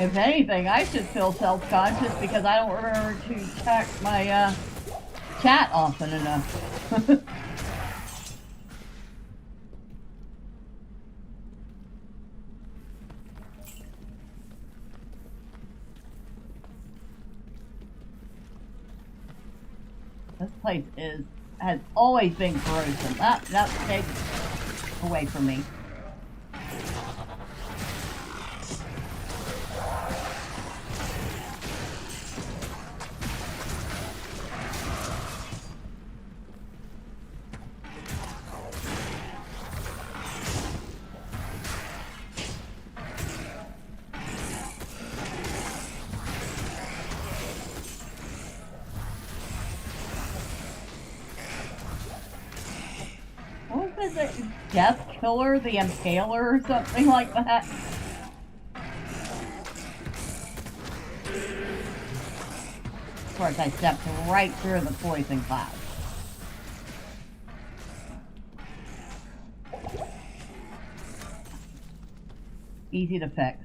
If anything, I should feel self-conscious because I don't remember to check my chat often enough. This place has always been gruesome. That stayed away from me. Is it Death Killer, the Impaler, or something like that? Of course, I stepped right through the poison cloud. Easy to fix.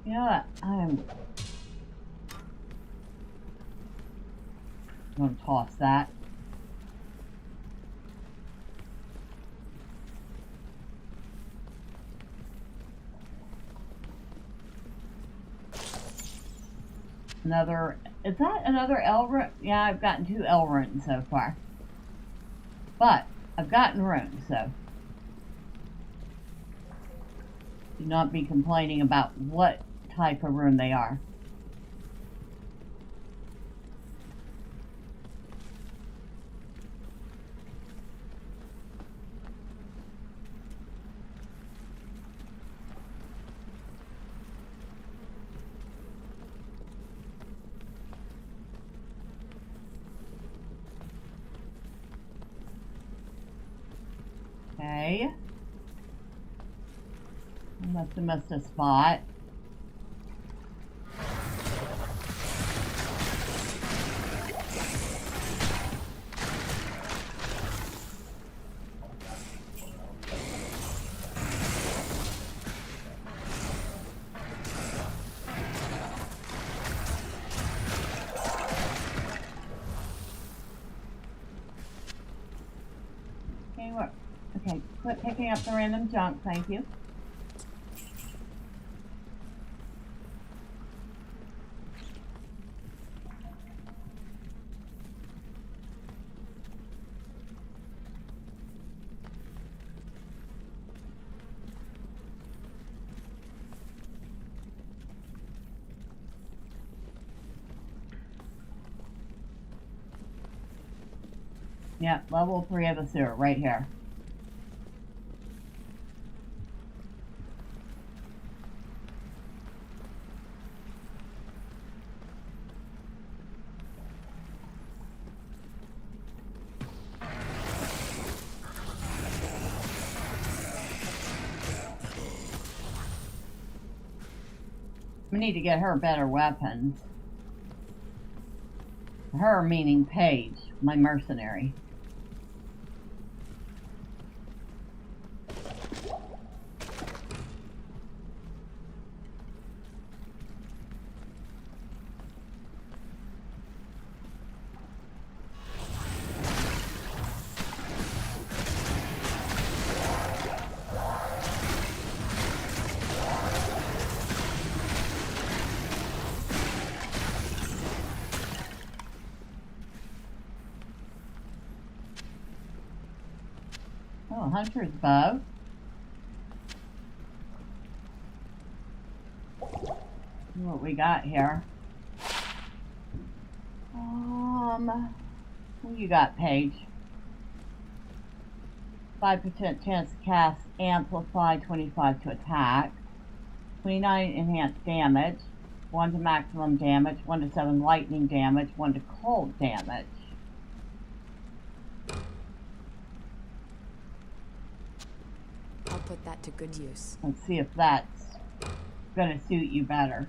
You know what? I'm going to toss that. Is that another L rune? Yeah, I've gotten 2 L runes so far. But, I've gotten runes, so. Do not be complaining about what type of rune they are. Okay. I must have missed a spot. Okay, quit picking up the random junk, thank you. Yep, level 3 of the sewer, right here. We need to get her better weapons. Her meaning Paige, my mercenary. Oh, hunter's bow. See what we got here. What you got, Paige? 5% chance to cast Amplify, 25 to attack, 29 enhanced damage, 1 to maximum damage, 1 to 7 lightning damage, 1 to cold damage. I'll put that to good use. Let's see if that's gonna suit you better.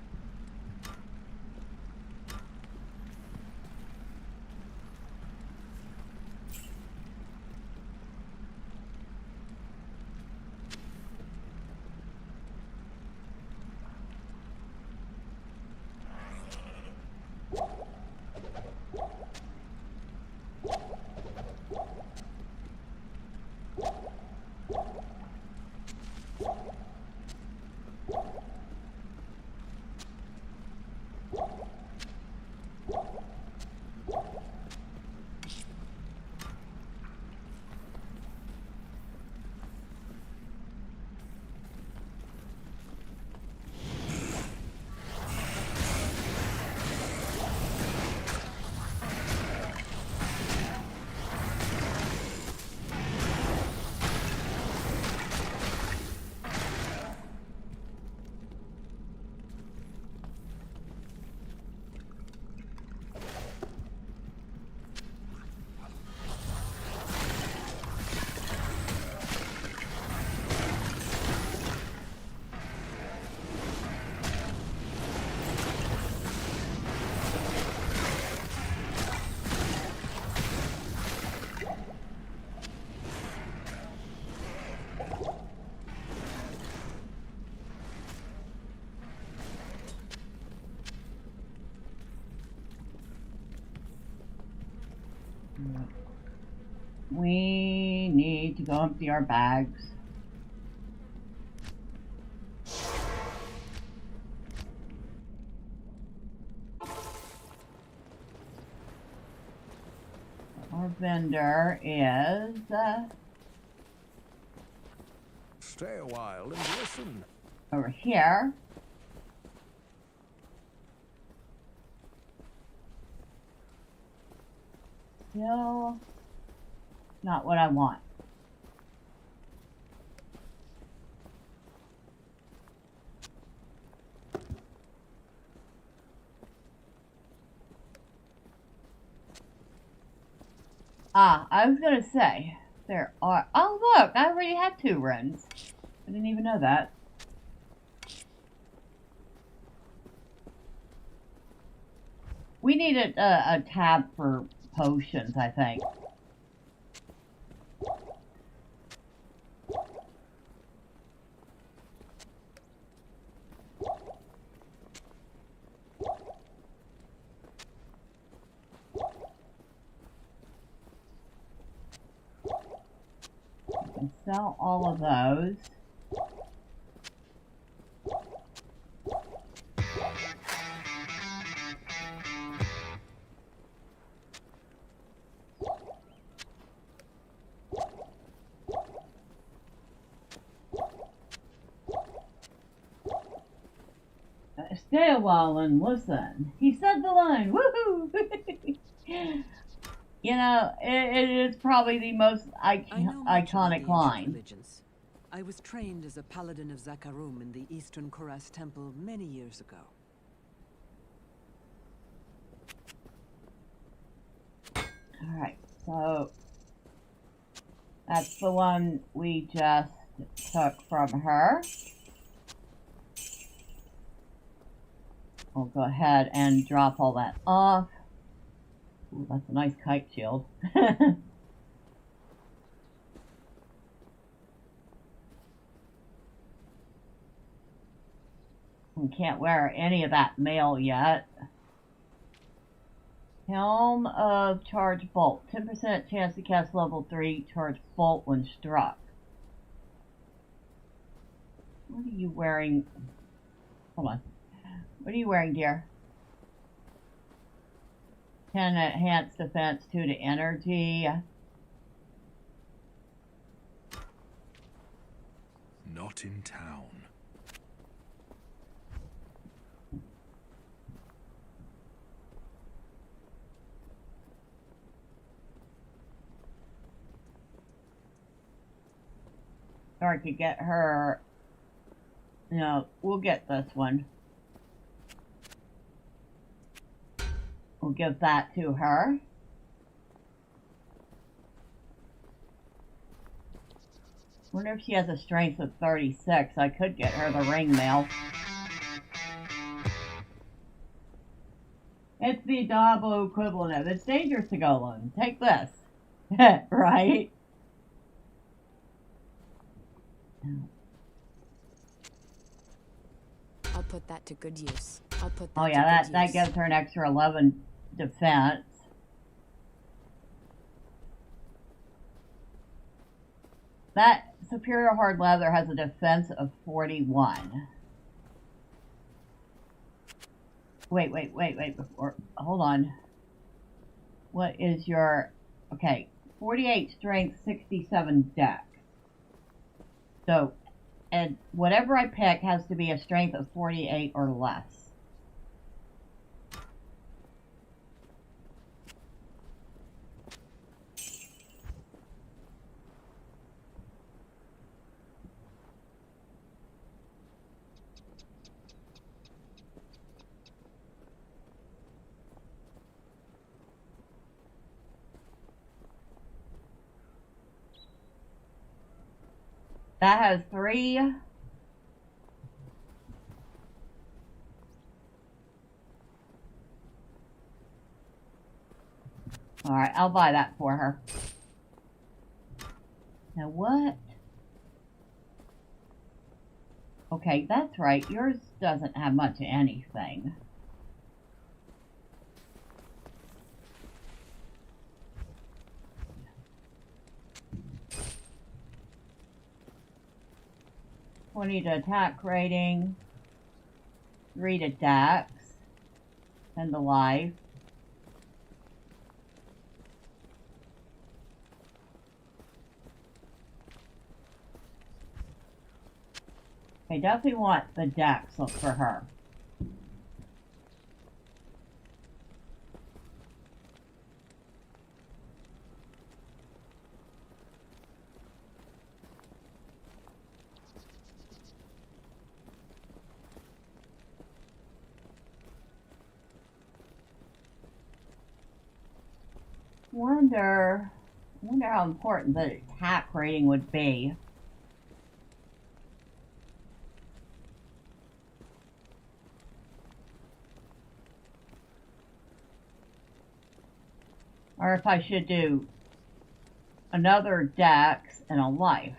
We need to go empty our bags. Our vendor is... Stay a while and listen. over here. Still not what I want. Ah, I was gonna say, there are... Oh, look! I already have 2 runes. I didn't even know that. We needed a tab for potions, I think. Sell all of those. Stay a while and listen. He said the line. Woohoo! You know, it is probably the most I know much about the iconic ancient line. religions. I was trained as a paladin of Zakarum in the Eastern Koras Temple many years ago. Alright, so that's the one we just took from her. We'll go ahead and drop all that off. Ooh, that's a nice kite shield. We can't wear any of that mail yet. Helm of Charge Bolt. 10% chance to cast level 3 Charge Bolt when struck. What are you wearing? Hold on. What are you wearing, dear? 10 enhanced defense, 2 to energy. Not in town. Or I could get her. No, we'll get this one. We'll give that to her. Wonder if she has a strength of 36. I could get her the ring mail. It's the Diablo equivalent of it's dangerous to go alone. Take this. Right? I'll put that to good use. I'll put that Oh yeah, to good that use. gives her an extra 11 defense. That superior hard leather has a defense of 41. Wait. Hold on. What is your... Okay, 48 strength, 67 deck. So, and whatever I pick has to be a strength of 48 or less. That has 3. Alright, I'll buy that for her. Now what? Okay, that's right. Yours doesn't have much of anything. $20 to attack rating, 3 to dex, 10 to life. I definitely want the dex for her. Wonder how important the attack rating would be. Or if I should do another dex and a life.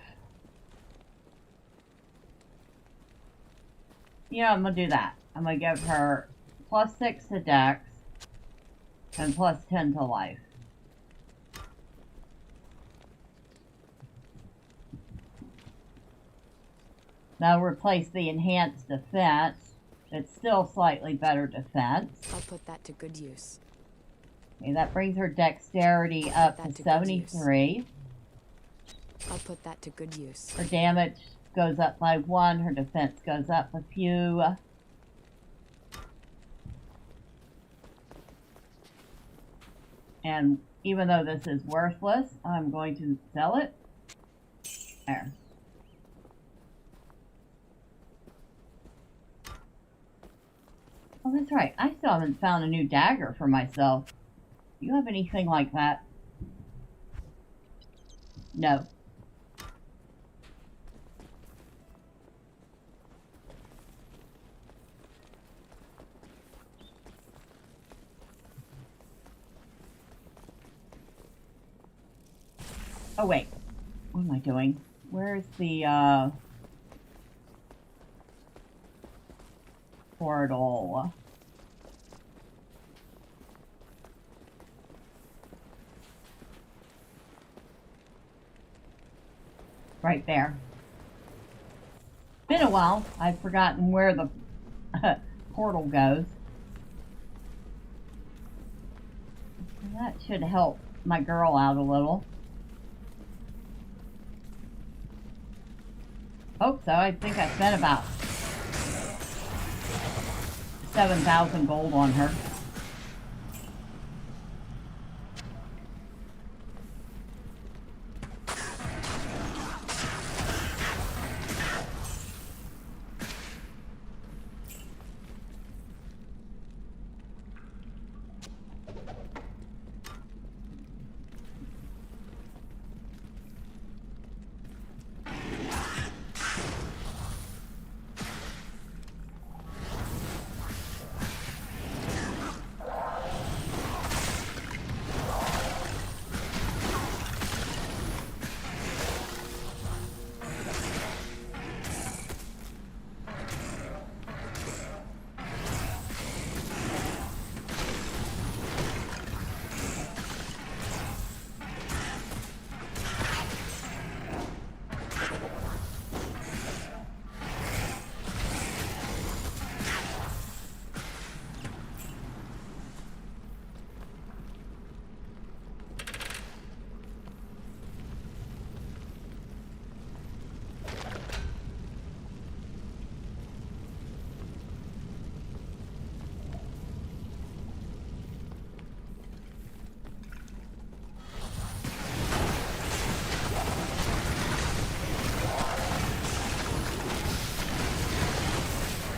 Yeah, I'm gonna do that. I'm gonna give her +6 to dex and +10 to life. Now replace the enhanced defense. It's still slightly better defense. I'll put that to good use. Okay, that brings her dexterity up to 73. I'll put that to good use. Her damage goes up by 1. Her defense goes up a few. And even though this is worthless, I'm going to sell it. There. Oh, that's right. I still haven't found a new dagger for myself. Do you have anything like that? No. Oh, wait. What am I doing? Where's the, portal? Right there. Been a while. I've forgotten where the portal goes. That should help my girl out a little. Hope so. I think I spent about 7,000 gold on her.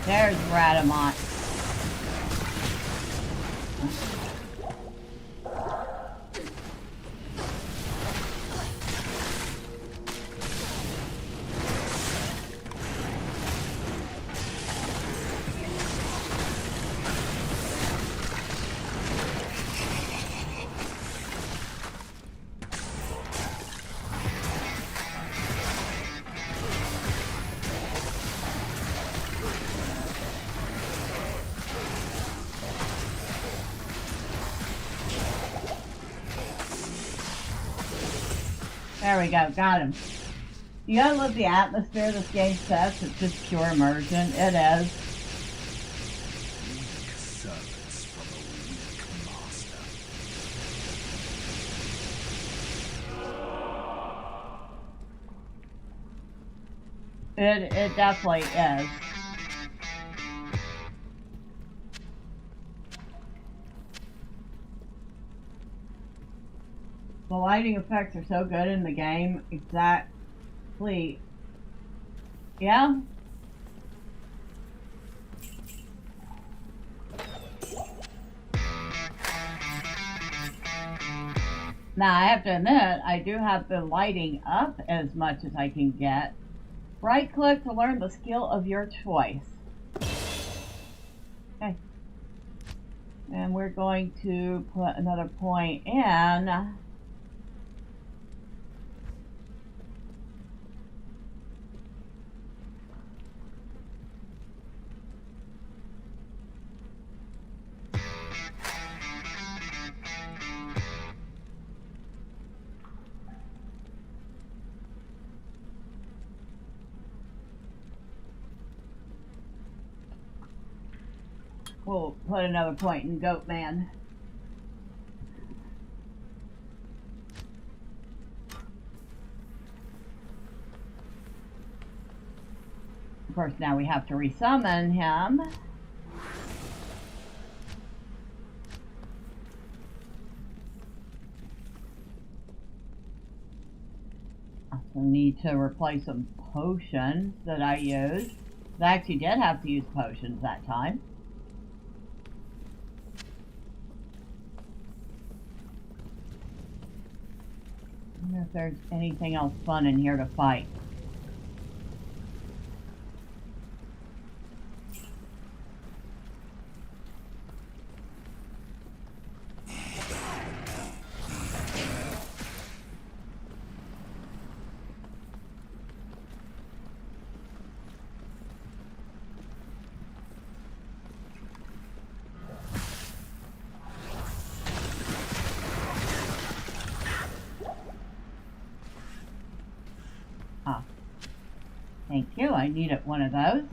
There's Radamont. There we go, got him. You gotta love the atmosphere this game sets. It's just pure immersion. It is. Servants from a weak master. It definitely is. The lighting effects are so good in the game. Exactly. Yeah. Now, I have to admit, I do have the lighting up as much as I can get. Right-click to learn the skill of your choice. Okay. And we're going to put another point in. We'll put another point in Goatman. Of course, now we have to resummon him. I need to replace some potions that I used. I actually did have to use potions that time. I wonder if there's anything else fun in here to fight. Thank you, I needed one of those.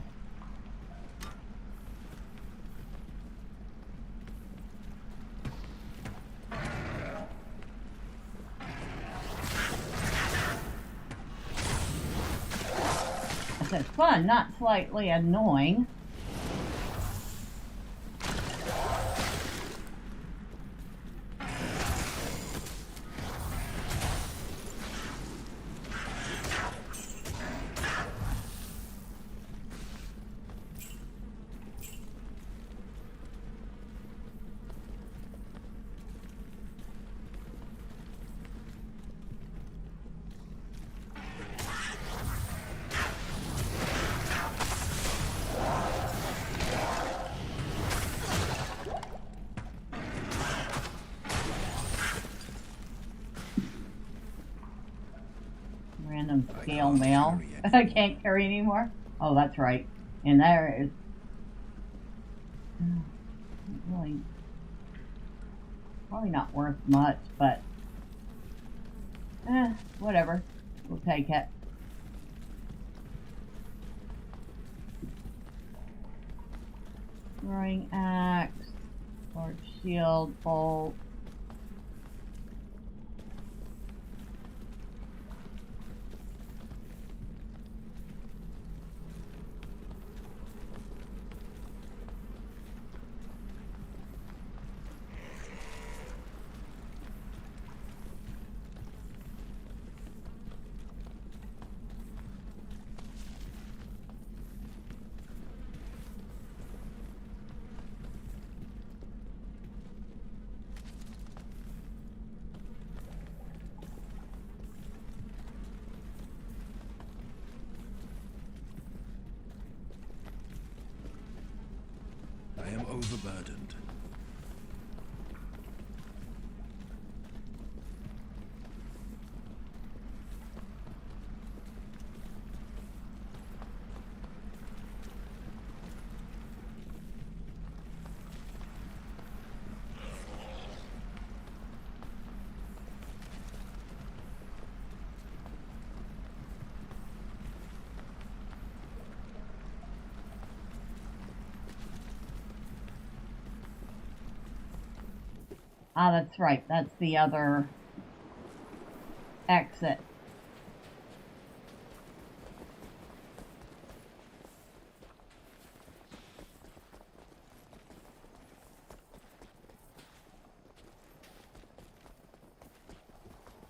I said fun, not slightly annoying. Random scale mail. I can't carry anymore. Oh, that's right. And there is really probably not worth much, but whatever. We'll take it. Throwing axe, large shield, bolt. I am overburdened. Ah, that's right. That's the other exit.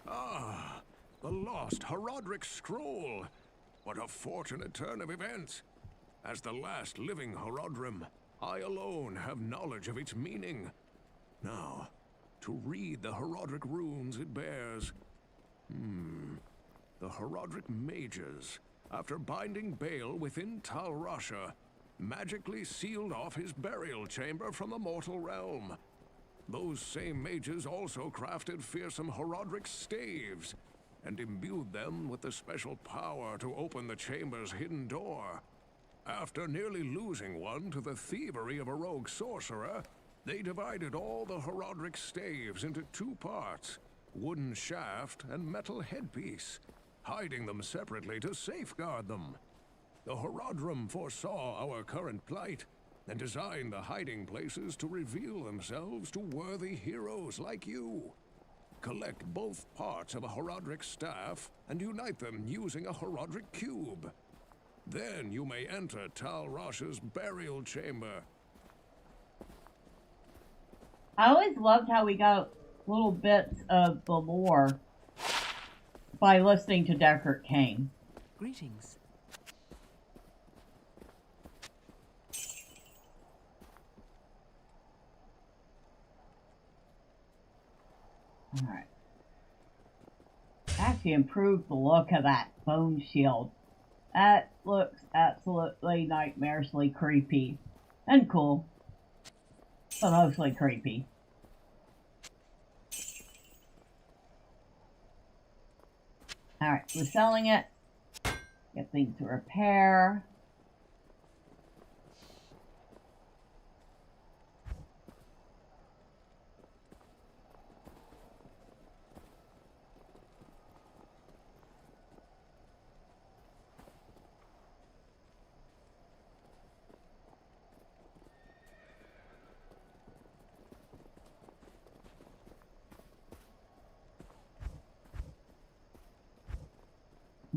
Ah, the lost Horodric scroll. What a fortunate turn of events. As the last living Horodrim, I alone have knowledge of its meaning. Now, to read the Horodric runes it bears. The Horodric mages, after binding Baal within Tal Rasha, magically sealed off his burial chamber from the mortal realm. Those same mages also crafted fearsome Horodric staves, and imbued them with the special power to open the chamber's hidden door. After nearly losing one to the thievery of a rogue sorcerer, they divided all the Horodric staves into two parts, wooden shaft and metal headpiece, hiding them separately to safeguard them. The Horodrim foresaw our current plight, and designed the hiding places to reveal themselves to worthy heroes like you. Collect both parts of a Horodric staff, and unite them using a Horodric cube. Then you may enter Tal Rasha's burial chamber. I always loved how we got little bits of the lore by listening to Deckard Cain. Greetings. Alright. Actually improved the look of that bone shield. That looks absolutely nightmarishly creepy. And cool. But mostly creepy. Alright, we're selling it. Get things to repair.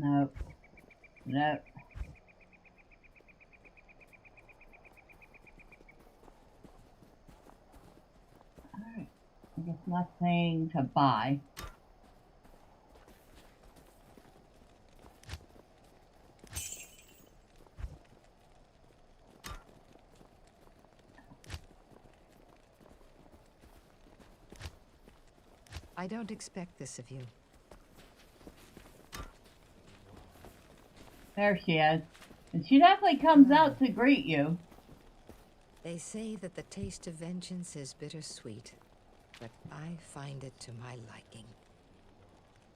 Nope. Nope. Alright. I guess nothing to buy. I don't expect this of you. There she is. And she definitely comes out to greet you. They say that the taste of vengeance is bittersweet, but I find it to my liking.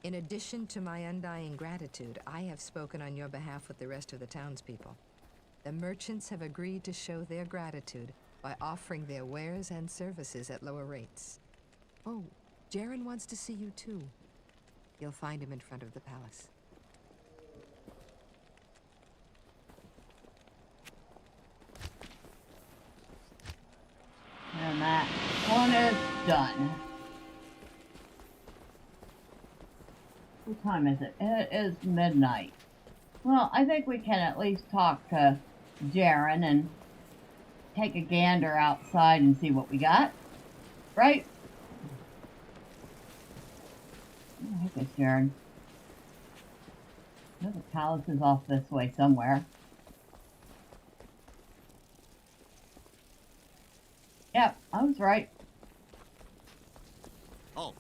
In addition to my undying gratitude, I have spoken on your behalf with the rest of the townspeople. The merchants have agreed to show their gratitude by offering their wares and services at lower rates. Oh, Jaren wants to see you too. You'll find him in front of the palace. And that one is done. What time is it? It is midnight. Well, I think we can at least talk to Jaren and take a gander outside and see what we got. Right? I think it's Jaren. The palace is off this way somewhere. Yep, I was right. Halt.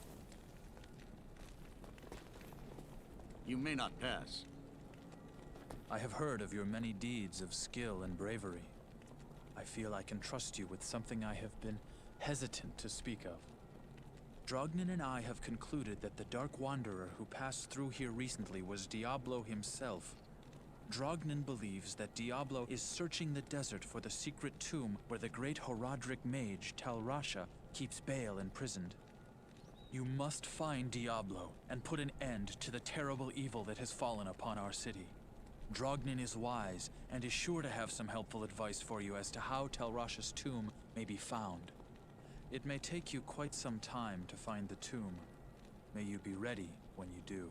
You may not pass. I have heard of your many deeds of skill and bravery. I feel I can trust you with something I have been hesitant to speak of. Drognin and I have concluded that the Dark Wanderer who passed through here recently was Diablo himself. Drognin believes that Diablo is searching the desert for the secret tomb where the great Horadric mage Tal Rasha keeps Baal imprisoned. You must find Diablo and put an end to the terrible evil that has fallen upon our city. Drognin is wise and is sure to have some helpful advice for you as to how Tal Rasha's tomb may be found. It may take you quite some time to find the tomb. May you be ready when you do.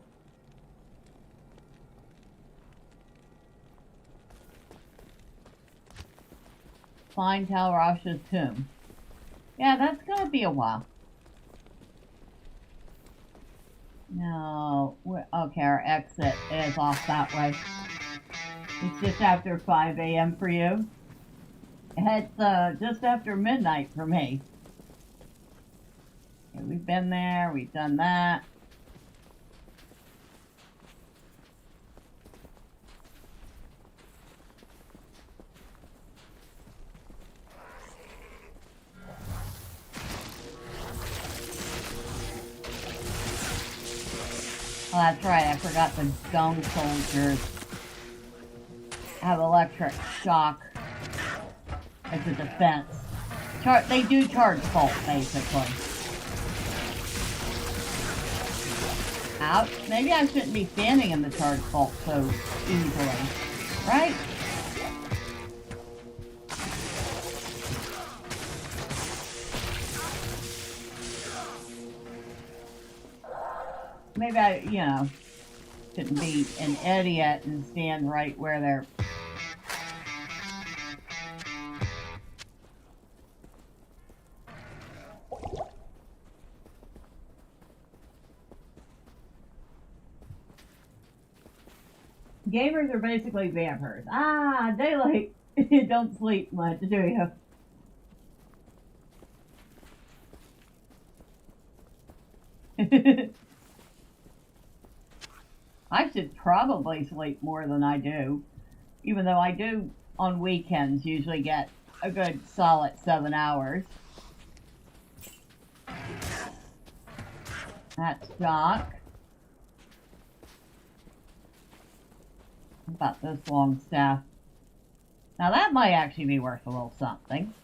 Find Tal Rasha's tomb. Yeah, that's gonna be a while. No, okay, our exit is off that way. It's just after 5 a.m. for you. It's just after midnight for me. Okay, we've been there, we've done that. Oh, that's right, I forgot the dung soldiers have electric shock as a defense. They do charge bolt, basically. Ouch. Maybe I shouldn't be standing in the charge bolt so easily. Right? Maybe I, shouldn't be an idiot and stand right where they're... Gamers are basically vampires. Ah, daylight. You don't sleep much, do you? I should probably sleep more than I do, even though I do on weekends usually get a good solid 7 hours. That's Doc. What about this long staff? Now that might actually be worth a little something.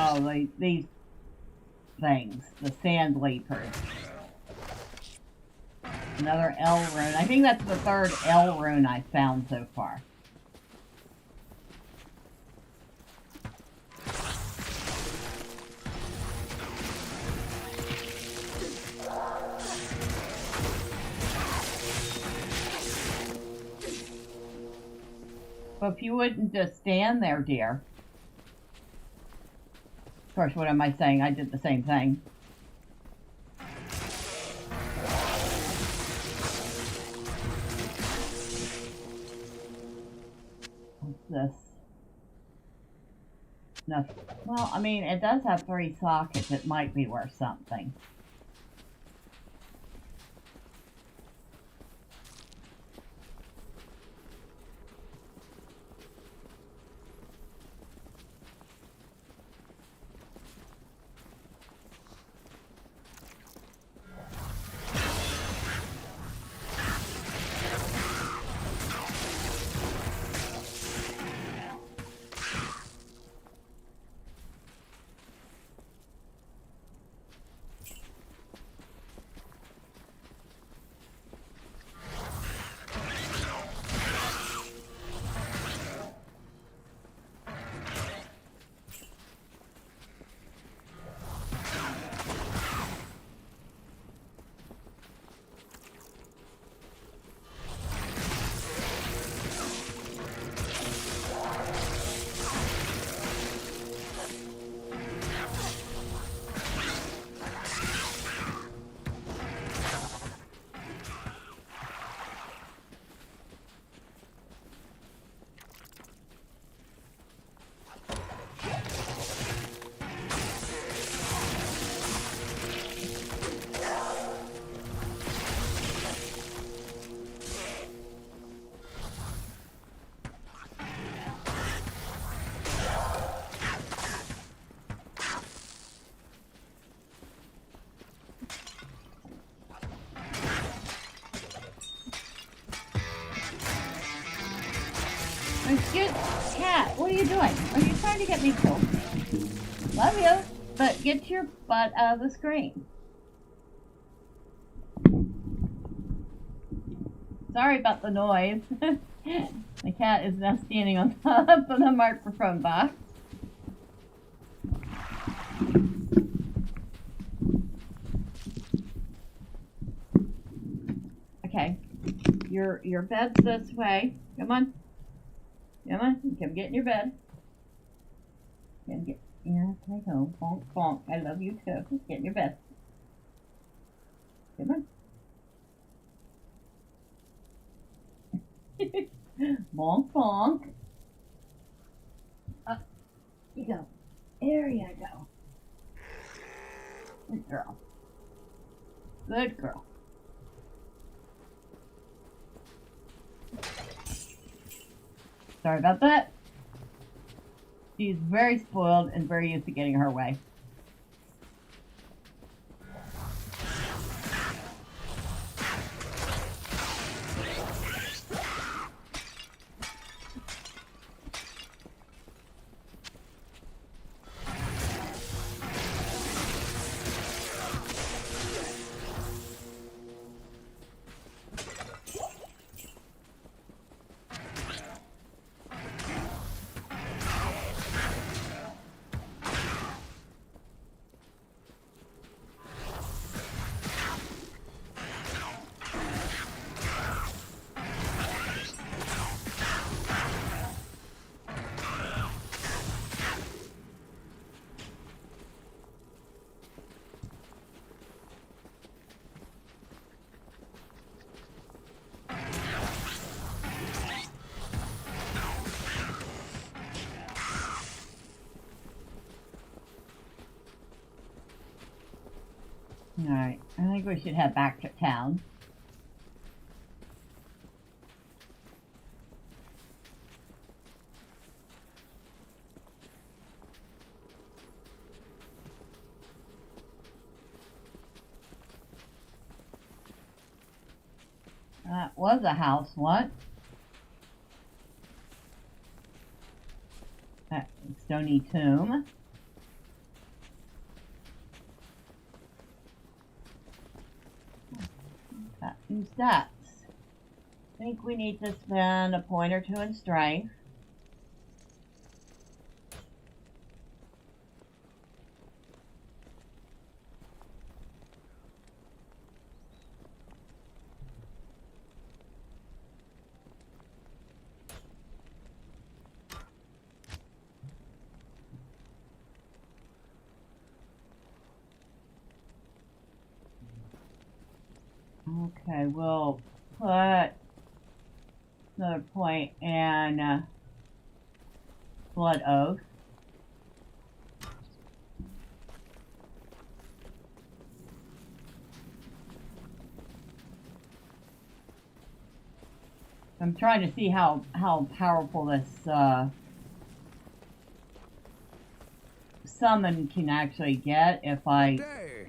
Oh, these things, the sand leapers. Another L rune. I think that's the third L rune I found so far. Well, if you wouldn't just stand there, dear. Of course, what am I saying? I did the same thing. What's this? No. Well, I mean, it does have 3 sockets. It might be worth something. Excuse, cat, what are you doing? Are you trying to get me killed? Love you, but get your butt out of the screen. Sorry about the noise. The cat is now standing on top of the microphone box. Okay, your bed's this way. Come on. Come on, come get in your bed. Come get, yeah, I know. Bonk, bonk. I love you too. Get in your bed. Come on. Bonk, bonk. Up you go. There you go. Good girl. Good girl. Sorry about that. She's very spoiled and very used to getting her way. Alright, I think we should head back to town. That was a house once. That stony tomb. Got new stats. I think we need to spend a point or two in strength. Okay, we'll put another point in Blood Oath. I'm trying to see how powerful this summon can actually get if I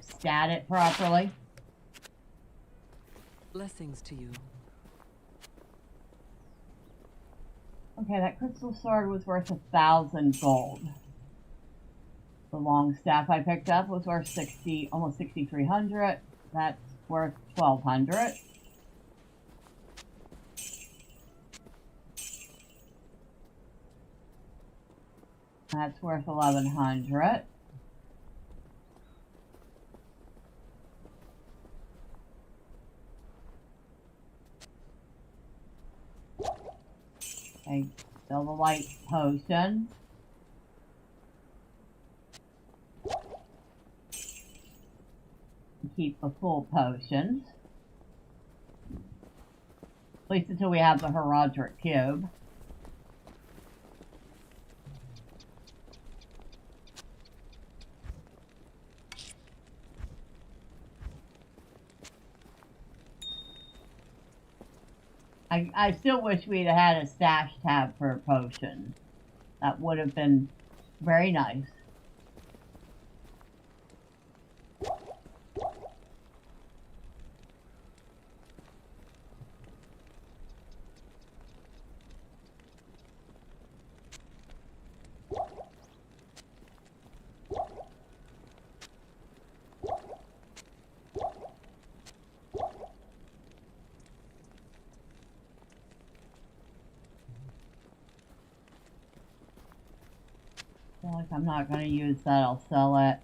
stat it properly. Blessings to you. Okay, that crystal sword was worth 1,000 gold. The long staff I picked up was worth almost 6,300. That's worth 1,200. That's worth 1,100. Okay, still the light potion. Keep the full potions. At least until we have the Heraldric Cube. I still wish we'd have had a stash tab for potions. That would have been very nice. Like I'm not going to use that, I'll sell it.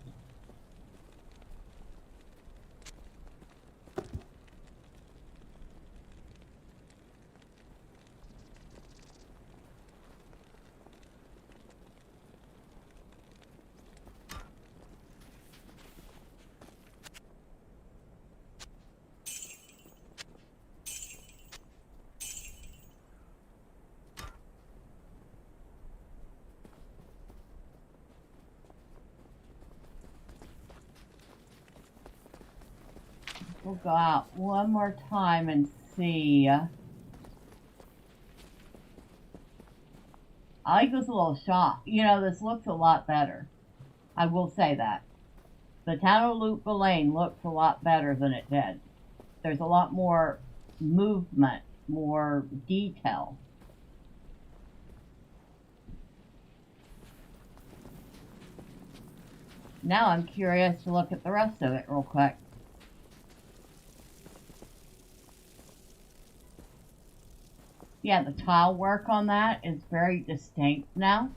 We'll go out one more time and see. I like this little shop. You know, this looks a lot better. I will say that. The town of Loup Villain looks a lot better than it did. There's a lot more movement, more detail. Now I'm curious to look at the rest of it real quick. Yeah, the tile work on that is very distinct now.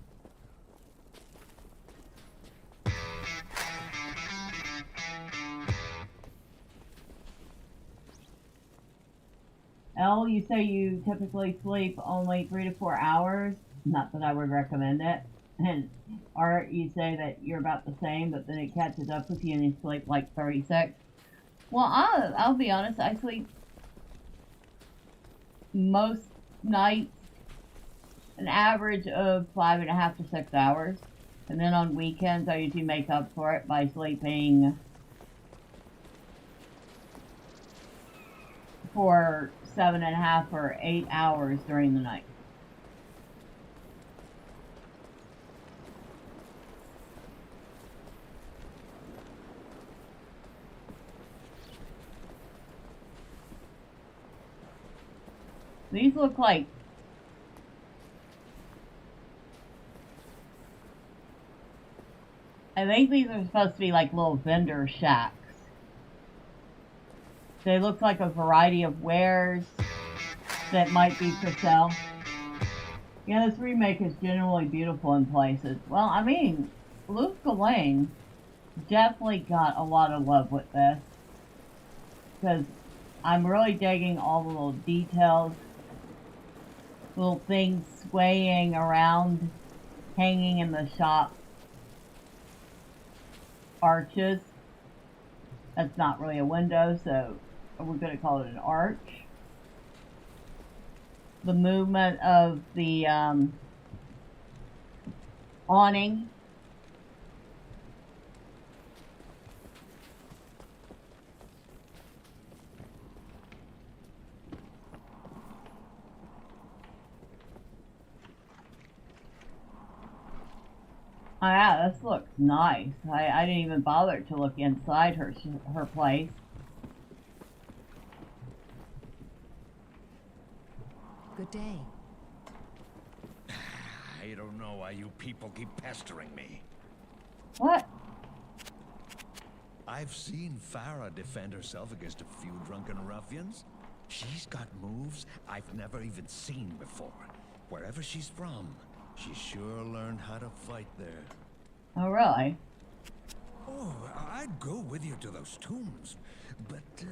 Elle, you say you typically sleep only 3 to 4 hours. Not that I would recommend it. And Art, you say that you're about the same, but then it catches up with you and you sleep like 36. Well, I'll be honest, I sleep most nights an average of 5.5 to 6 hours, and then on weekends I usually make up for it by sleeping for 7.5 or 8 hours during the night. These look like I think these are supposed to be like little vendor shacks. They look like a variety of wares that might be for sale. Yeah, this remake is generally beautiful in places. Well, I mean, Luke Gawain definitely got a lot of love with this. Because I'm really digging all the little details. Little things swaying around, hanging in the shop arches. That's not really a window, so we're going to call it an arch. The movement of the awning. Oh yeah, this looks nice. I didn't even bother to look inside her place. Good day. I don't know why you people keep pestering me. What? I've seen Farah defend herself against a few drunken ruffians. She's got moves I've never even seen before. Wherever she's from, she sure learned how to fight there. Oh, really? Oh, I'd go with you to those tombs, but,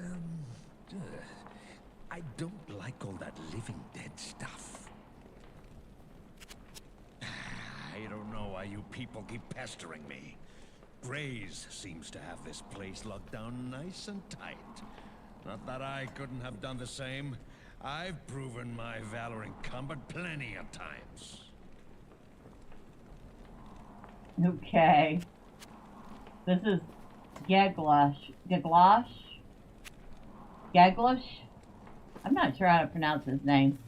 I don't like all that living dead stuff. I don't know why you people keep pestering me. Grays seems to have this place locked down nice and tight. Not that I couldn't have done the same. I've proven my valor in combat plenty of times. Okay. This is Gaglush. Gaglush? I'm not sure how to pronounce his name.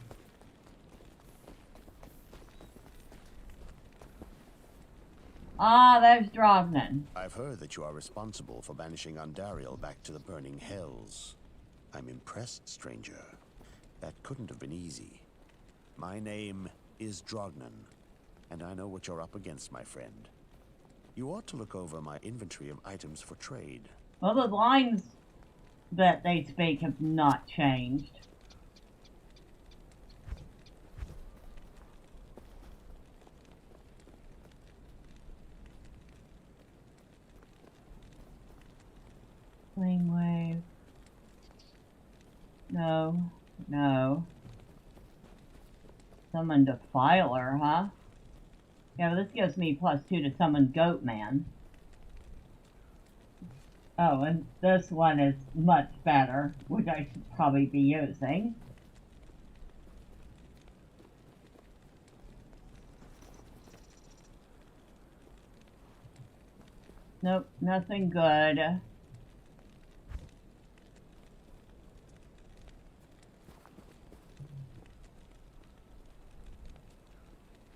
Ah, there's Drognan. I've heard that you are responsible for banishing Andariel back to the burning hells. I'm impressed, stranger. That couldn't have been easy. My name is Drognan, and I know what you're up against, my friend. You ought to look over my inventory of items for trade. Well, the lines that they speak have not changed. Flame wave. No. No. Summon Defiler, huh? Yeah, but this gives me +2 to summon Goatman. Oh, and this one is much better, which I should probably be using. Nope, nothing good.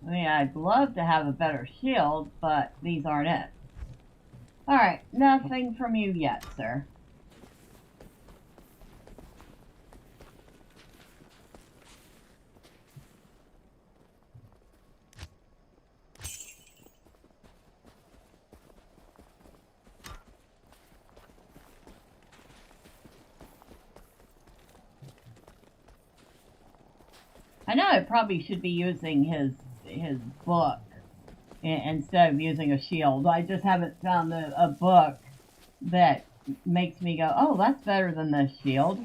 I mean, I'd love to have a better shield, but these aren't it. Alright, nothing from you yet, sir. I know I probably should be using his book instead of using a shield. I just haven't found a book that makes me go, oh, that's better than this shield.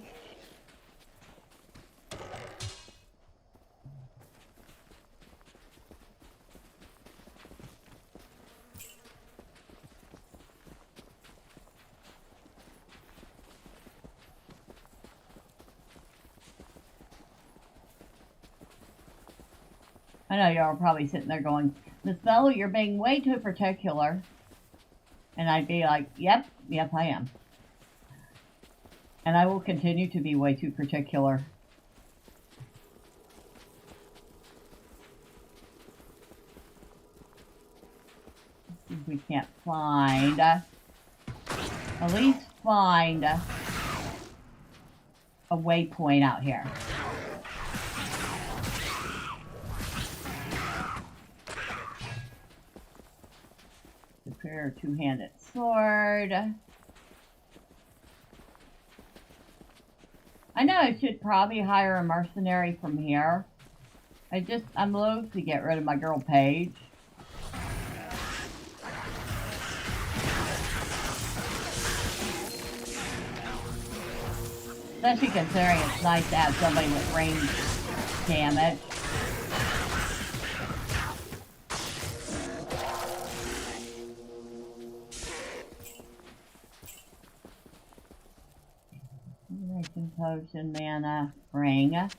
I know y'all are probably sitting there going, Miss Bella, you're being way too particular. And I'd be like, yep, I am. And I will continue to be way too particular. See if we can't find, at least find a waypoint out here. Superior two-handed sword. I know I should probably hire a mercenary from here. I'm loath to get rid of my girl Paige. Especially considering it's nice to have somebody with range damage. Regeneration potion, mana, ring.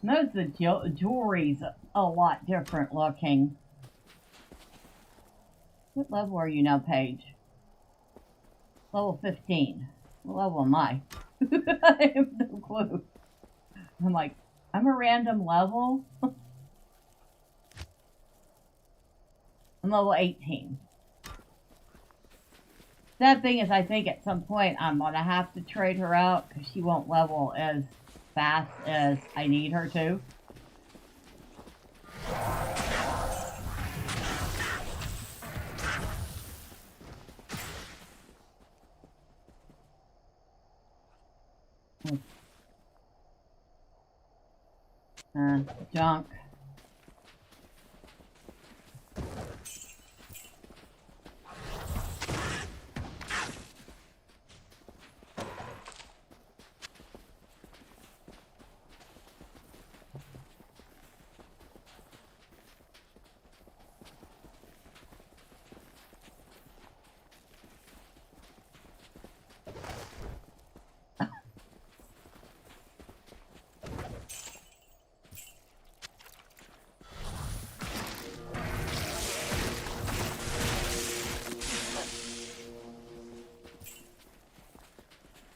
Most of the jewelry's a lot different looking. What level are you now, Paige? Level 15. What level am I? I have no clue. I'm like, I'm a random level? I'm level 18. That thing is, I think at some point I'm going to have to trade her out because she won't level as fast as I need her to. Junk.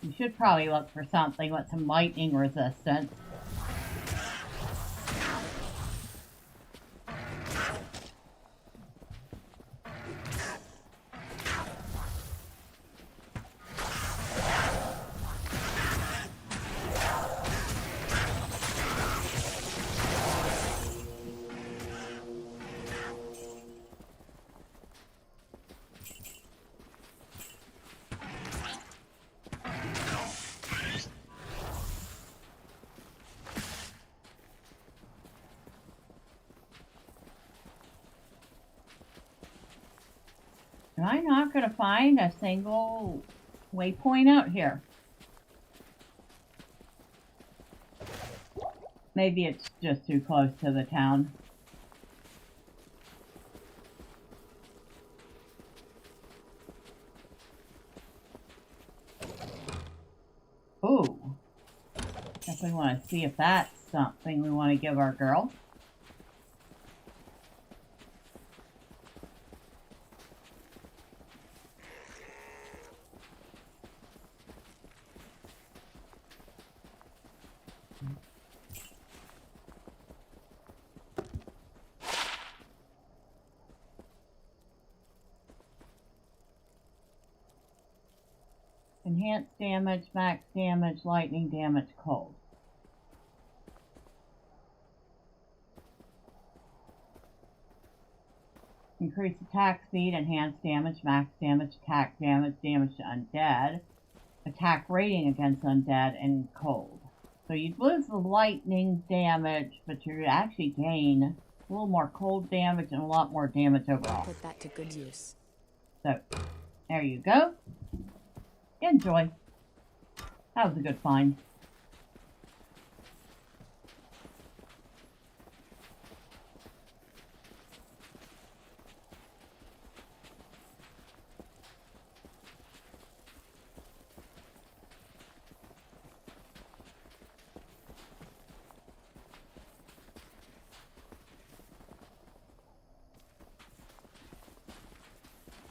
You should probably look for something with some lightning resistance. Am I not going to find a single waypoint out here? Maybe it's just too close to the town. Ooh. Definitely want to see if that's something we want to give our girl. Enhanced damage, max damage, lightning damage, cold. Increase attack speed, enhanced damage, max damage, attack damage, damage to undead, attack rating against undead, and cold. So you'd lose the lightning damage, but you actually gain a little more cold damage and a lot more damage overall. Put that to good use. So, there you go. Enjoy. That was a good find.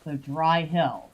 So dry hills.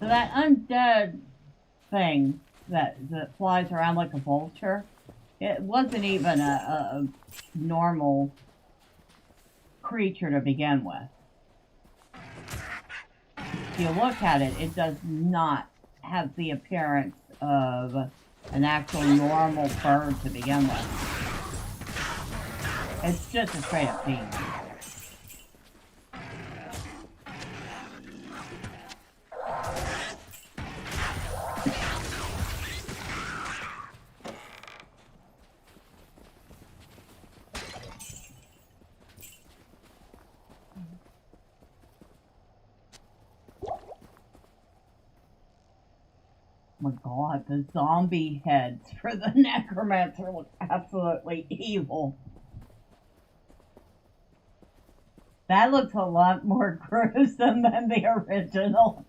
So that undead thing that flies around like a vulture, it wasn't even a normal creature to begin with. If you look at it, it does not have the appearance of an actual normal bird to begin with. It's just a straight up demon. Oh my god, the zombie heads for the necromancer look absolutely evil. That looks a lot more gruesome than the original.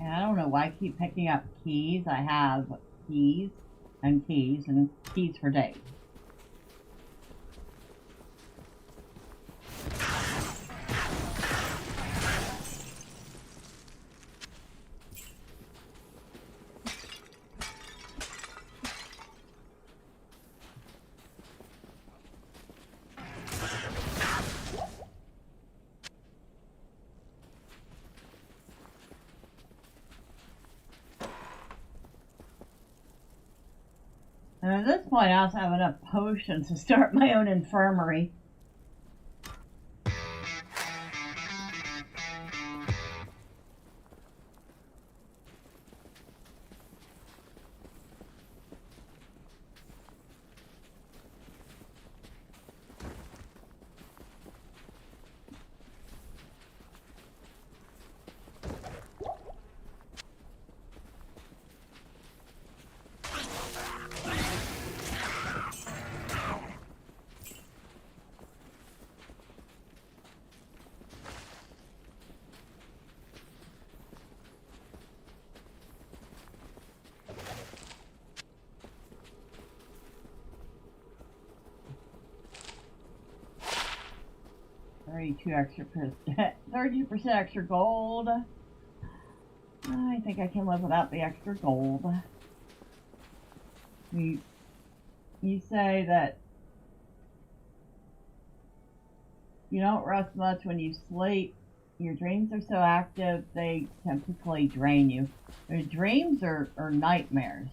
I don't know why I keep picking up keys. I have keys and keys for days. And at this point, I also have enough potions to start my own infirmary. Extra 30% extra gold. I think I can live without the extra gold. You say that you don't rest much when you sleep. Your dreams are so active they typically drain you. Are dreams or nightmares?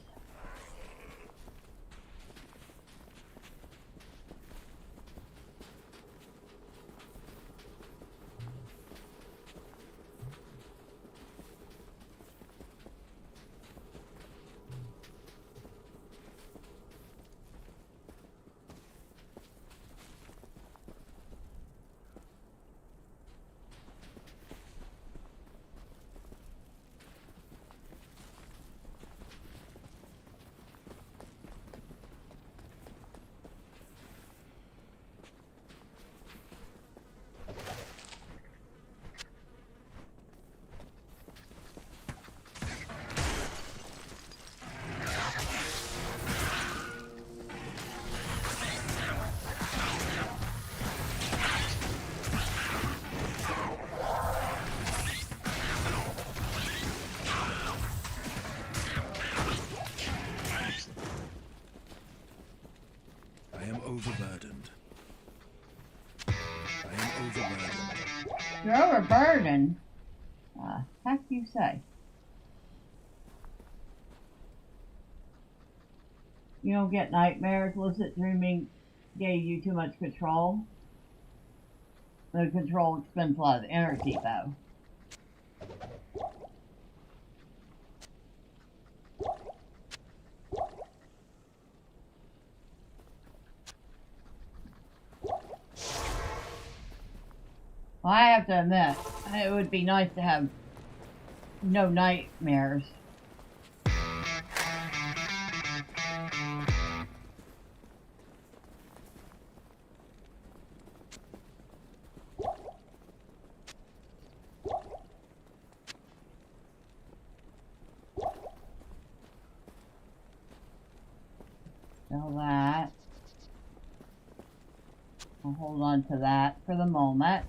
Overburdened. I am overburdened. You're overburdened? Heck you say? You don't get nightmares? Lucid dreaming gave you too much control? The control expends a lot of energy, though. Well, I have to admit, it would be nice to have no nightmares. Sell that. I'll hold on to that for the moment.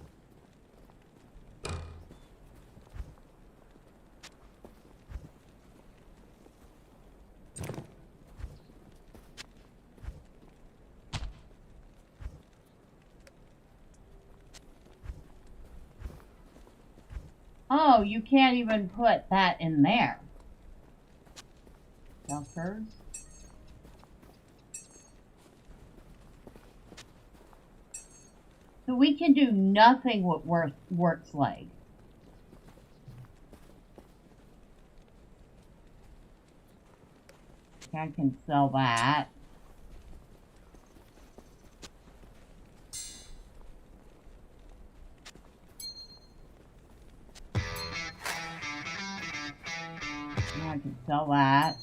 Oh, you can't even put that in there. Dumpers. So we can do nothing with Work's leg. I can sell that. I can sell that.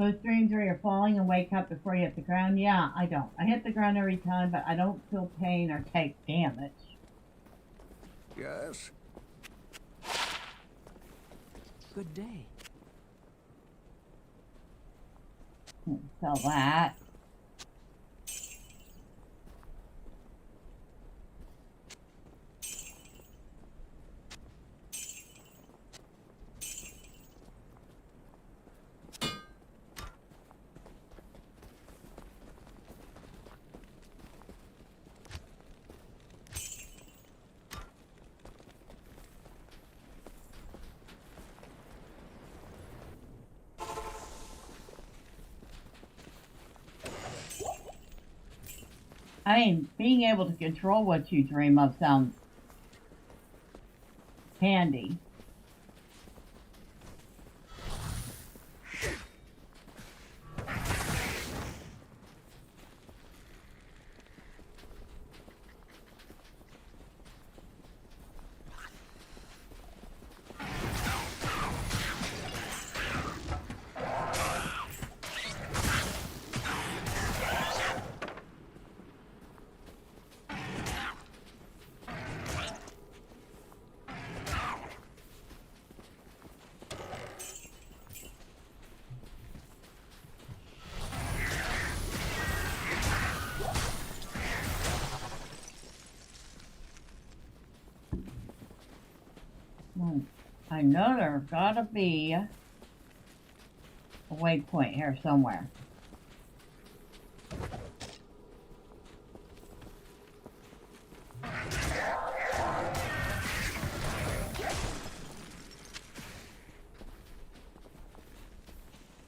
Both dreams where you're falling and wake up before you hit the ground? Yeah, I don't. I hit the ground every time, but I don't feel pain or take damage. Yes? Good day. Sell that. I mean, being able to control what you dream of sounds handy. I know there's gotta be a waypoint here somewhere.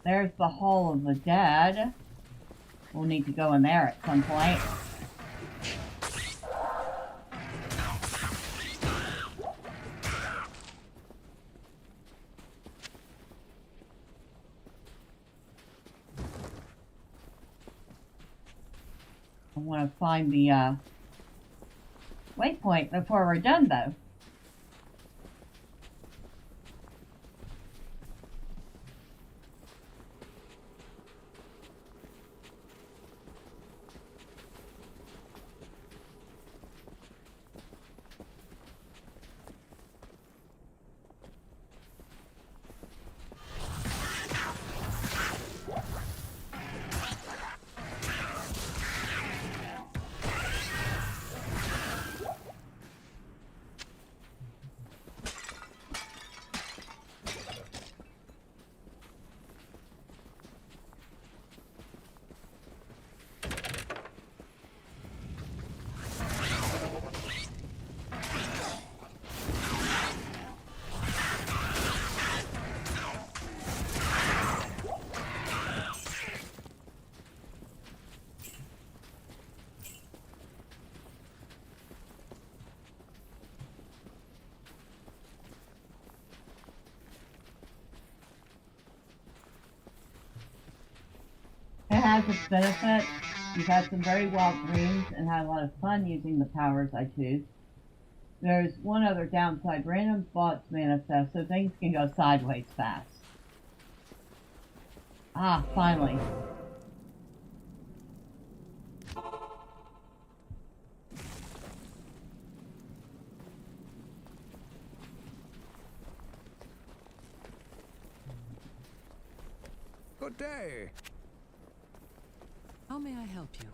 There's the Hall of the Dead. We'll need to go in there at some point. I want to find the waypoint before we're done, though. It has its benefits. You've had some very wild dreams and had a lot of fun using the powers I choose. There's one other downside. Random thoughts manifest, so things can go sideways fast. Ah, finally. Good day. How may I help you?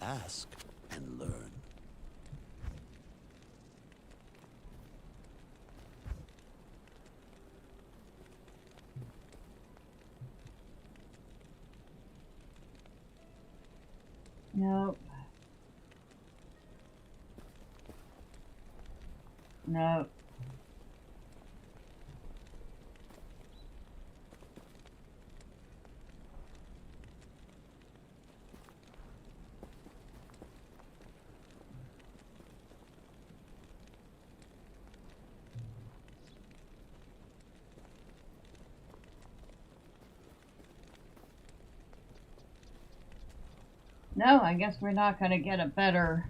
Ask and learn. Nope. Nope. No, I guess we're not going to get a better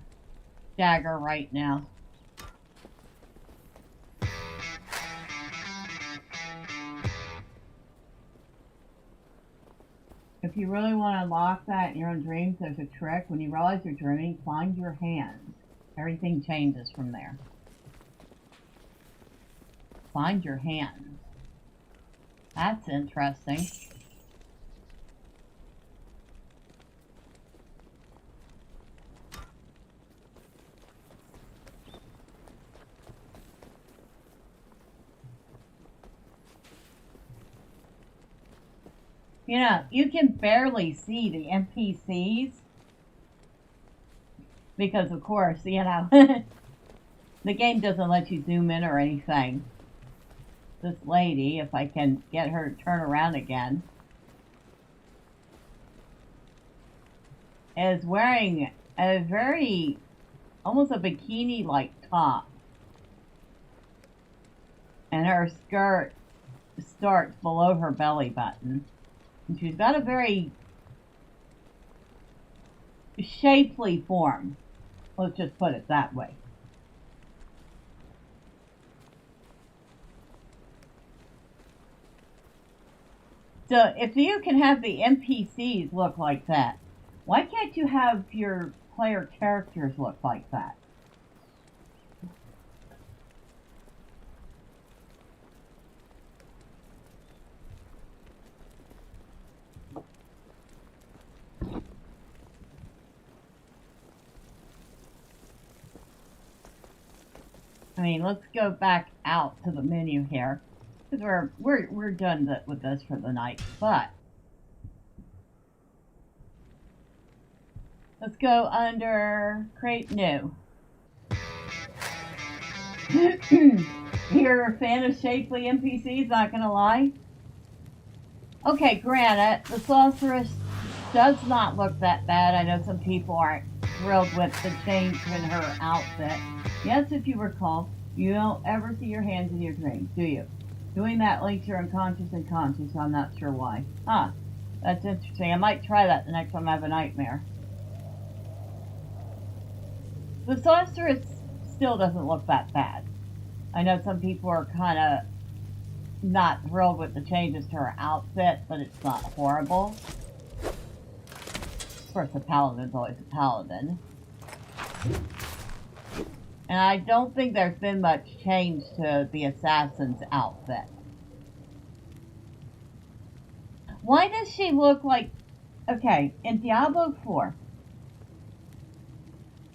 dagger right now. If you really want to unlock that in your own dreams, there's a trick. When you realize you're dreaming, find your hands. Everything changes from there. Find your hands. That's interesting. You know, you can barely see the NPCs because, of course, you know, the game doesn't let you zoom in or anything. This lady, if I can get her to turn around again, is wearing a very, almost a bikini-like top. And her skirt starts below her belly button. And she's got a very shapely form. Let's just put it that way. So if you can have the NPCs look like that, why can't you have your player characters look like that? I mean, let's go back out to the menu here, because we're done with this for the night. But let's go under create new. You're a fan of shapely NPCs, not gonna lie. Okay, granted, the sorceress does not look that bad. I know some people aren't thrilled with the change in her outfit. Yes, if you recall, you don't ever see your hands in your dreams, do you? Doing that links your unconscious and conscious, so I'm not sure why. Huh, that's interesting. I might try that the next time I have a nightmare. The sorceress still doesn't look that bad. I know some people are kind of not thrilled with the changes to her outfit, but it's not horrible. Of course, a paladin's always a paladin. And I don't think there's been much change to the assassin's outfit. Why does she look like... Okay, in Diablo 4,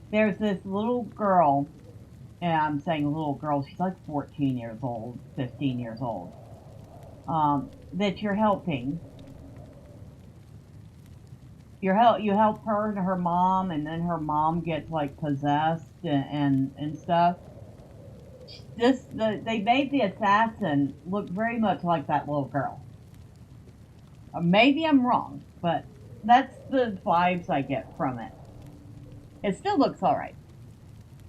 there's this little girl, and I'm saying little girl, she's like 14 years old, 15 years old, that you're helping. You help her and her mom, and then her mom gets like possessed and stuff. They made the assassin look very much like that little girl. Maybe I'm wrong, but that's the vibes I get from it. It still looks alright.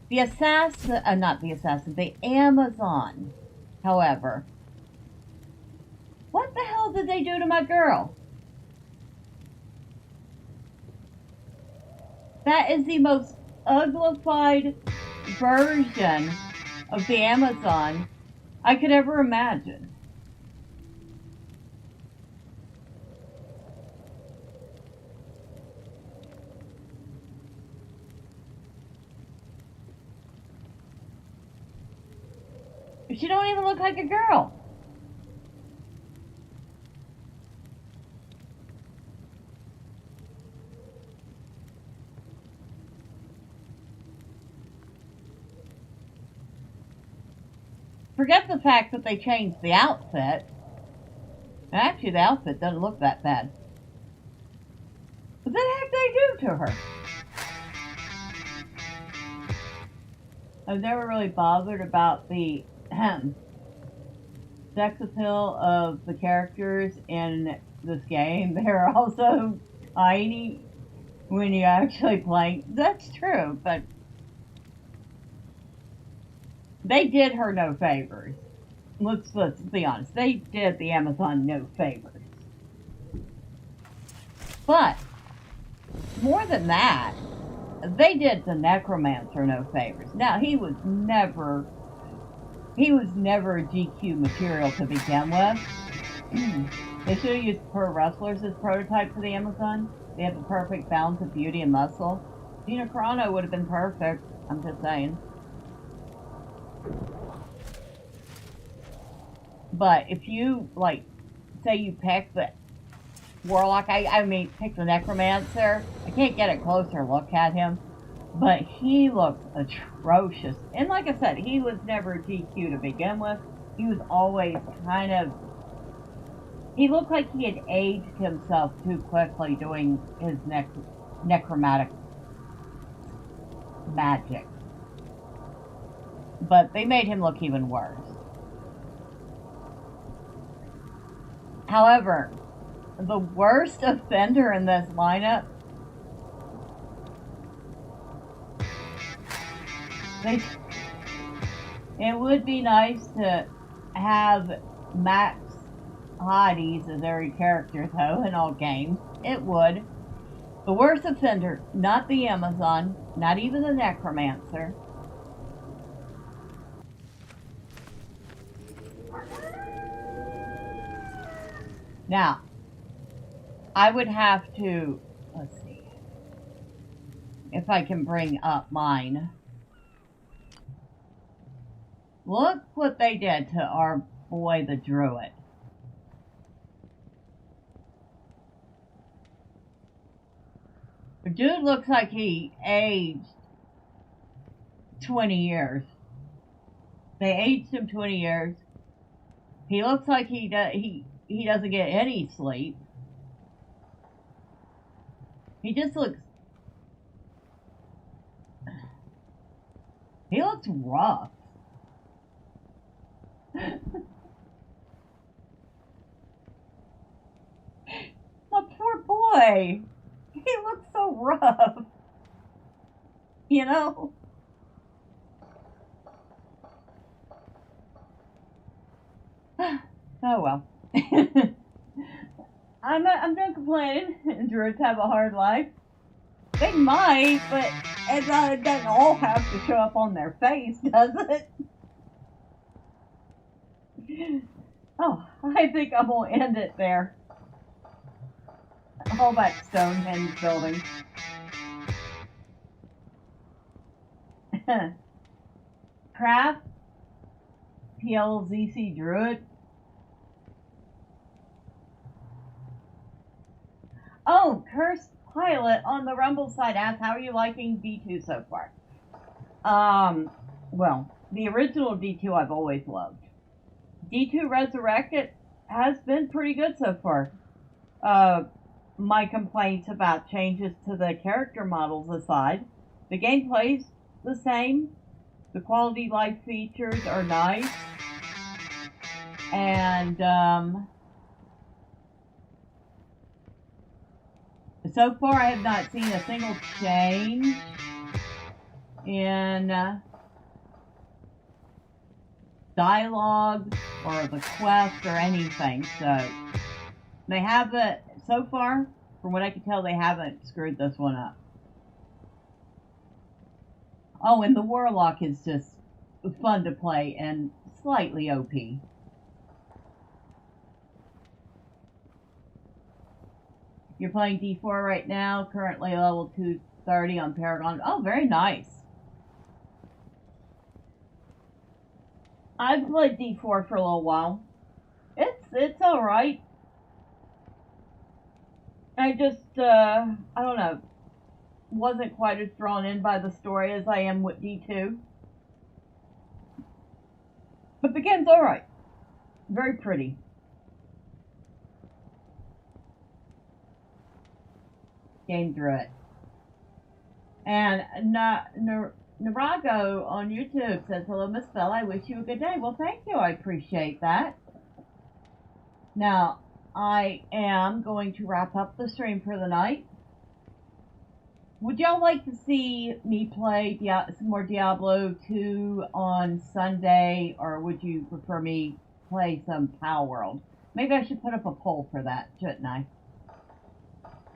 The assassin, not the assassin, the Amazon, however. What the hell did they do to my girl? That is the most uglified version of the Amazon I could ever imagine. She don't even look like a girl. Forget the fact that they changed the outfit. Actually, the outfit doesn't look that bad. What the heck did they do to her? I've never really bothered about the sex appeal of the characters in this game. They're also tiny when you actually play. That's true, but they did her no favors. Let's be honest. They did the Amazon no favors. But more than that, they did the necromancer no favors. Now, he was never a GQ material to begin with. They should have used pro wrestlers as prototype for the Amazon. They have the perfect balance of beauty and muscle. Gina Carano would have been perfect. I'm just saying. But if you, like, say you pick the Warlock, I mean, pick the Necromancer. I can't get a closer look at him. But he looks atrocious. And like I said, he was never GQ to begin with. He was always kind of... He looked like he had aged himself too quickly doing his necromantic magic. But they made him look even worse. However, the worst offender in this lineup, it would be nice to have Max Hades as every character, though, in all games. It would. The worst offender, not the Amazon, not even the Necromancer. Now, I would have to, let's see, if I can bring up mine. Look what they did to our boy the Druid. The dude looks like he aged 20 years. They aged him 20 years. He looks like he doesn't get any sleep. He just looks... He looks rough. My poor boy. He looks so rough. You know? Oh well. I'm not complaining. Druids have a hard life. They might, but it doesn't all have to show up on their face, does it? Oh, I think I'm gonna end it there. All that Stonehenge building. Craft PLZC Druid. Oh, Cursed Pilot on the Rumble side asks, how are you liking D2 so far? Well, the original D2 I've always loved. D2 Resurrected has been pretty good so far. My complaints about changes to the character models aside, the gameplay's the same. The quality of life features are nice. And, so far I have not seen a single change in dialogue or the quest or anything. So they haven't, so far, from what I can tell, they haven't screwed this one up. Oh, and the Warlock is just fun to play and slightly OP. You're playing D4 right now, currently level 230 on Paragon. Oh, very nice. I've played D4 for a little while. It's alright. I just, I don't know, wasn't quite as drawn in by the story as I am with D2. But the game's alright. Very pretty. Game through it. And Narago on YouTube says, hello, Miss Bell, I wish you a good day. Well, thank you. I appreciate that. Now, I am going to wrap up the stream for the night. Would y'all like to see me play some more Diablo 2 on Sunday, or would you prefer me play some Power World? Maybe I should put up a poll for that, shouldn't I?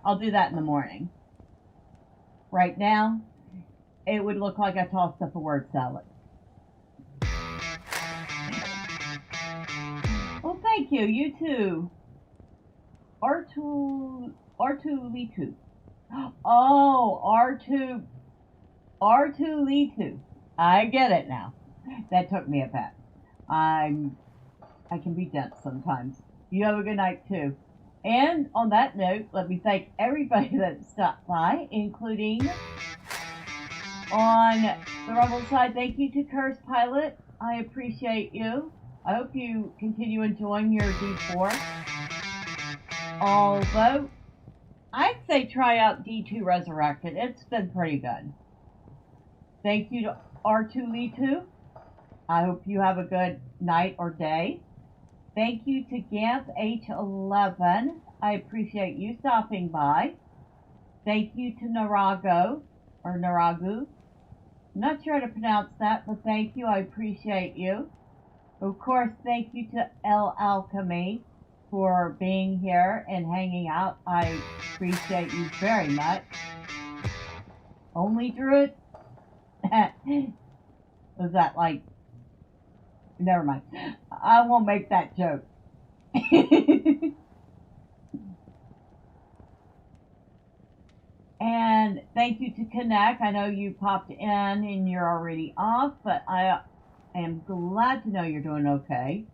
I'll do that in the morning. right now, it would look like I tossed up a word salad. Well, thank you. You too. R2Litu. Oh, R2Litu. I get it now. That took me a bit. I can be dense sometimes. You have a good night too. And on that note, let me thank everybody that stopped by, including on the Rumble side. Thank you to Curse Pilot. I appreciate you. I hope you continue enjoying your D4. Although, I'd say try out D2 Resurrected. It's been pretty good. Thank you to R2Litu. I hope you have a good night or day. Thank you to Gamp H11. I appreciate you stopping by. Thank you to Naragu. I'm not sure how to pronounce that, but thank you. I appreciate you. Of course, thank you to El Alchemy for being here and hanging out. I appreciate you very much. Only Druid? Was that like... Never mind. I won't make that joke. And thank you to Connect. I know you popped in and you're already off, but I am glad to know you're doing okay.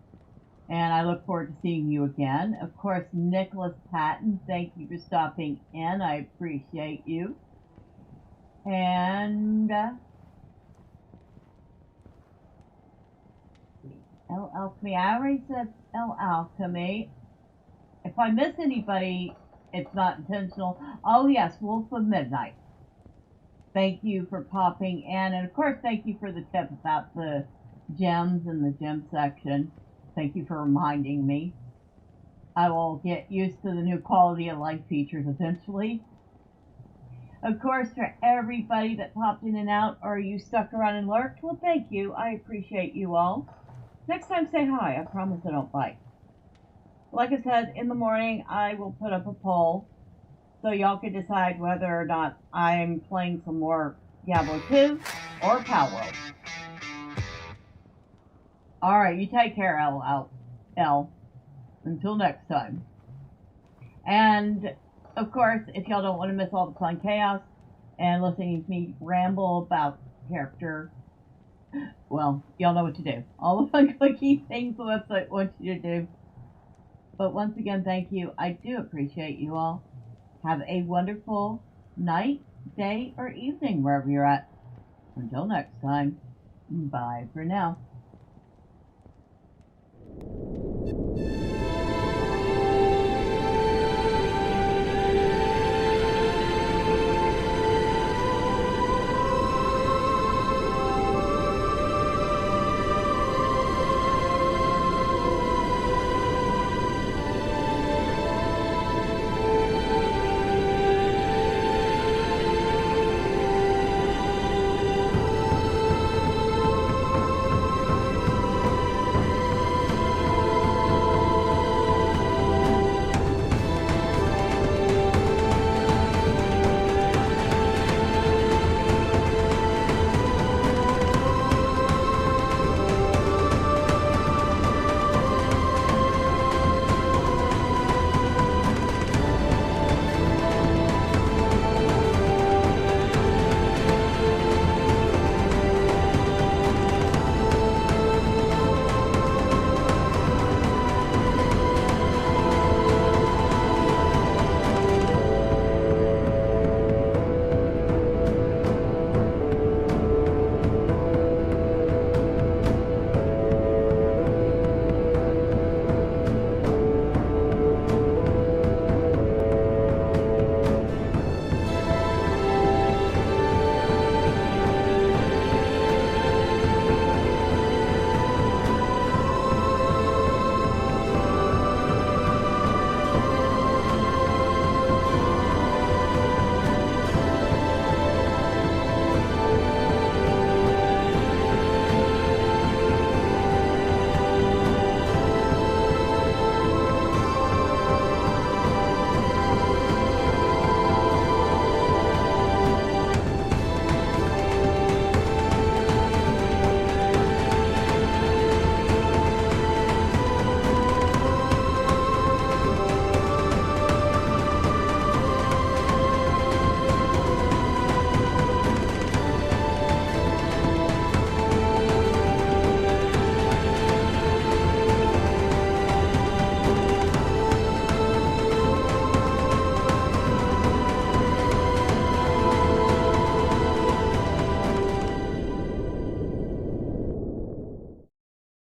And I look forward to seeing you again. Of course, Nicholas Patton, thank you for stopping in. I appreciate you. And El Alchemy. I already said El Alchemy. If I miss anybody, it's not intentional. Oh yes, Wolf of Midnight. Thank you for popping in. And of course, thank you for the tip about the gems in the gem section. Thank you for reminding me. I will get used to the new quality of life features eventually. Of course, for everybody that popped in and out, or you stuck around and lurked, well, thank you. I appreciate you all. Next time, say hi. I promise I don't bite. Like I said, in the morning, I will put up a poll so y'all can decide whether or not I'm playing some more Diablo 2 or Power World. Alright, you take care, L. Until next time. And, of course, if y'all don't want to miss all the fun chaos and listening to me ramble about character, well, y'all know what to do. All the fun clicky things the website wants you to do. But once again, thank you. I do appreciate you all. Have a wonderful night, day, or evening wherever you're at. Until next time, bye for now.